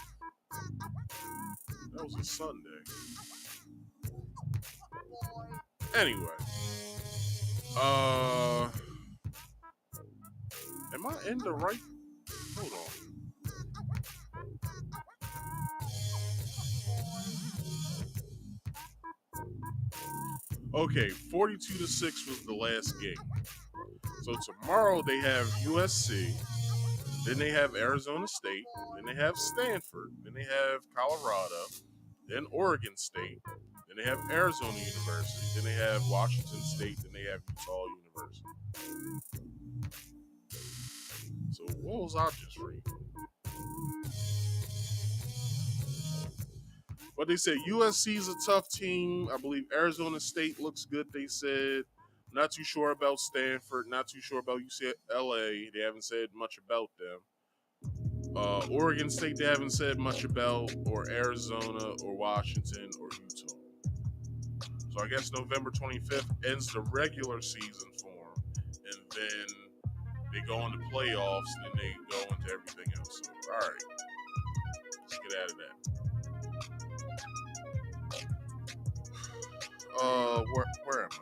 That was a Sunday. Anyway. Am I in the right? Hold on. Okay, 42-6 was the last game. So tomorrow they have USC, then they have Arizona State, then they have Stanford, then they have Colorado, then Oregon State, then they have Arizona University, then they have Washington State, then they have Utah University. So what was I just reading? But they said USC is a tough team. I believe Arizona State looks good, they said. Not too sure about Stanford. Not too sure about UCLA. They haven't said much about them. Oregon State, they haven't said much about, or Arizona, or Washington, or Utah. So I guess November 25th ends the regular season for them. And then they go into playoffs, and then they go into everything else. So, all right. Let's get out of that. Where am I?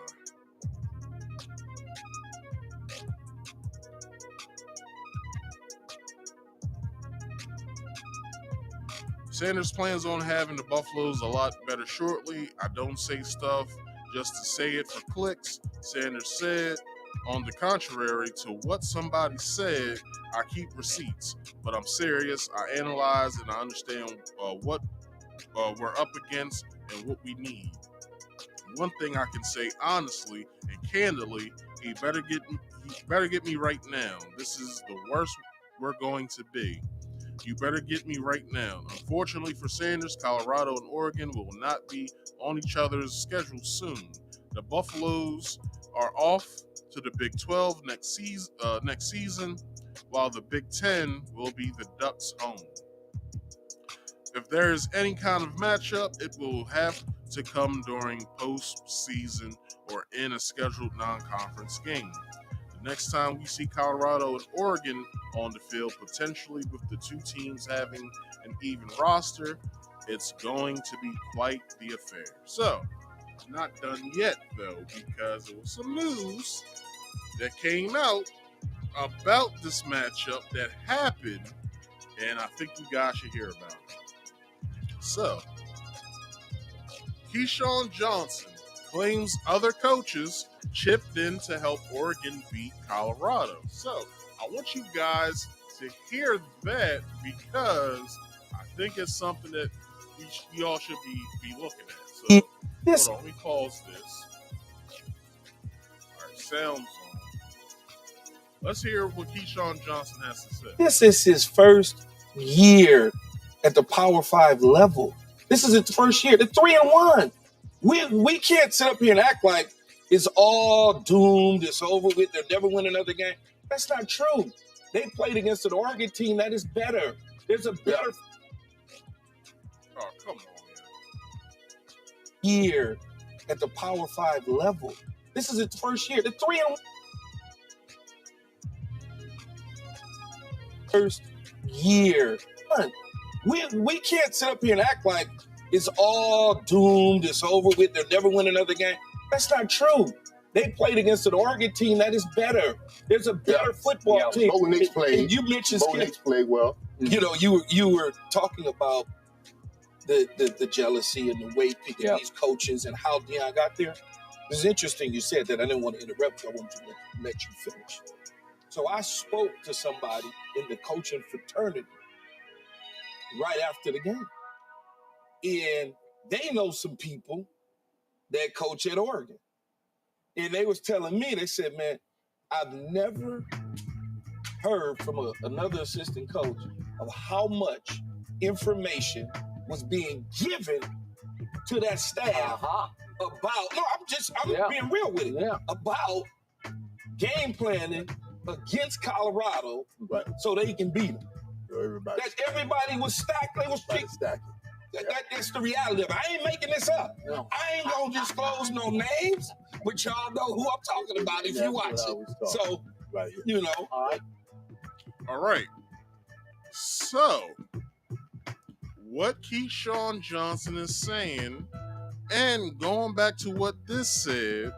Sanders plans on having the Buffaloes a lot better shortly. I don't say stuff just to say it for clicks, Sanders said. On the contrary to what somebody said, I keep receipts, but I'm serious. I analyze and I understand what we're up against and what we need. One thing I can say honestly and candidly, he better get me right now. This is the worst we're going to be. You better get me right now. Unfortunately for Sanders, Colorado and Oregon will not be on each other's schedule soon. The Buffaloes are off to the Big 12 next season, while the Big 10 will be the Ducks' home. If there is any kind of matchup, it will have to come during postseason or in a scheduled non-conference game. The next time we see Colorado and Oregon on the field, potentially with the two teams having an even roster, it's going to be quite the affair. So, it's not done yet, though, because there was some news that came out about this matchup that happened, and I think you guys should hear about it. So, Keyshawn Johnson claims other coaches chipped in to help Oregon beat Colorado. So, I want you guys to hear that because I think it's something that we all should be looking at. So, hold on, let me pause this. All right, sounds on. Let's hear what Keyshawn Johnson has to say. This is his first year at the Power 5 level. This is its first year. They're 3-1. We can't sit up here and act like it's all doomed, it's over with, they'll never win another game. That's not true. They played against an Oregon team that is better. There's a better come on, year at the Power 5 level. This is its first year. They're 3-1. First year. We can't sit up here and act like it's all doomed, it's over with, they'll never win another game. That's not true. They played against an Oregon team that is better. There's a better football team. Bo Nix played. And you mentioned Bo Nix played well. You know, you were talking about the jealousy and the way picking these coaches and how Deion got there. It's interesting you said that. I didn't want to interrupt you. I wanted to let you finish. So I spoke to somebody in the coaching fraternity right after the game. And they know some people that coach at Oregon. And they was telling me, they said, man, I've never heard from another assistant coach of how much information was being given to that staff about, I'm being real with it, about game planning against Colorado so they can beat them. Everybody was stacked. They was stacked. That's the reality of it. I ain't making this up. No. I ain't gonna disclose no names, but y'all know who I'm talking about if you watch it. So, you know. All right. So, what Keyshawn Johnson is saying, and going back to what this said,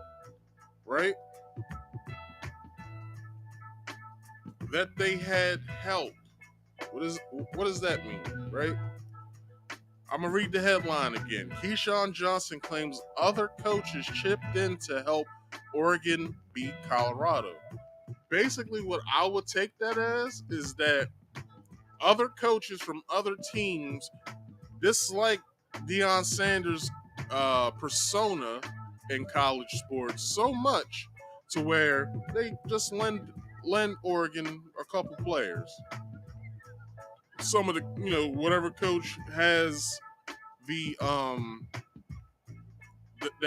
right? That they had help. What does that mean, right? I'm going to read the headline again. Keyshawn Johnson claims other coaches chipped in to help Oregon beat Colorado. Basically, what I would take that as is that other coaches from other teams dislike Deion Sanders' persona in college sports so much to where they just lend Oregon a couple players. Some of the, whatever coach has the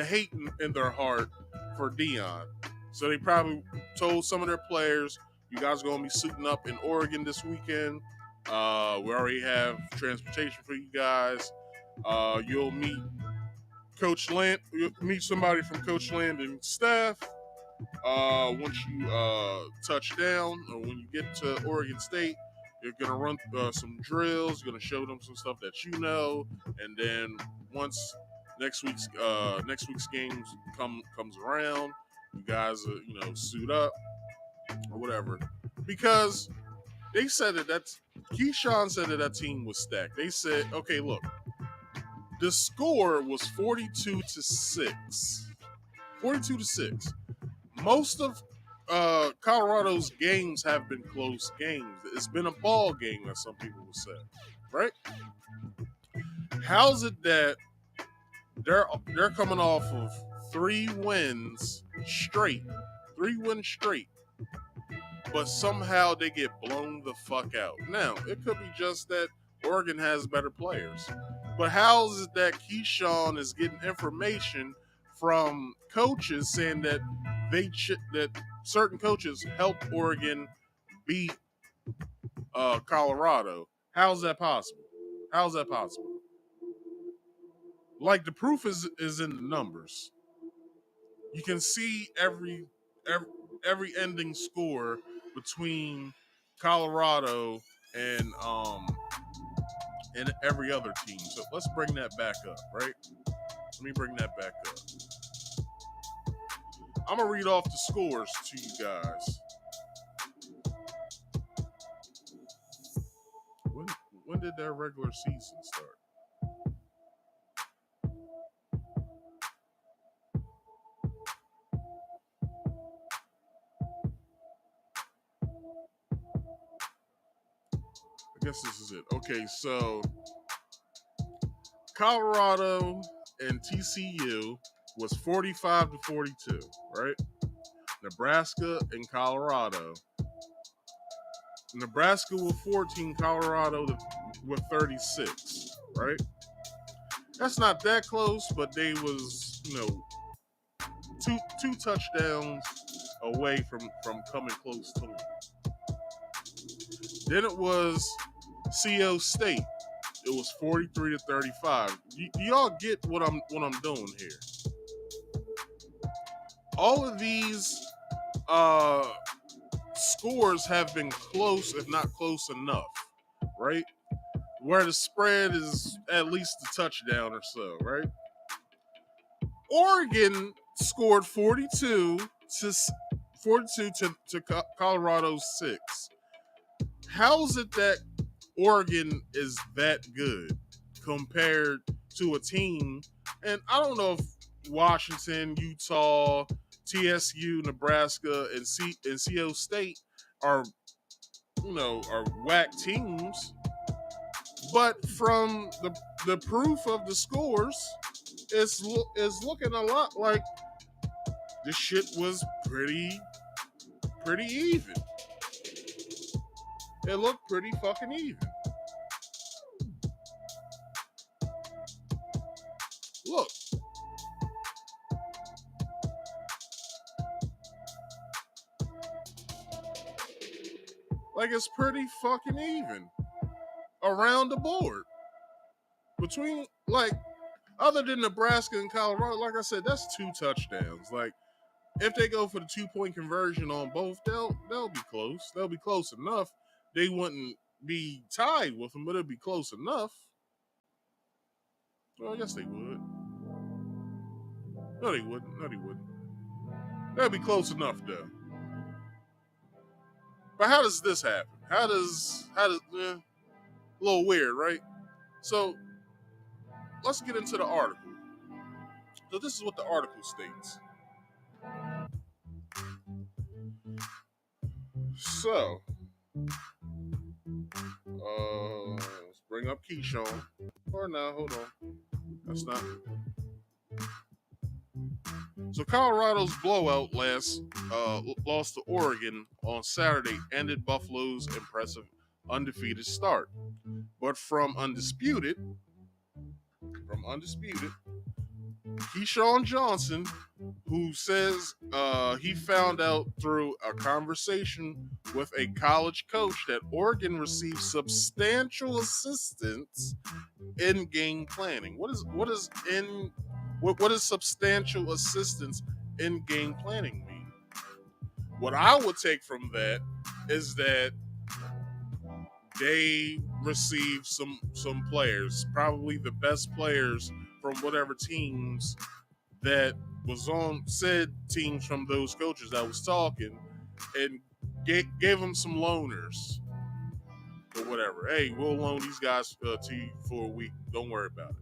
hate in their heart for Deion. So they probably told some of their players, you guys are going to be suiting up in Oregon this weekend. We already have transportation for you guys. You'll meet Coach Land. You'll meet somebody from Coach Landon's staff. Once you touch down, or when you get to Oregon State, you're gonna run some drills. You're gonna show them some stuff that you know, and then once next week's games comes around, you guys suit up or whatever, because they said that's Keyshawn said that team was stacked. They said, okay, look, the score was 42-6. 42-6. Most of Colorado's games have been close games. It's been a ball game, as some people would say, right? How's it that they're coming off of 3 wins straight, but somehow they get blown the fuck out? Now, it could be just that Oregon has better players, but how's it that Keyshawn is getting information from coaches saying that that certain coaches helped Oregon beat Colorado? How's that possible? Like, the proof is in the numbers. You can see every ending score between Colorado and every other team. So let's bring that back up, right? Let me bring that back up. I'm going to read off the scores to you guys. When did their regular season start? I guess this is it. Okay, so Colorado and TCU was 45-42, right? Nebraska and Colorado. Nebraska with 14, Colorado with 36, right? That's not that close, but they was, two touchdowns away from coming close to them. Then it was CO State. It was 43-35. Y'all get what I'm doing here. All of these scores have been close, if not close enough, right? Where the spread is at least a touchdown or so, right? Oregon scored 42 to Colorado's 6. How's it that Oregon is that good compared to a team? And I don't know if Washington, Utah, TSU, Nebraska, and CO State are whack teams, but from the proof of the scores, is looking a lot like this shit was pretty even. It looked pretty fucking even. Look. Like, it's pretty fucking even around the board. Between, like, other than Nebraska and Colorado, like I said, that's 2 touchdowns. Like, if they go for the 2-point conversion on both, they'll be close. They'll be close enough. They wouldn't be tied with them, but it'd be close enough. Well, I guess they would. No, they wouldn't. That'd be close enough, though. But how does this happen? How does a little weird, right? So let's get into the article. So this is what the article states. So, let's bring up Keyshawn. Or no, hold on. That's not. So Colorado's blowout loss to Oregon on Saturday ended Buffalo's impressive undefeated start. But from undisputed, Keyshawn Johnson, who says he found out through a conversation with a college coach that Oregon received substantial assistance in game planning. What does substantial assistance in game planning mean? What I would take from that is that they received some players, probably the best players from whatever teams that was on said teams from those coaches that was talking, and gave them some loaners or whatever. Hey, we'll loan these guys to you for a week. Don't worry about it.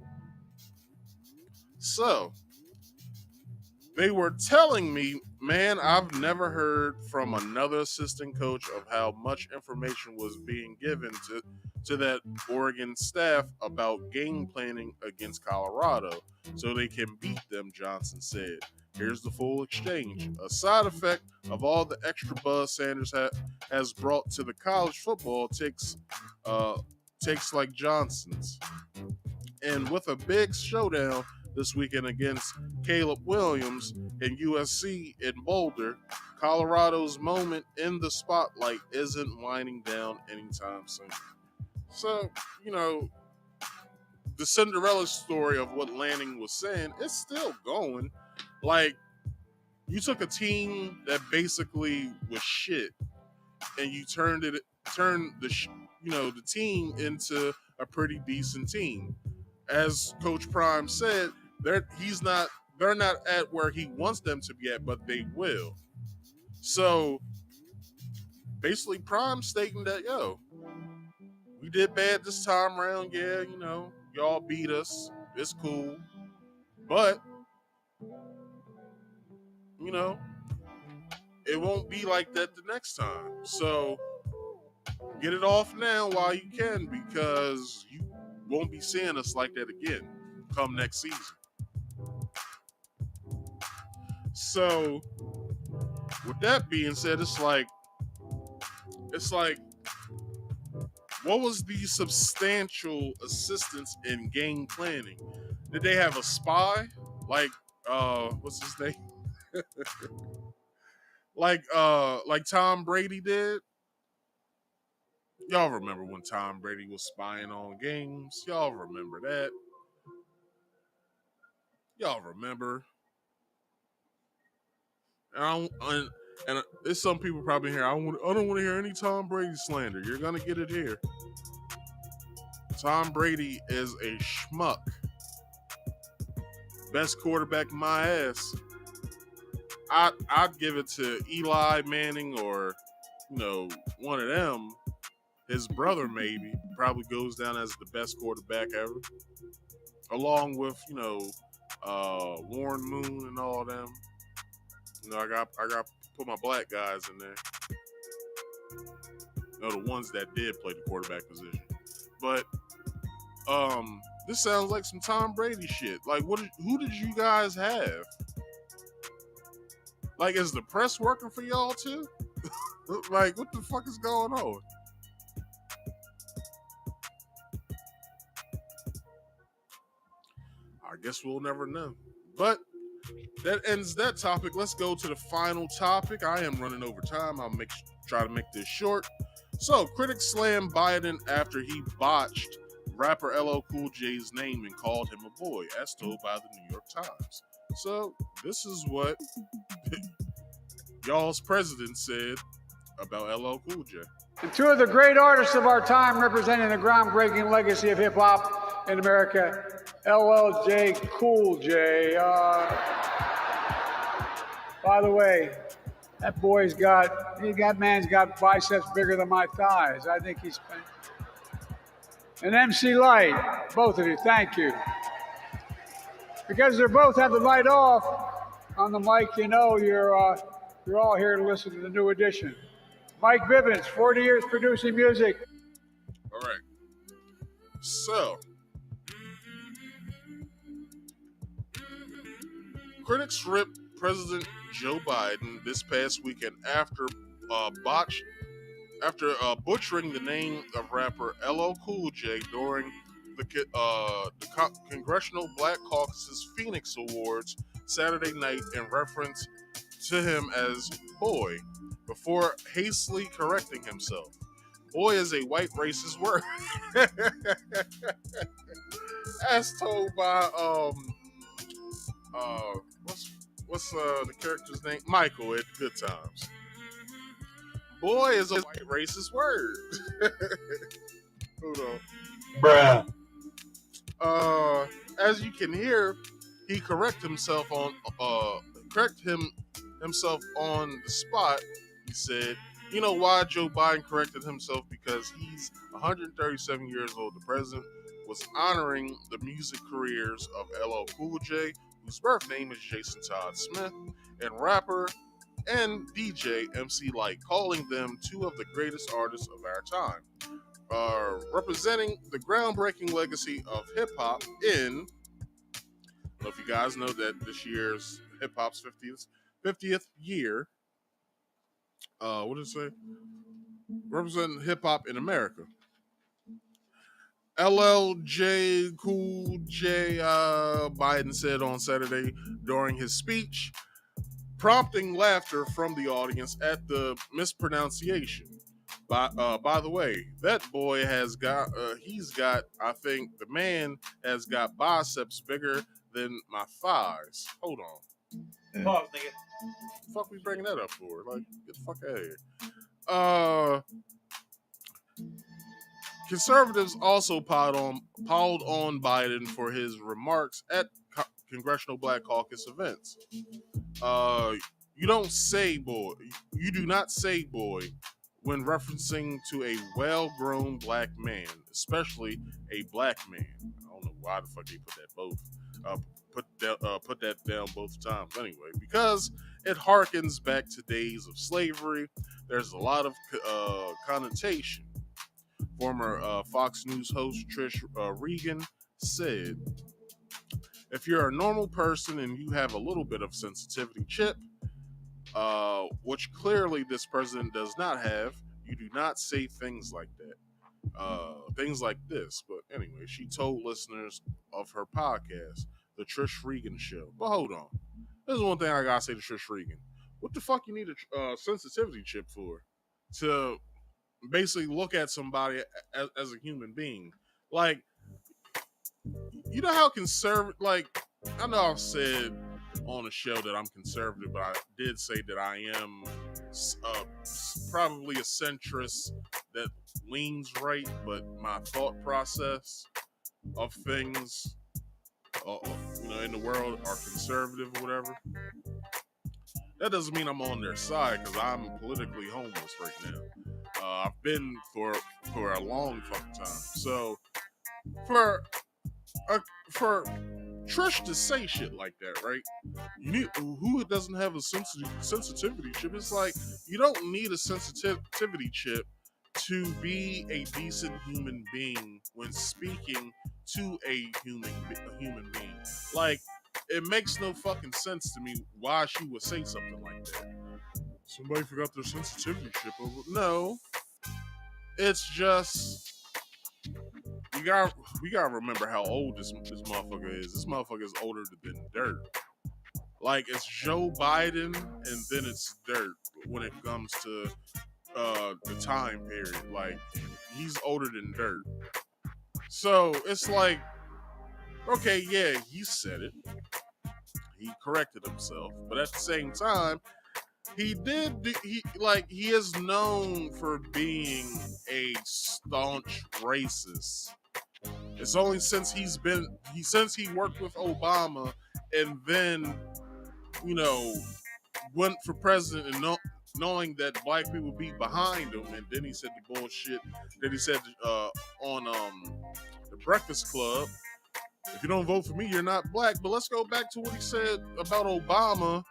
So they were telling me, man, I've never heard from another assistant coach of how much information was being given to that Oregon staff about game planning against Colorado so they can beat them, Johnson said. Here's the full exchange. A side effect of all the extra buzz Sanders has brought to the college football takes like Johnson's. And with a big showdown this weekend against Caleb Williams and USC in Boulder, Colorado's moment in the spotlight isn't winding down anytime soon. So, the Cinderella story of what Lanning was saying, it's still going. Like, you took a team that basically was shit, and you turned the team into a pretty decent team. As Coach Prime said, they're not at where he wants them to be at, but they will. So basically Prime stating that, we did bad this time around. Yeah, y'all beat us. It's cool. But, it won't be like that the next time. So get it off now while you can, because you won't be seeing us like that again come next season. So with that being said, it's like, what was the substantial assistance in game planning? Did they have a spy? Like, what's his name? like Tom Brady did? Y'all remember when Tom Brady was spying on games? Y'all remember that? Y'all remember? And there's some people probably here. I don't want to hear any Tom Brady slander. You're gonna get it here. Tom Brady is a schmuck. Best quarterback in my ass. I'd give it to Eli Manning or one of them. His brother maybe probably goes down as the best quarterback ever, along with Warren Moon and all them. I got to put my black guys in there. The ones that did play the quarterback position. But this sounds like some Tom Brady shit. Like, who did you guys have? Like, is the press working for y'all too? Like, what the fuck is going on? I guess we'll never know. But that ends that topic. Let's go to the final topic. I am running over time. I'll try to make this short. So, critics slammed Biden after he botched rapper LL Cool J's name and called him a boy, as told by the New York Times. So, this is what y'all's president said about LL Cool J. And two of the great artists of our time representing the groundbreaking legacy of hip-hop in America, LL Cool J. By the way, that man's got biceps bigger than my thighs. I think he's... And MC Light, both of you, thank you. Because they both have the light off on the mic, you know you're all here to listen to the new edition. Mike Bivens, 40 years producing music. All right. So, critics ripped President Joe Biden this past weekend after butchering the name of rapper LL Cool J during the Congressional Black Caucus's Phoenix Awards Saturday night in reference to him as boy, before hastily correcting himself. Boy is a white racist word. As told by what's the character's name? Michael at Good Times. Boy is a white racist word. Hold on. Bruh. As you can hear, he corrected himself on the spot. He said, "You know why Joe Biden corrected himself? Because he's 137 years old. The president was honoring the music careers of LL Cool J, whose birth name is Jason Todd Smith, and rapper and DJ MC Light, calling them two of the greatest artists of our time, representing the groundbreaking legacy of hip-hop in," I don't know if you guys know that this year's hip-hop's 50th year, what did it say? Representing hip-hop in America. LL Cool J, Biden said on Saturday during his speech, prompting laughter from the audience at the mispronunciation. By the way, that boy has got, I think the man has got biceps bigger than my thighs. Hold on. Pause, nigga. The fuck we bringing that up for? Like, get the fuck out of here. Conservatives also piled on Biden for his remarks at Congressional Black Caucus events. You don't say boy. You do not say boy when referencing to a well-grown black man, especially a black man. I don't know why the fuck they put that both. Put that down both times anyway, because it harkens back to days of slavery. There's a lot of connotation. Former Fox News host Trish Regan said, "If you're a normal person and you have a little bit of sensitivity chip, which clearly this president does not have, you do not say things like that. Things like this." But anyway, she told listeners of her podcast, The Trish Regan Show. But hold on. There's one thing I gotta say to Trish Regan. What the fuck you need a sensitivity chip for? To basically look at somebody as a human being. Like, you know how conservative, like, I know I've said on the show that I'm conservative, but I did say that I am probably a centrist that leans right, but my thought process of things, in the world are conservative or whatever. That doesn't mean I'm on their side, because I'm politically homeless right now. I've been for a long fucking time. So for Trish to say shit like that, right? Who doesn't have a sensitivity chip? It's like, you don't need a sensitivity chip to be a decent human being when speaking to a human being. Like, it makes no fucking sense to me why she would say something like that. Somebody forgot their sensitivity chip over. No, it's just we gotta remember how old this motherfucker is. This motherfucker is older than dirt. Like, it's Joe Biden and then it's dirt when it comes to the time period. Like, he's older than dirt. So it's like, okay, yeah, he said it. He corrected himself, but at the same time, he is known for being a staunch racist. It's only since he worked with Obama and then, went for president and knowing that black people be behind him, and then he said the bullshit that he said on the Breakfast Club If you don't vote for me, you're not black. But let's go back to what he said about Obama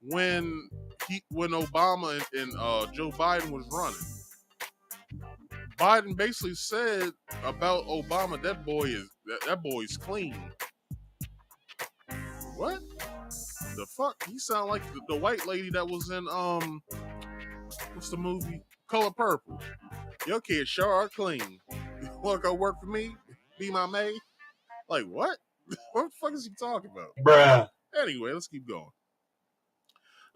when Obama and Joe Biden was running. Biden basically said about Obama, that boy's clean. What the fuck? He sound like the white lady that was in what's the movie? Color Purple. Your kids sure are clean. You wanna go work for me? Be my maid? Like what? What the fuck is he talking about? Bruh. Anyway, let's keep going.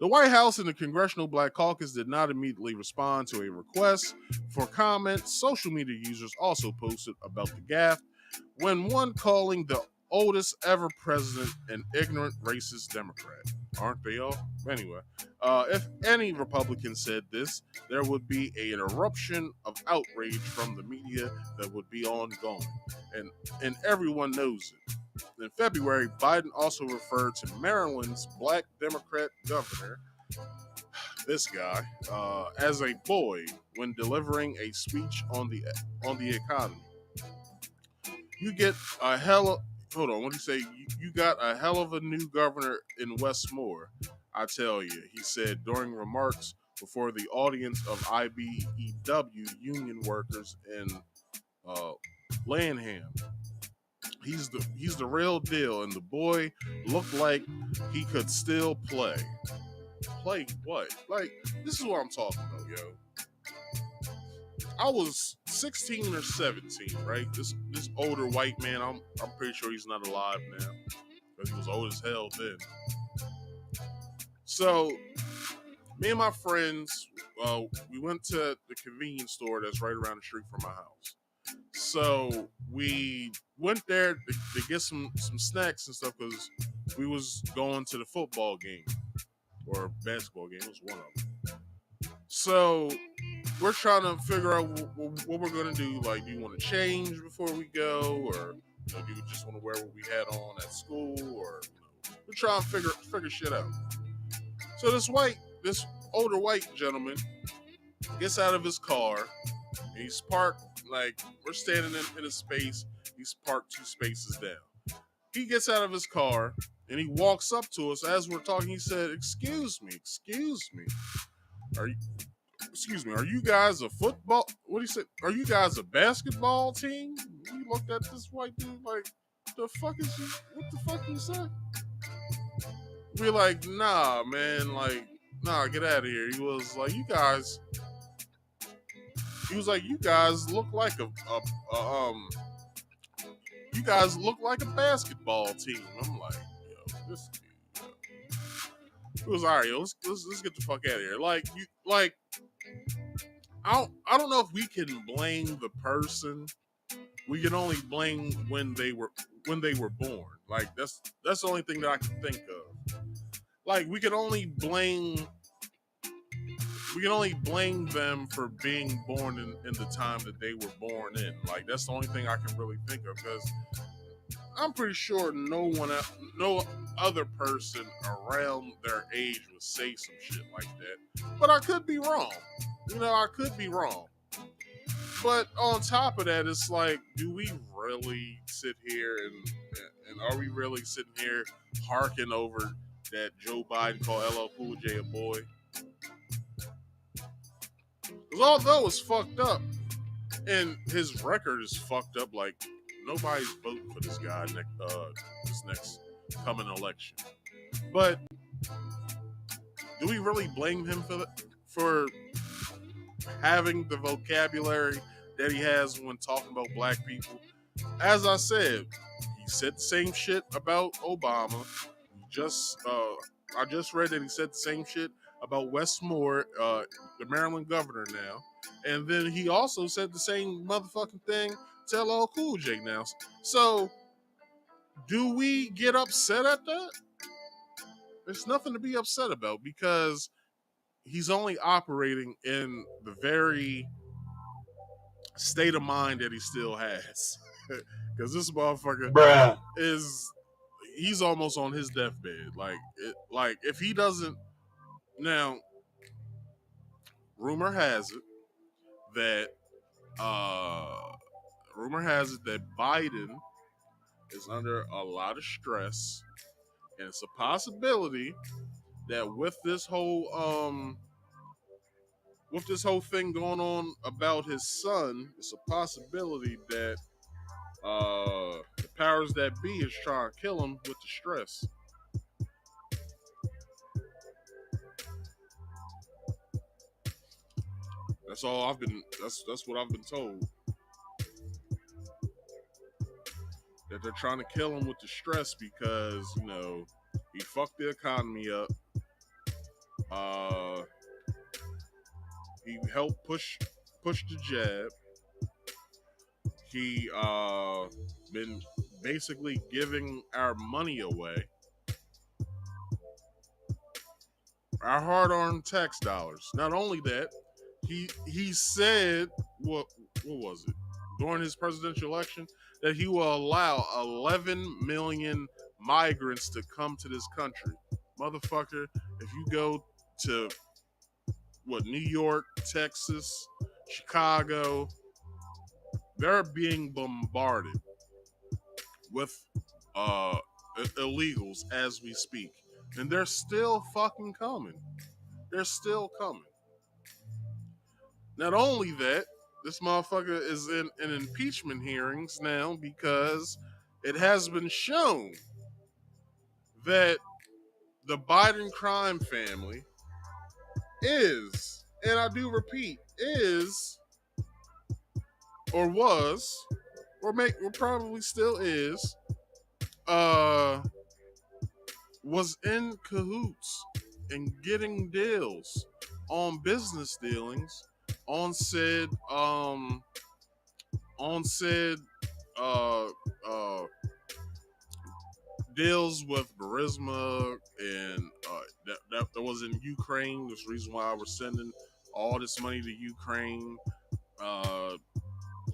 The White House and the Congressional Black Caucus did not immediately respond to a request for comment. Social media users also posted about the gaffe, when one calling the oldest ever president an ignorant racist Democrat. Aren't they all? Anyway, if any Republican said this, there would be an eruption of outrage from the media that would be ongoing, and everyone knows it. In February, Biden also referred to Maryland's black Democrat governor, this guy, as a boy when delivering a speech on the economy. You get a hell of, hold on, what do you say? You got a hell of a new governor in Westmore, I tell you, he said during remarks before the audience of IBEW union workers in Lanham. He's the real deal, and the boy looked like he could still play. Play what? Like, this is what I'm talking about, yo. I was 16 or 17, right? This older white man, I'm pretty sure he's not alive now, because he was old as hell then. So, me and my friends, we went to the convenience store that's right around the street from my house. So we went there to get some snacks and stuff because we was going to the football game or basketball game. It was one of them. So we're trying to figure out what we're gonna do. Like, do you want to change before we go, or do you just want to wear what we had on at school, or we're trying to figure shit out. So this older white gentleman gets out of his car and he's parked. Like, we're standing in a space. He's parked 2 spaces down. He gets out of his car and he walks up to us as we're talking. He said, excuse me. Are you guys a football? What do you say? Are you guys a basketball team? We looked at this white dude like, the fuck is you? What the fuck you say? We're like, nah, man. Like, nah, get out of here. He was like, you guys look like you guys look like a basketball team. I'm like, yo, this dude. It was all right, yo, let's get the fuck out of here. I don't know if we can blame the person. We can only blame when they were born. Like, that's the only thing that I can think of. Like, we can only blame them for being born in the time that they were born in. Like, that's the only thing I can really think of, because I'm pretty sure no other person around their age would say some shit like that. But I could be wrong. I could be wrong. But on top of that, it's like, do we really sit here and are we really sitting here harking over that Joe Biden called LL Cool J a boy? Because although it's fucked up, and his record is fucked up, like, nobody's voting for this guy this next coming election. But do we really blame him for having the vocabulary that he has when talking about black people? As I said, he said the same shit about Obama. I just read that he said the same shit about Westmore, the Maryland governor now. And then he also said the same motherfucking thing to LL Cool J now. So, do we get upset at that? There's nothing to be upset about, because he's only operating in the very state of mind that he still has. Because this motherfucker he's almost on his deathbed. Like, if he doesn't, now, rumor has it that Biden is under a lot of stress, and it's a possibility that with this whole thing going on about his son, it's a possibility that the powers that be is trying to kill him with the stress. That's all I've been. That's what I've been told. That they're trying to kill him with the stress because he fucked the economy up. He helped push the jab. He been basically giving our money away, our hard-earned tax dollars. Not only that, he said what was it during his presidential election that he will allow 11 million migrants to come to this country. Motherfucker, if you go to New York, Texas, Chicago, they're being bombarded with illegals as we speak. And they're still fucking coming. They're still coming. Not only that, this motherfucker is in impeachment hearings now because it has been shown that the Biden crime family is, and I do repeat, is, or was, or probably still is, was in cahoots and getting deals on business dealings on said deals with Burisma and that was in Ukraine. There's the reason why we're sending all this money to Ukraine.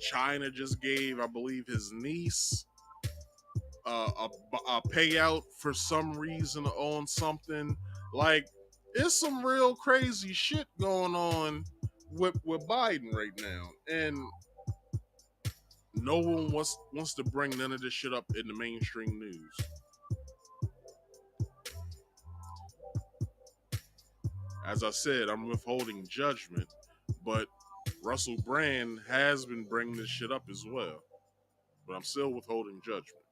China just gave, I believe, his niece a payout for some reason on something. Like, it's some real crazy shit going on with Biden right now, and no one wants to bring none of this shit up in the mainstream news. As I said, I'm withholding judgment, but Russell Brand has been bringing this shit up as well, but I'm still withholding judgment.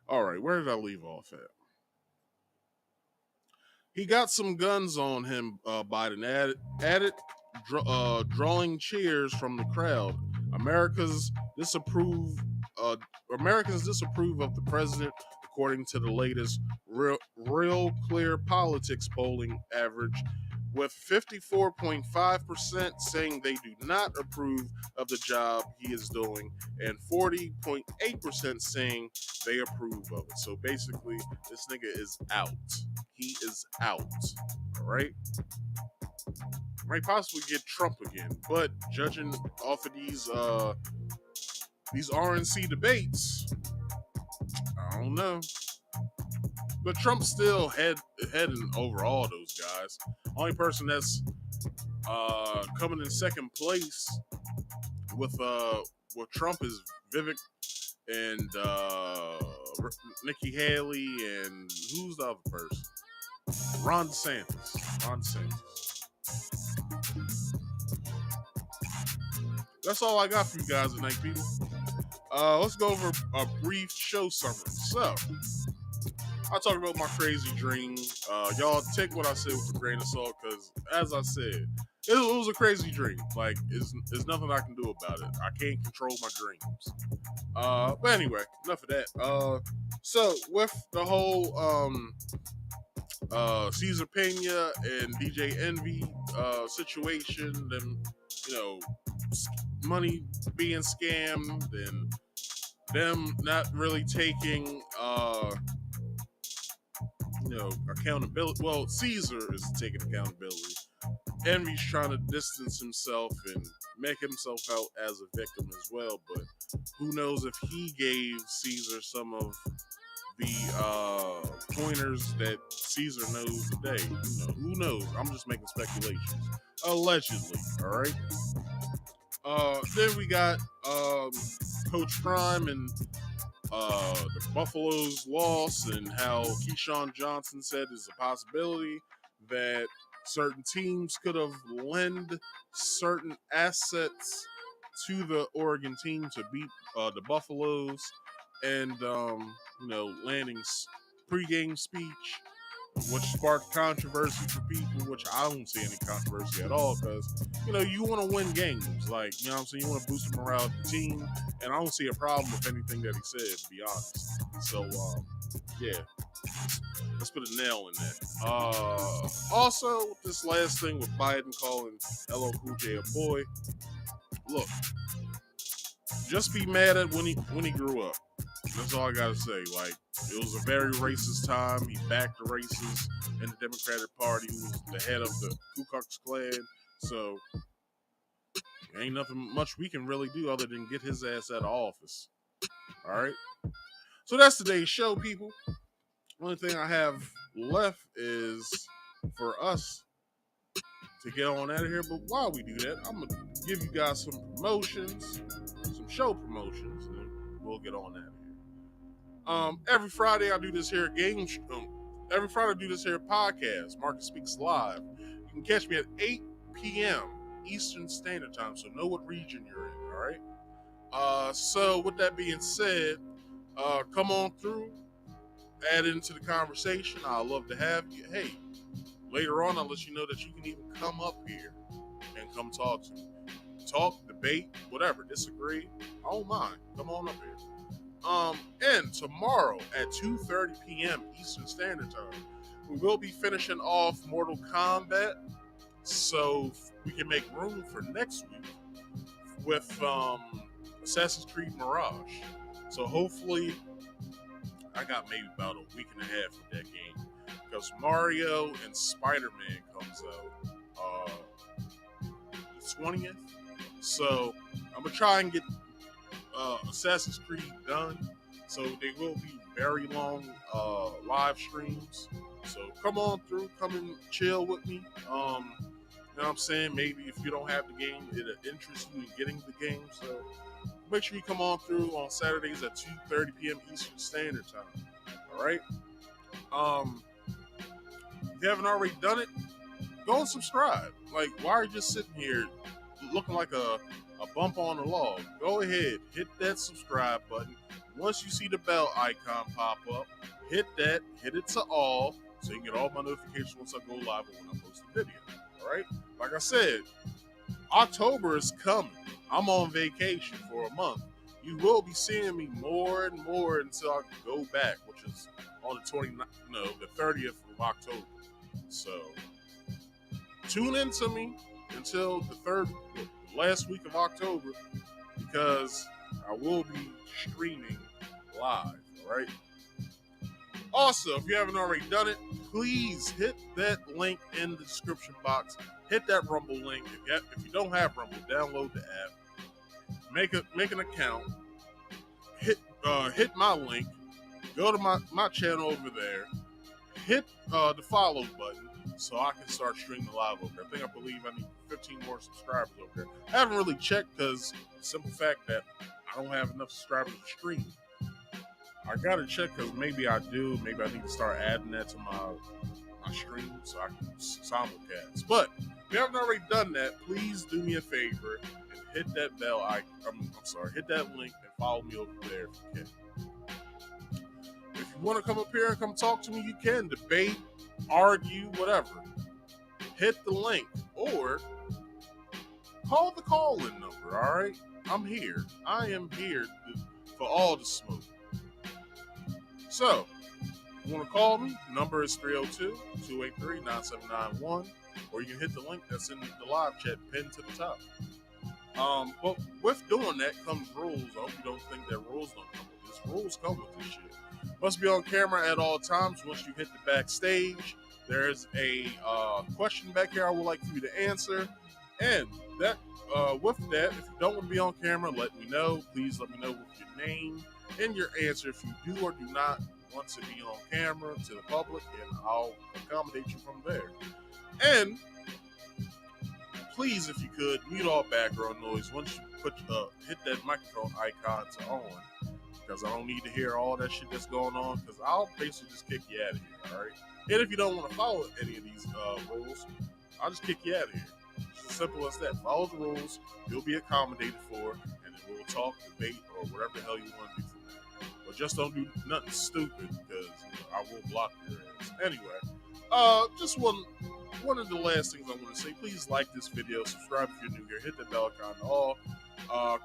All right, where did I leave off at? He got some guns on him, Biden added drawing cheers from the crowd. Americans disapprove of the president, according to the latest Real Clear Politics polling average, with 54.5% saying they do not approve of the job he is doing and 40.8% saying they approve of it. So basically, this nigga is out. He is out. All right? Might possibly get Trump again, but judging off of these RNC debates, I don't know. But Trump's still heading over all those guys. Only person that's coming in second place with Trump is Vivek and Nikki Haley, and who's the other person? Ron DeSantis. That's all I got for you guys tonight, people. Let's go over a brief show summary. So, I talked about my crazy dream. Y'all take what I said with a grain of salt, because as I said, it was a crazy dream. Like, there's nothing I can do about it. I can't control my dreams. But anyway, enough of that. So with the whole Cesar Piña and DJ Envy situation, then money being scammed, and them not really taking accountability. Well, Cesar is taking accountability. Envy's trying to distance himself and make himself out as a victim as well, but who knows if he gave Cesar some of the pointers that Cesar knows today. Who knows? I'm just making speculations. Allegedly, all right? Then we got Coach Prime and the Buffaloes loss and how Keyshawn Johnson said there's a possibility that certain teams could have lent certain assets to the Oregon team to beat the Buffaloes, and Lanning's pregame speech, which sparked controversy for people, which I don't see any controversy at all, because you want to win games, like what I'm saying, you want to boost the morale of the team, and I don't see a problem with anything that he said, to be honest. So yeah, let's put a nail in that. Also, this last thing with Biden calling LL Cool J a boy, look, just be mad at when he grew up. That's all I gotta say. Like, it was a very racist time. He backed the racists in the Democratic Party. He was the head of the Ku Klux Klan. So, ain't nothing much we can really do other than get his ass out of office. All right? So that's today's show, people. Only thing I have left is for us to get on out of here. But while we do that, I'm going to give you guys some promotions, some show promotions, and then we'll get on out of here. Every Friday I do this here every Friday I do this here podcast, Marcus Speaks Live. You can catch me at 8 p.m. Eastern Standard Time, so know what region you're in, all right? So with that being said, come on through, add into the conversation. I'd love to have you. Hey, later on I'll let you know that you can even come up here and come talk to me. Talk, debate, whatever, disagree. I don't mind. Come on up here. And tomorrow at 2:30 p.m. Eastern Standard Time, we will be finishing off Mortal Kombat, so we can make room for next week with Assassin's Creed Mirage. So hopefully, I got maybe about a week and a half with that game, because Mario and Spider-Man comes out the 20th. So I'm gonna try and get Assassin's Creed done, so they will be very long live streams. So come on through, come and chill with me. You know what I'm saying? Maybe if you don't have the game, it'll interest you in getting the game. So make sure you come on through on Saturdays at 2:30 p.m. Eastern Standard Time. All right. If you haven't already done it, go and subscribe. Like, why are you just sitting here looking like a bump on the log? Go ahead, hit that subscribe button. Once you see the bell icon pop up, hit that, hit it to all, so you can get all my notifications once I go live or when I post a video. All right? Like I said, October is coming. I'm on vacation for a month. You will be seeing me more and more until I go back, which is on the 30th of October. So tune in to me until the last week of October, because I will be streaming live, all right? Also, if you haven't already done it, please hit that link in the description box. Hit that Rumble link. If you don't have Rumble, download the app. Make an account. Hit my link. Go to my channel over there. Hit the follow button so I can start streaming live over there. I believe I need 15 more subscribers over there. I haven't really checked, because the simple fact that I don't have enough subscribers to stream. I gotta check, because maybe I do. Maybe I need to start adding that to my stream so I can simulcast. But if you haven't already done that, please do me a favor and hit that bell. Hit that link and follow me over there if you can. If you want to come up here and come talk to me, you can debate, argue, whatever. Hit the link or call the call-in number. All right, I'm here. I am here for all the smoke. So, if you want to call me, number is 302-283-9791, or you can hit the link that's in the live chat pinned to the top. But with doing that comes rules. I hope you don't think that rules don't come with this. Rules come with this shit. Must be on camera at all times. Once you hit the backstage, there's a question back here I would like for you to answer. And that with that, if you don't want to be on camera, let me know. Please let me know with your name and your answer if you do or do not want to be on camera to the public, and I'll accommodate you from there. And please, if you could, mute all background noise once you hit that microphone icon to on, because I don't need to hear all that shit that's going on, because I'll basically just kick you out of here, all right? And if you don't want to follow any of these rules, I'll just kick you out of here. It's as simple as that. Follow the rules, you'll be accommodated for, and then we'll talk, debate, or whatever the hell you want to do from there. But just don't do nothing stupid, because I will block your ass. Anyway, just one of the last things I want to say, please like this video, subscribe if you're new here, hit the bell icon to all.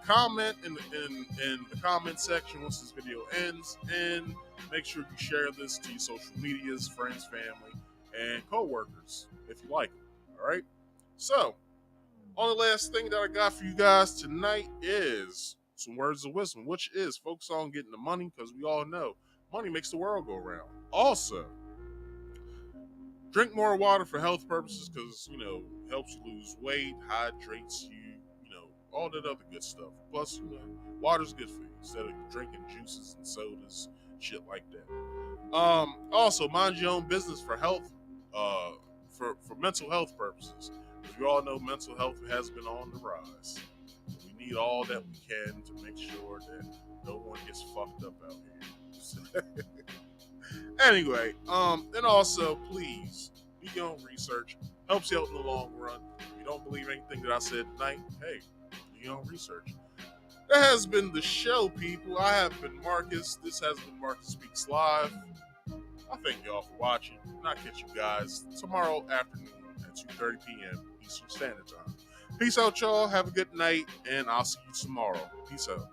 Comment in the comment section once this video ends, and make sure you share this to your social medias, friends, family, and co-workers if you like it. All right. So, only last thing that I got for you guys tonight is some words of wisdom, which is focus on getting the money, because we all know money makes the world go round. Also, drink more water for health purposes, because, helps you lose weight, hydrates you, all that other good stuff. Plus, water's good for you instead of drinking juices and sodas, shit like that. Also, mind your own business for health, for mental health purposes. As we all know, mental health has been on the rise. We need all that we can to make sure that no one gets fucked up out here. Anyway, and also, please, do your own research. Helps you out in the long run. If you don't believe anything that I said tonight, hey, do your own research. That has been the show, people. I have been Marcus. This has been Marcus Speaks Live. I thank y'all for watching. And I'll catch you guys tomorrow afternoon at 2:30 p.m. Eastern Standard Time. Peace out, y'all. Have a good night, and I'll see you tomorrow. Peace out.